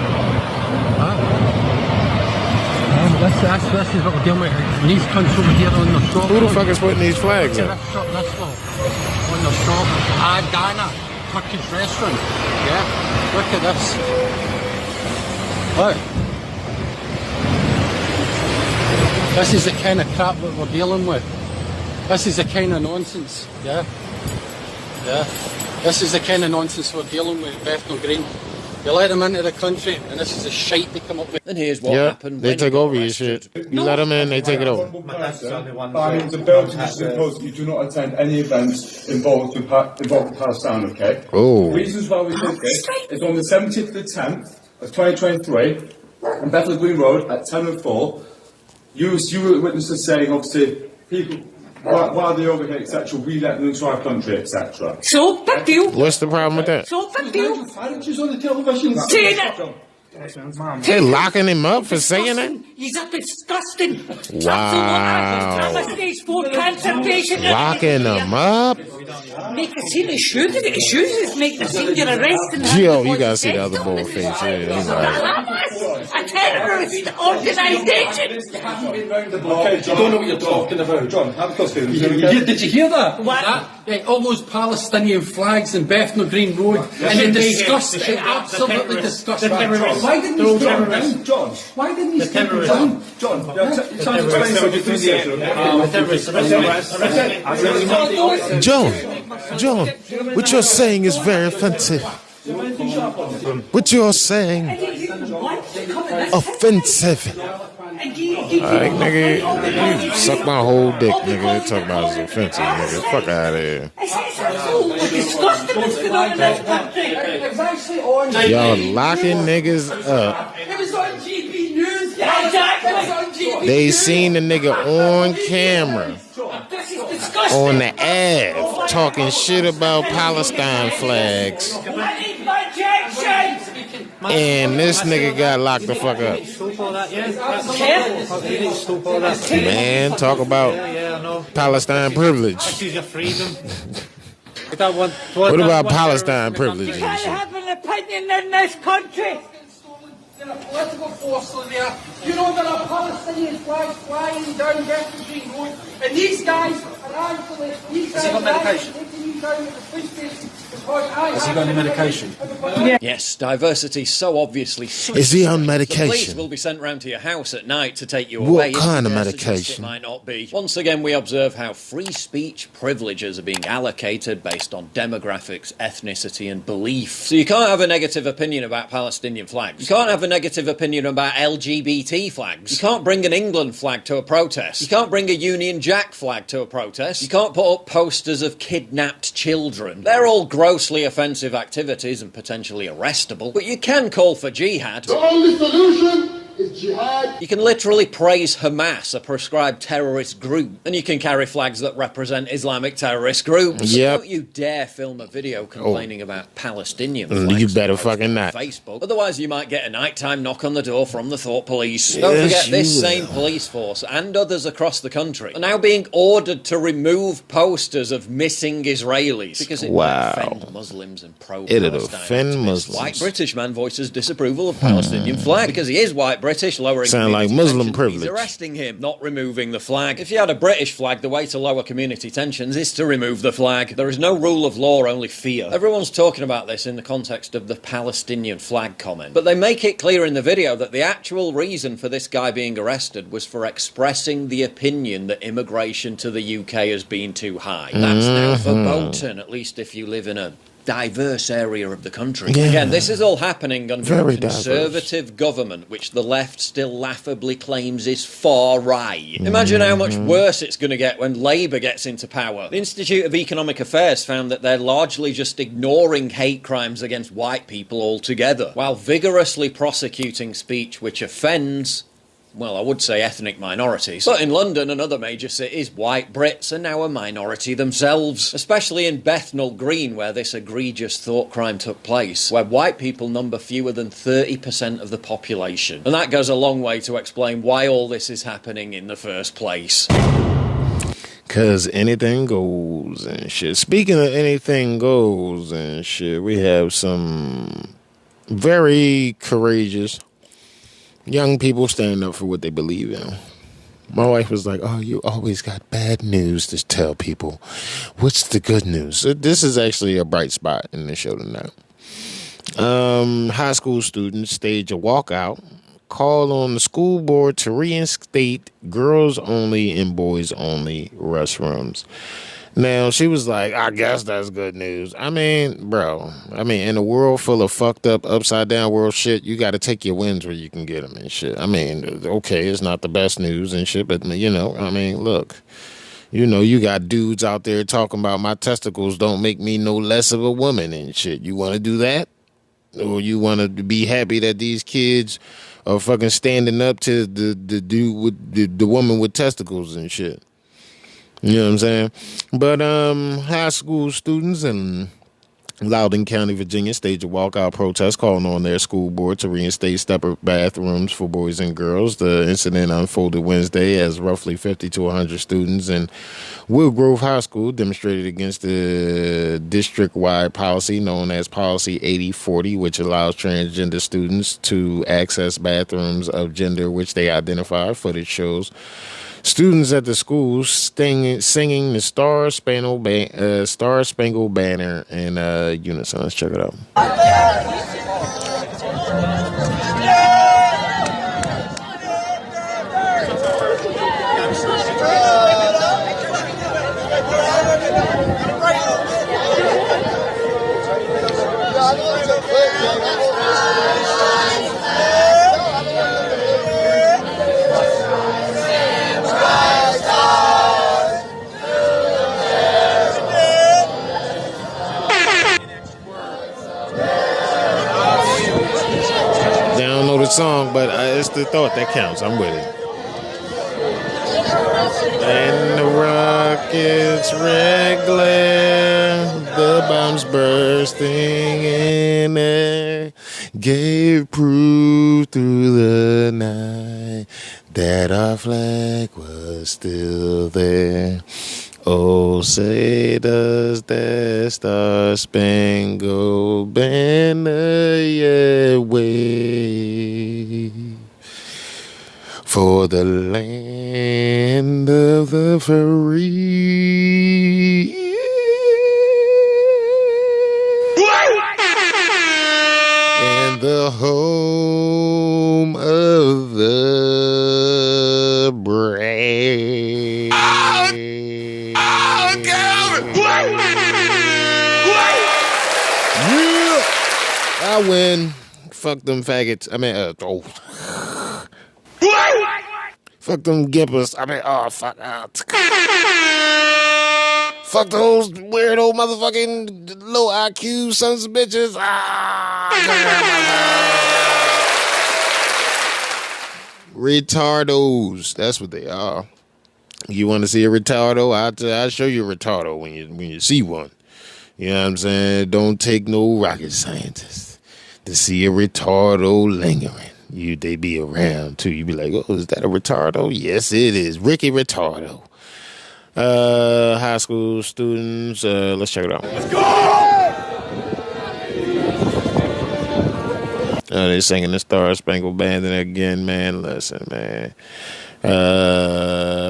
This is what we're dealing with. And these cunts over here on the shop. Who the fuck is putting these flags up? This shop, this one. On the shop. Dana, Turkish restaurant. Yeah. Look at this. Look. This is the kind of crap that we're dealing with. This is the kind of nonsense. Yeah. Yeah. This is the kind of nonsense we're dealing with at Bethnal Green. You let them into the country, and this is the shite they come up with. And here's what happened. They take over your shit. You let them in, they take it over. Barring the Belgian impose you do not attend any events involved with Palestine, okay? Oh. The reasons why we did this is on the 17th of the 10th of 2023, on Bethnal Green Road at 10:04, you were witnesses saying, obviously, people... Why are they over here, etc.? We let them into our country, etc. So, big deal. What's the problem with that? So, big deal. Farage's on the television. Saying it. They locking him up for saying that? He's a disgusting. Wow. Locking him up? Make a scene of shoes. Shoes make the scene. You're arresting him. Yo, you gotta see the other boy face here. A terrorist organisation. Okay, you don't know what you're talking about. John, have a custody. Did you hear that? What? All those Palestinian flags in Bethnal Green Road, and they discussed it, absolutely discussed that. Why didn't you stand down, John? Why didn't you stand down, John? John, what you're saying is very offensive. What you're saying, offensive. Alright, nigga, you suck my whole dick, nigga. They talk about it's offensive, nigga. Fuck out of here. Y'all locking niggas up. They seen the nigga on camera, on the Ave, talking shit about Palestine flags. And this nigga got locked the fuck up. Man, talk about Palestine privilege. What about Palestine privilege? You can't have an opinion in this country. Political force on there. You know there are Palestinian flags flying down Refugee Road, and these guys are actually taking you down to the police station. Has he got any medication? Yes, diversity so obviously. Is he on medication? The police will be sent round to your house at night to take you away. What kind of medication? It might not be. Once again, we observe how free speech privileges are being allocated based on demographics, ethnicity, and belief. So you can't have a negative opinion about Palestinian flags. You can't have a negative opinion about LGBT flags. You can't bring an England flag to a protest. You can't bring a Union Jack flag to a protest. You can't put up posters of kidnapped children. They're all grossly offensive activities and potentially arrestable, but you can call for jihad. The only solution is jihad. You can literally praise Hamas, a prescribed terrorist group, and you can carry flags that represent Islamic terrorist groups. Yep. Don't you dare film a video complaining about Palestinian flags. You better fucking not. Facebook. Otherwise, you might get a nighttime knock on the door from the Thought Police. Don't forget, this same police force and others across the country are now being ordered to remove posters of missing Israelis because it might offend Muslims and pro-Palestine. It'll offend Muslims. White British man voices disapproval of Palestinian flag because he is white British, lowering sound like Muslim privilege. He's arresting him, not removing the flag. If you had a British flag, the way to lower community tensions is to remove the flag. There is no rule of law, only fear. Everyone's talking about this in the context of the Palestinian flag comment, but they make it clear in the video that the actual reason for this guy being arrested was for expressing the opinion that immigration to the UK has been too high. That's now verboten, at least if you live in a diverse area of the country. Yeah. Again, this is all happening under Very a conservative government, which the left still laughably claims is far right. Imagine how much worse it's going to get when Labour gets into power. The Institute of Economic Affairs found that they're largely just ignoring hate crimes against white people altogether, while vigorously prosecuting speech which offends, well, I would say ethnic minorities. But in London and other major cities, white Brits are now a minority themselves. Especially in Bethnal Green, where this egregious thought crime took place, where white people number fewer than 30% of the population. And that goes a long way to explain why all this is happening in the first place. Cause anything goes and shit. Speaking of anything goes and shit, we have some very courageous young people standing up for what they believe in. My wife was like, oh, you always got bad news to tell people. What's the good news? So this is actually a bright spot in the show tonight. High school students stage a walkout, call on the school board to reinstate girls only and boys only restrooms. Now, she was like, I guess that's good news. I mean, bro, in a world full of fucked up, upside down world shit, you got to take your wins where you can get them and shit. I mean, okay, it's not the best news and shit, but, you know, I mean, look, you know, you got dudes out there talking about my testicles don't make me no less of a woman and shit. You want to do that? Or you want to be happy that these kids are fucking standing up to the dude with the woman with testicles and shit? You know what I'm saying? But high school students in Loudoun County, Virginia, staged a walkout protest calling on their school board to reinstate separate bathrooms for boys and girls. The incident unfolded Wednesday as roughly 50 to 100 students in Will Grove High School demonstrated against the district-wide policy known as Policy 8040, which allows transgender students to access bathrooms of gender which they identify. Footage shows students at the school singing the Star Spangled Banner in unison. Let's check it out. stupid song, but it's the thought that counts. I'm with it. And the rockets regular, the bombs bursting in air, gave proof through the night that our flag was still there. Oh, say does that star-spangled banner yet wave for the land of the free and the home of the brave. I win. Fuck them faggots. I mean, fuck them gippers. I mean, fuck out. Fuck those weirdo motherfucking low IQ sons of bitches. Retardos. That's what they are. You want to see a retardo? I'll show you a retardo when you see one. You know what I'm saying? Don't take no rocket scientist to see a retardo lingering. They be around too. You be like, oh, is that a retardo? Yes, it is. Ricky Retardo. High school students. Let's check it out. Let's go! They singing the Star Spangled Banner again, man. Listen, man.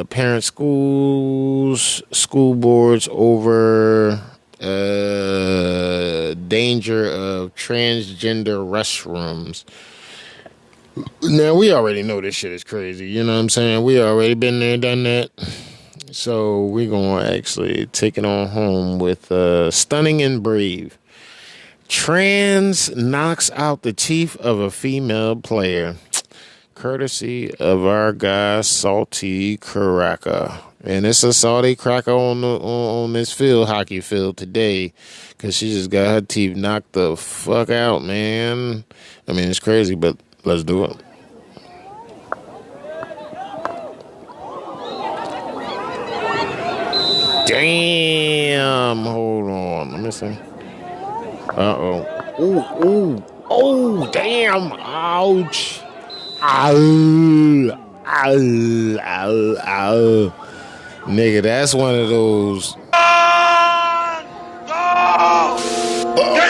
Parent schools, school boards over danger of transgender restrooms. Now, we already know this shit is crazy. You know what I'm saying? We already been there, done that. So we're going to actually take it on home with Stunning and Brave. Trans knocks out the teeth of a female player. Courtesy of our guy, Salty Cracker. And it's a salty cracker on this hockey field today, because she just got her teeth knocked the fuck out, man. I mean, it's crazy, but let's do it. Damn. Hold on. Let me see. Uh-oh. Ooh. Oh, damn. Ouch. Ow. Nigga, that's one of those. Get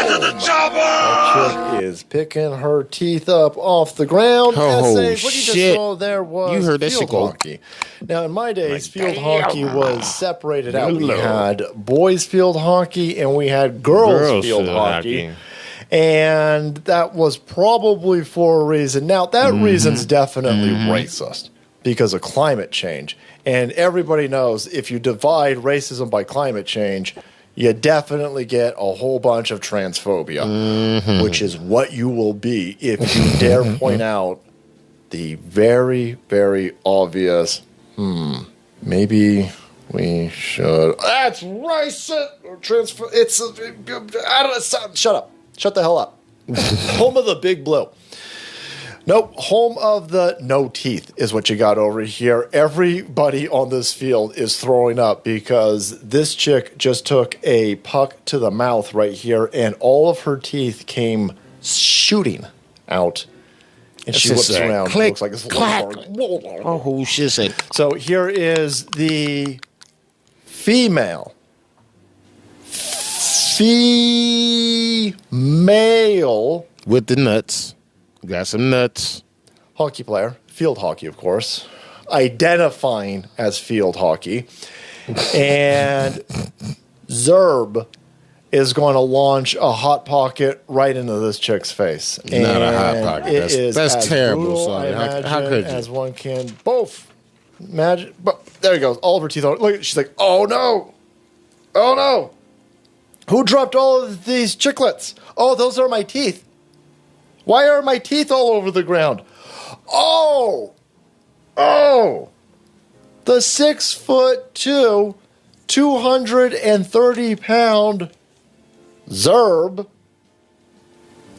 to the chopper! That chick is picking her teeth up off the ground. Oh, Essays. What you shit. just saw there was You heard that field shit go. hockey. Now, in my days, field hockey was separated out. We had boys field hockey and we had girls field hockey. And that was probably for a reason. Now, that reason's definitely racist because of climate change. And everybody knows if you divide racism by climate change, you definitely get a whole bunch of transphobia, which is what you will be if you dare point out the very, very obvious, maybe we should. That's racist. It's, I don't, shut up. Shut the hell up. Home of the Big Blue. Nope, home of the no teeth is what you got over here. Everybody on this field is throwing up because this chick just took a puck to the mouth right here, and all of her teeth came shooting out. And she whips around. Click, looks like it's clack. Oh, shit. So here is the female with the nuts. Got some nuts. Hockey player, field hockey, of course, identifying as field hockey. And Zerb is going to launch a hot pocket right into this chick's face. Not a hot pocket. That's terrible. Sorry. How could you? As one can both imagine. But there he goes. All of her teeth. Look, she's like, oh no. Oh no. Who dropped all of these chiclets? Oh, those are my teeth. Why are my teeth all over the ground? Oh! The 6'2", 230-pound Zerb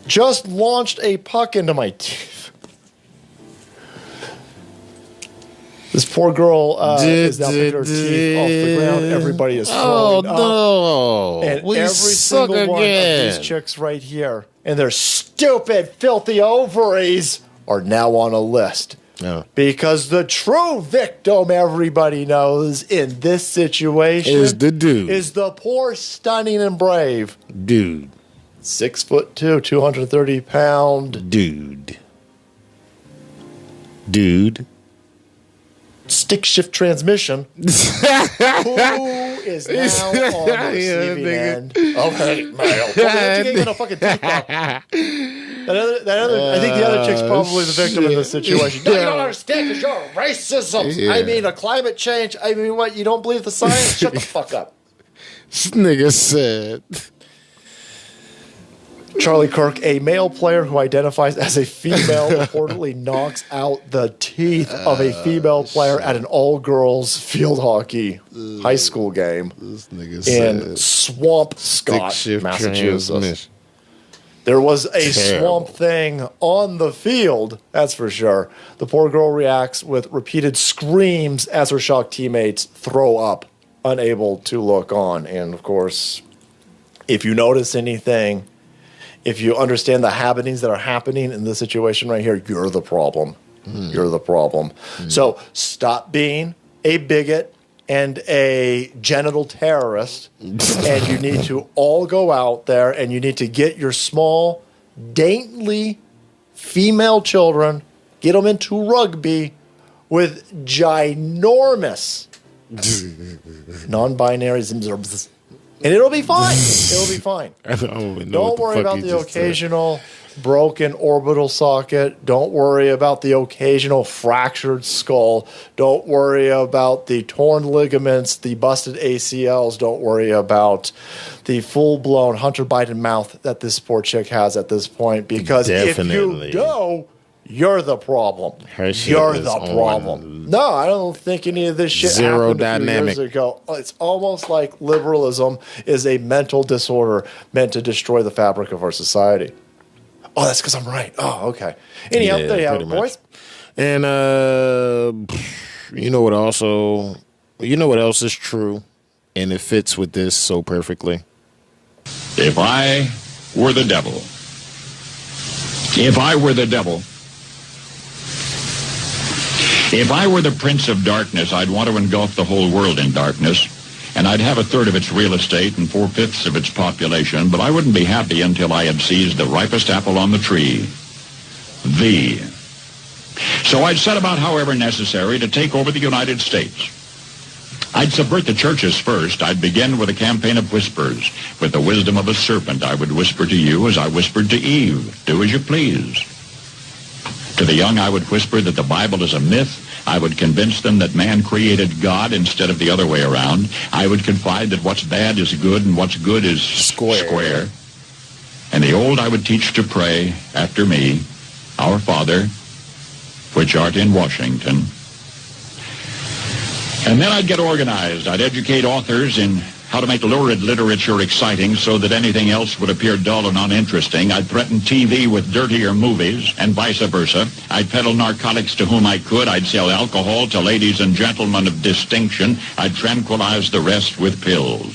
just launched a puck into my teeth. This poor girl is now picking her teeth off the ground. Everybody is throwing up. And every single one of these chicks right here and their stupid, filthy ovaries are now on a list. Because the true victim, everybody knows, in this situation is the dude. Is the poor, stunning, and brave dude. 6'2", 230-pound dude. Stick shift transmission. Who is now on the receiving end of hate mail? Well, you ain't gonna fucking teeth out. I think the other chick's probably the victim in this situation. No, you don't understand because you're racism. Yeah. I mean, a climate change. I mean, what? You don't believe the science? Shut the fuck up. This nigga said. Charlie Kirk, a male player who identifies as a female, reportedly knocks out the teeth of a female player at an all-girls field hockey high school game in Swampscott, Massachusetts. There was a swamp thing on the field, that's for sure. The poor girl reacts with repeated screams as her shocked teammates throw up, unable to look on. And, of course, if you notice anything, if you understand the happenings that are happening in this situation right here, you're the problem. You're the problem. So stop being a bigot and a genital terrorist, and you need to all go out there and you need to get your small, daintily female children, get them into rugby with ginormous non-binaries. And it'll be fine. It'll be fine. Don't worry about the occasional broken orbital socket. Don't worry about the occasional fractured skull. Don't worry about the torn ligaments, the busted ACLs. Don't worry about the full-blown Hunter Biden mouth that this poor chick has at this point. Because if you do, you're the problem. You're the problem. No, I don't think any of this shit happened a few years ago. It's almost like liberalism is a mental disorder meant to destroy the fabric of our society. Oh, that's because I'm right. Oh, okay. Anyhow, there you have it, boys. And you know what else is true, and it fits with this so perfectly. If I were the devil, if I were the prince of darkness, I'd want to engulf the whole world in darkness, and I'd have 1/3 of its real estate and 4/5 of its population, but I wouldn't be happy until I had seized the ripest apple on the tree, thee. So I'd set about, however necessary, to take over the United States. I'd subvert the churches first. I'd begin with a campaign of whispers. With the wisdom of a serpent, I would whisper to you as I whispered to Eve, do as you please. To the young, I would whisper that the Bible is a myth. I would convince them that man created God instead of the other way around. I would confide that what's bad is good and what's good is square. And the old I would teach to pray after me, Our Father, which art in Washington. And then I'd get organized. I'd educate authors in how to make lurid literature exciting so that anything else would appear dull and uninteresting. I'd threaten TV with dirtier movies and vice versa. I'd peddle narcotics to whom I could. I'd sell alcohol to ladies and gentlemen of distinction. I'd tranquilize the rest with pills.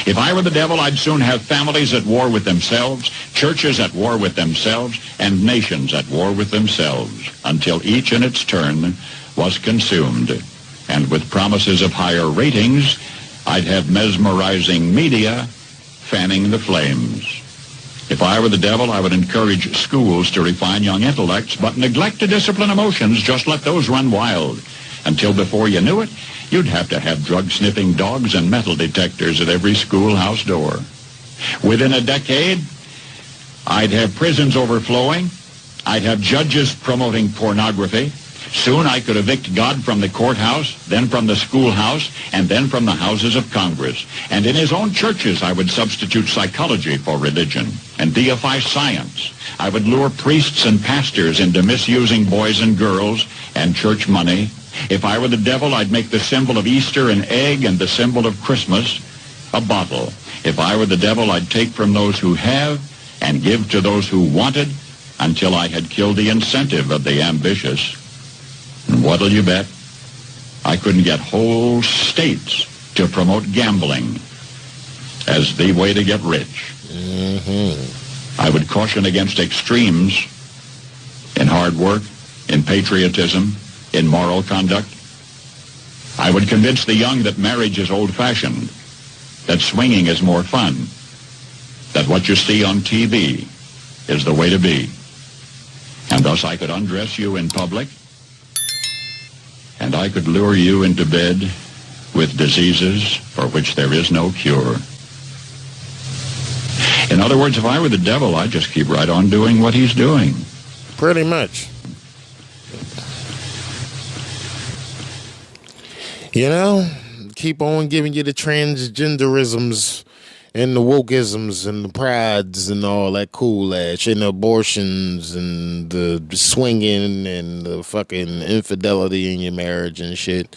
If I were the devil, I'd soon have families at war with themselves, churches at war with themselves, and nations at war with themselves, until each in its turn was consumed. And with promises of higher ratings, I'd have mesmerizing media fanning the flames. If I were the devil, I would encourage schools to refine young intellects, but neglect to discipline emotions. Just let those run wild. Until before you knew it, you'd have to have drug-sniffing dogs and metal detectors at every schoolhouse door. Within a decade, I'd have prisons overflowing. I'd have judges promoting pornography. Soon I could evict God from the courthouse, then from the schoolhouse, and then from the houses of Congress. And in his own churches, I would substitute psychology for religion and deify science. I would lure priests and pastors into misusing boys and girls and church money. If I were the devil, I'd make the symbol of Easter an egg and the symbol of Christmas a bottle. If I were the devil, I'd take from those who have and give to those who wanted until I had killed the incentive of the ambitious. And what'll you bet? I couldn't get whole states to promote gambling as the way to get rich. I would caution against extremes in hard work, in patriotism, in moral conduct. I would convince the young that marriage is old-fashioned, that swinging is more fun, that what you see on TV is the way to be. And thus I could undress you in public, and I could lure you into bed with diseases for which there is no cure. In other words, if I were the devil, I'd just keep right on doing what he's doing. Pretty much. You know, keep on giving you the transgenderisms and the wokeisms and the prides and all that cool ass shit, and the abortions and the swinging and the fucking infidelity in your marriage and shit.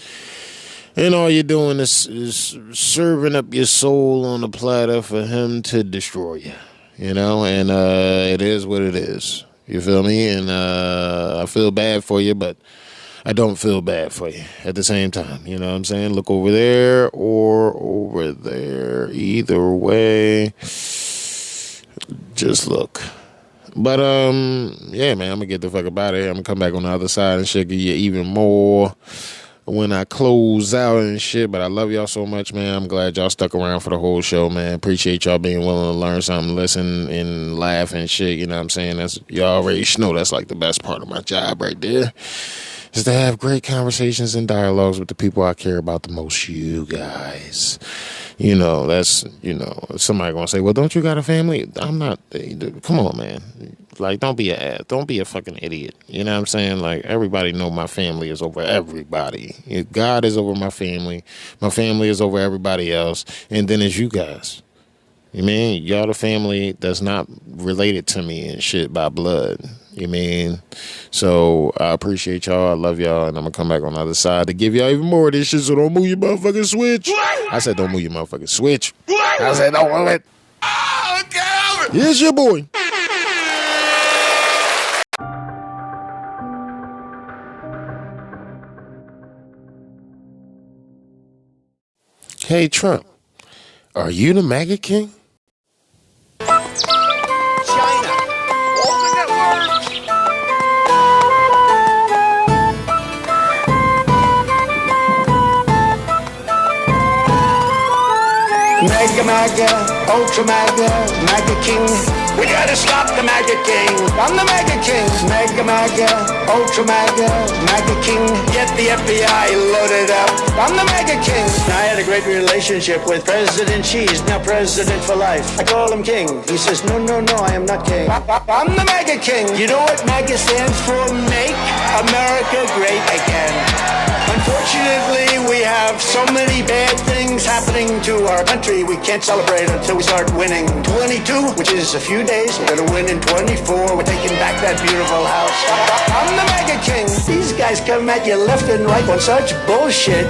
And all you're doing is serving up your soul on a platter for him to destroy you, you know? And it is what it is. You feel me? And I feel bad for you, but I don't feel bad for you at the same time. You know what I'm saying? Look over there or over there. Either way, just look. But, yeah, man, I'm going to get the fuck up out of here. I'm going to come back on the other side and shit, give you even more when I close out and shit. But I love y'all so much, man. I'm glad y'all stuck around for the whole show, man. Appreciate y'all being willing to learn something, listen, and laugh and shit. You know what I'm saying? That's, y'all already know that's like the best part of my job right there, is to have great conversations and dialogues with the people I care about the most, you guys. You know, that's, you know, somebody gonna say, well, don't you got a family? I'm not, come on, man. Like, don't be a fucking idiot. You know what I'm saying? Like, everybody know my family is over everybody. God is over my family is over everybody else, and then it's you guys. You mean, y'all the family that's not related to me and shit by blood. You mean? So I appreciate y'all. I love y'all. And I'm going to come back on the other side to give y'all even more of this shit. So don't move your motherfucking switch. I said don't move your motherfucking switch. I said don't move it. Here's your boy. Hey, Trump. Are you the MAGA king? Mega, MAGA, Ultra MAGA, MAGA King. We gotta stop the MAGA King. I'm the MAGA King. Mega, MAGA, Ultra MAGA, MAGA King. Get the FBI loaded up. I'm the MAGA King. I had a great relationship with President Xi. He's now president for life. I call him King. He says, no, I am not king. I'm the MAGA King. You know what MAGA stands for? Make America Great Again. Unfortunately, we have so many bad things happening to our country. We can't celebrate until we start winning 22, which is a few days. We're going to win in 24. We're taking back that beautiful house. I'm the MAGA King. These guys come at you left and right on such bullshit.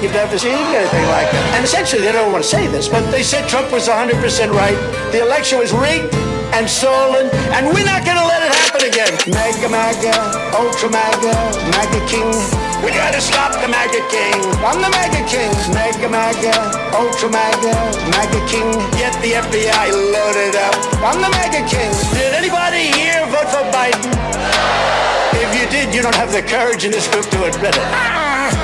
You've never seen anything like that. And essentially, they don't want to say this, but they said Trump was 100% right. The election was rigged and stolen, and we're not going to let it happen again. Mega, MAGA, Ultra MAGA, MAGA King. We gotta stop the MAGA King. I'm the MAGA King. Mega, MAGA, Ultra MAGA, MAGA King. Get the FBI loaded up. I'm the MAGA King. Did anybody here vote for Biden? If you did, you don't have the courage in this group to admit it.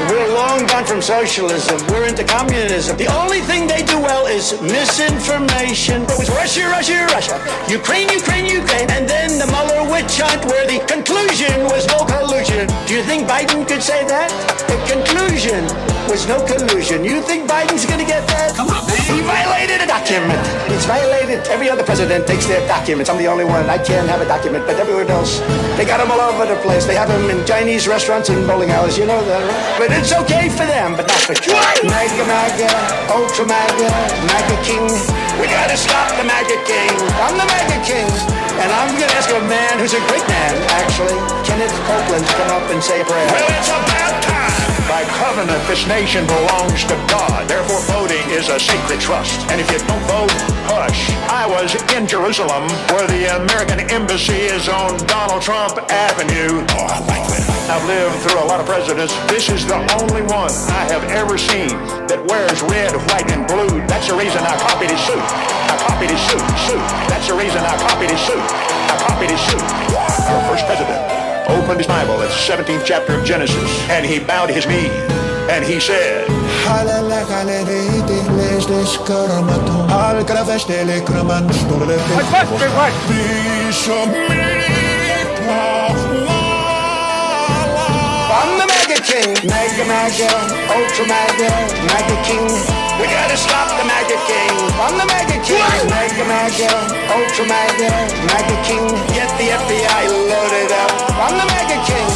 We're long gone from socialism. We're into communism. The only thing they do well is misinformation. It was Russia, Russia, Russia. Ukraine, Ukraine, Ukraine. And then the Mueller witch hunt where the conclusion was no collusion. Do you think Biden could say that? The conclusion was no collusion. You think Biden's going to get that? Come on, man. He violated a document. He's violated. Every other president takes their documents. I'm the only one. I can't have a document, but everyone else, they got them all over the place. They have them in Chinese restaurants and bowling alleys. You know that, right? But it's okay for them, but not for you. Mega, MAGA, Ultra MAGA, MAGA King. We gotta stop the MAGA King. I'm the MAGA King. And I'm gonna ask a man who's a great man, actually, Kenneth Copeland, to come up and say a prayer. Well, it's about time. By covenant, this nation belongs to God. Therefore, voting is a sacred trust. And if you don't vote, hush. I was in Jerusalem, where the American embassy is on Donald Trump Avenue. Oh, I like that. I've lived through a lot of presidents. This is the only one I have ever seen that wears red, white, and blue. That's the reason I copied his suit. I copied his suit. That's the reason I copied his suit. I copied his suit. Our first president opened his Bible at the 17th chapter of Genesis, and he bowed his knee, and he said, I'm the MAGA King. MAGA, Ultra MAGA, MAGA King. We gotta stop the MAGA King. I'm the MAGA King. MAGA, Ultra MAGA, MAGA King. Get the FBI loaded up. I'm the MAGA King.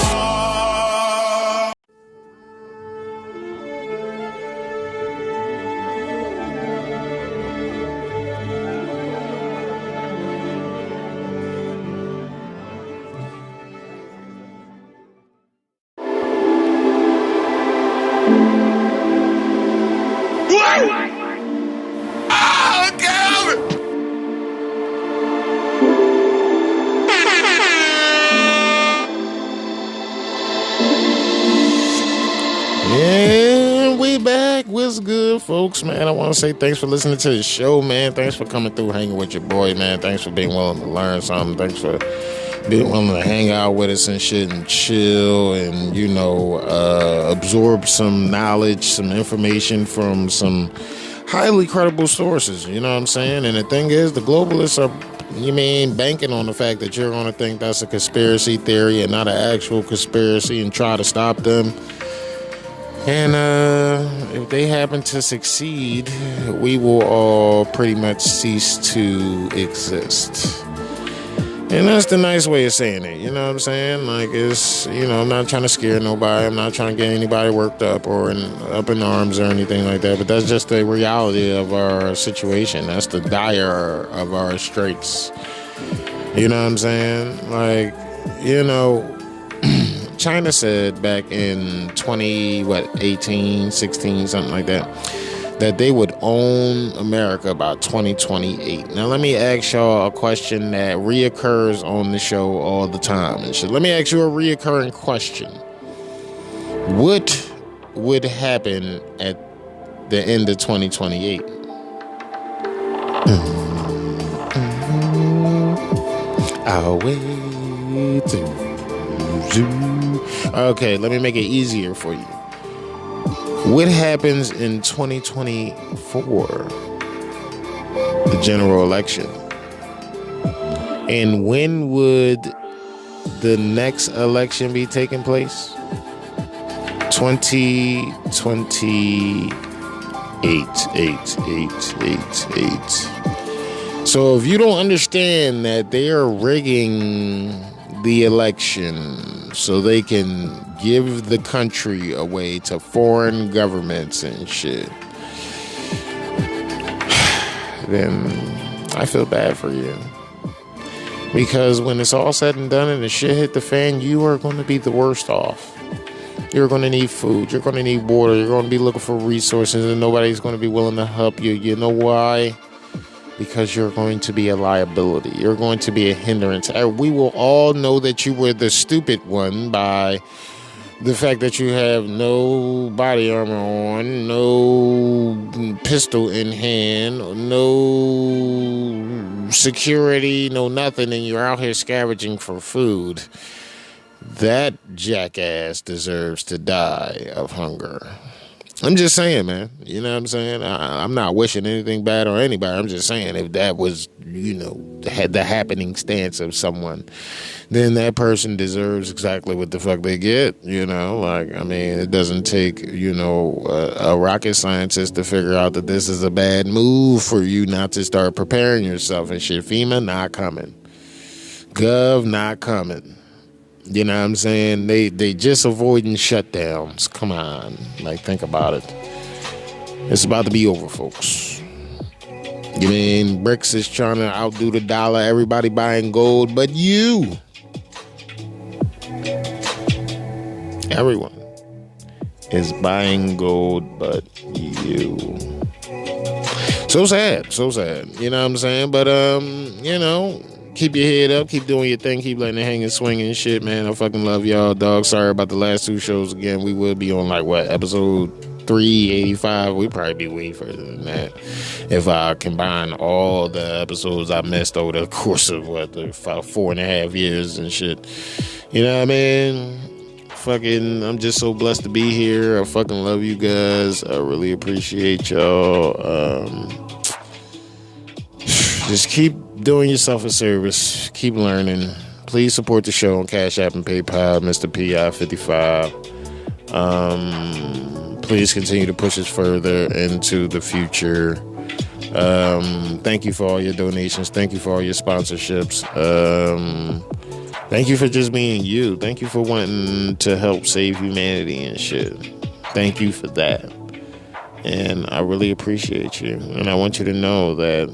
And we back. What's good, folks, man? I want to say thanks for listening to the show, man. Thanks for coming through, hanging with your boy, man. Thanks for being willing to learn something. Thanks for being willing to hang out with us and shit and chill and, you know, absorb some knowledge, some information from some highly credible sources. You know what I'm saying? And the thing is, the globalists are, you mean, banking on the fact that you're going to think that's a conspiracy theory and not an actual conspiracy and try to stop them. And if they happen to succeed, we will all pretty much cease to exist. And that's the nice way of saying it, you know what I'm saying? Like, it's, you know, I'm not trying to scare nobody. I'm not trying to get anybody worked up or up in arms or anything like that. But that's just the reality of our situation. That's the dire of our straits. You know what I'm saying? Like, you know, China said back in 18, 16, something like that they would own America by 2028. Now, let me ask y'all a question that reoccurs on the show all the time. And shit. Let me ask you a reoccurring question. What would happen at the end of 2028? I'll wait to... Okay, let me make it easier for you. What happens in 2024? The general election. And when would the next election be taking place? 2028. So if you don't understand that they are rigging the election so they can give the country away to foreign governments and shit, then I feel bad for you. Because when it's all said and done and the shit hit the fan, you are going to be the worst off. You're going to need food. You're going to need water. You're going to be looking for resources and nobody's going to be willing to help you. You know why? Because you're going to be a liability. You're going to be a hindrance. We will all know that you were the stupid one by the fact that you have no body armor on, no pistol in hand, no security, no nothing, and you're out here scavenging for food. That jackass deserves to die of hunger. I'm just saying, man. You know what I'm saying? I'm not wishing anything bad on anybody. I'm just saying, if that was, you know, had the happening stance of someone, then that person deserves exactly what the fuck they get. You know, like, I mean, it doesn't take, you know, a rocket scientist to figure out that this is a bad move for you not to start preparing yourself and shit. FEMA not coming. Gov not coming. You know what I'm saying? They just avoiding shutdowns. Come on. Like, think about it. It's about to be over, folks. You mean BRICS is trying to outdo the dollar, everybody buying gold, but you. Everyone is buying gold, but you. So sad. You know what I'm saying? But, you know, keep your head up, keep doing your thing, keep letting it hang and swing and shit, man. I fucking love y'all, dog. Sorry about the last 2 shows again. We will be on like what, episode 385. We'd probably be way further than that if I combine all the episodes I missed over the course of what, the 4.5 years and shit. You know what I mean? Fucking, I'm just so blessed to be here. I fucking love you guys. I really appreciate y'all. Just keep doing yourself a service. Keep learning. Please support the show on Cash App and PayPal, Mr. PI55. Please continue to push us further into the future. Thank you for all your donations. Thank you for all your sponsorships. Thank you for just being you. Thank you for wanting to help save humanity and shit. Thank you for that. And I really appreciate you. And I want you to know that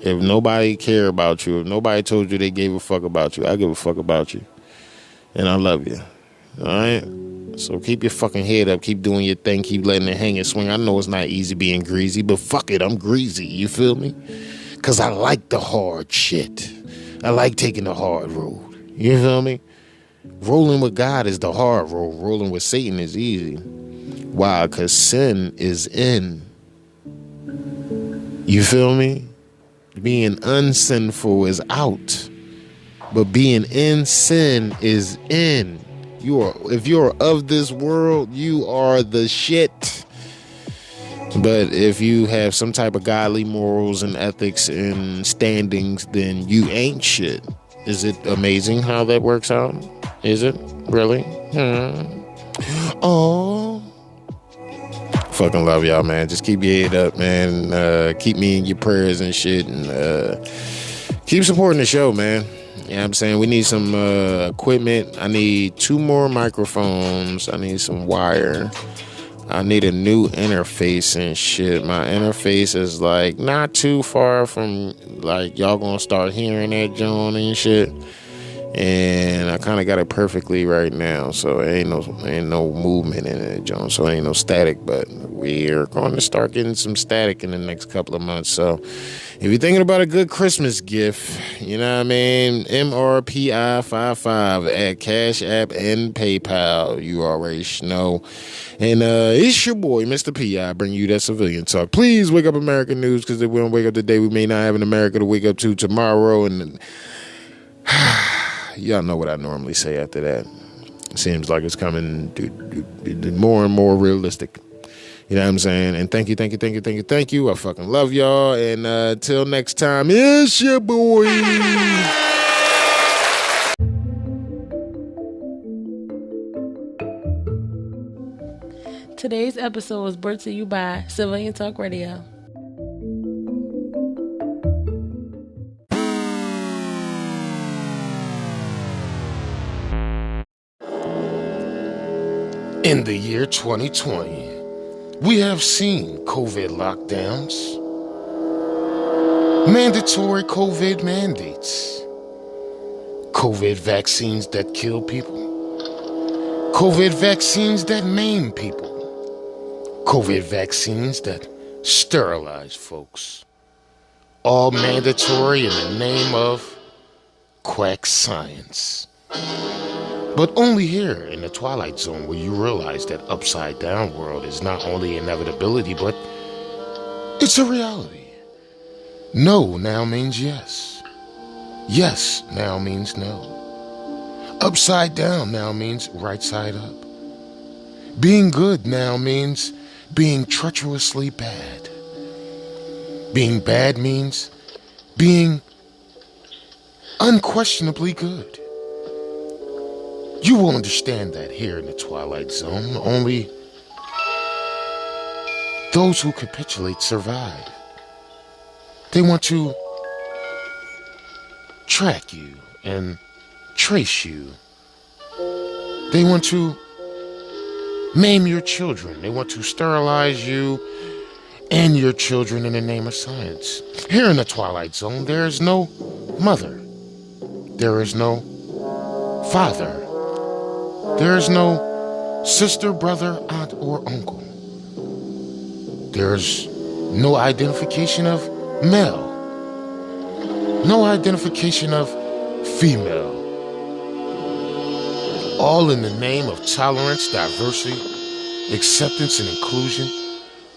if nobody cared about you, if nobody told you they gave a fuck about you, I give a fuck about you. And I love you. All right? So keep your fucking head up. Keep doing your thing. Keep letting it hang and swing. I know it's not easy being greasy, but fuck it. I'm greasy. You feel me? Because I like the hard shit. I like taking the hard road. You feel me? Rolling with God is the hard road. Rolling with Satan is easy. Why? Because sin is in. You feel me? Being unsinful is out. But being in sin is in. If you're of this world, you are the shit. But if you have some type of godly morals and ethics and standings, then you ain't shit. Is it amazing how that works out? Is it? Really? Oh. Fucking love y'all, man. Just keep your head up, man. Keep me in your prayers and shit. And keep supporting the show, man. You know what I'm saying? We need some equipment. I need 2 more microphones. I need some wire. I need a new interface and shit. My interface is like not too far from like y'all gonna start hearing that John and shit. And I kind of got it perfectly right now, so ain't no movement in it, John. So ain't no static, but we're going to start getting some static in the next couple of months. So if you're thinking about a good Christmas gift, you know what I mean, MRPI55 at Cash App and PayPal. You already know. And it's your boy, Mr. P.I., bring you that civilian talk. Please wake up American news, because if we don't wake up today, we may not have an America to wake up to tomorrow. And y'all know what I normally say after that. It seems like it's coming more and more realistic. You know what I'm saying? And thank you. I fucking love y'all. And until next time, it's your boy. Today's episode was brought to you by Civilian Talk Radio. In the year 2020, we have seen COVID lockdowns, mandatory COVID mandates, COVID vaccines that kill people, COVID vaccines that maim people, COVID vaccines that sterilize folks, all mandatory in the name of quack science. But only here in the Twilight Zone will you realize that upside down world is not only inevitability, but it's a reality. No now means yes. Yes now means no. Upside down now means right side up. Being good now means being treacherously bad. Being bad means being unquestionably good. You will understand that here in the Twilight Zone. Only those who capitulate survive. They want to track you and trace you. They want to maim your children. They want to sterilize you and your children in the name of science. Here in the Twilight Zone, there is no mother. There is no father. There is no sister, brother, aunt, or uncle. There's no identification of male. no identification of female. All in the name of tolerance, diversity, acceptance, and inclusion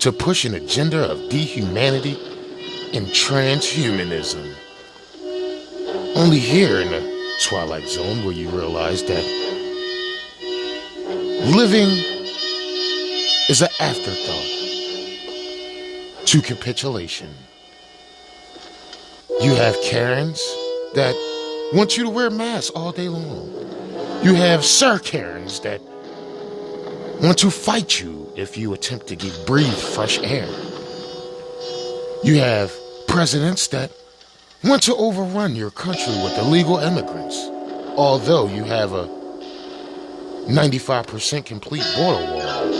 to push an agenda of dehumanity and transhumanism. Only here in the Twilight Zone will you realize that living is an afterthought to capitulation. You have Karens that want you to wear masks all day long. You have Sir Karens that want to fight you if you attempt to breathe fresh air. You have presidents that want to overrun your country with illegal immigrants, although you have a 95% complete border wall.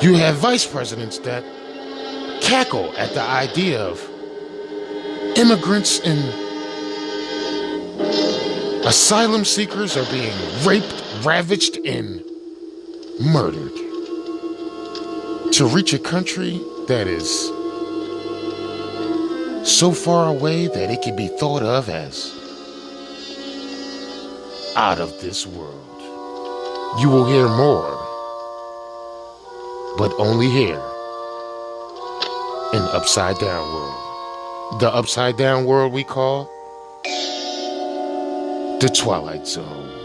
You have vice presidents that cackle at the idea of immigrants and asylum seekers are being raped, ravaged, and murdered to reach a country that is so far away that it can be thought of as out of this world. You will hear more, but only here in Upside Down World. The Upside Down World we call the Twilight Zone.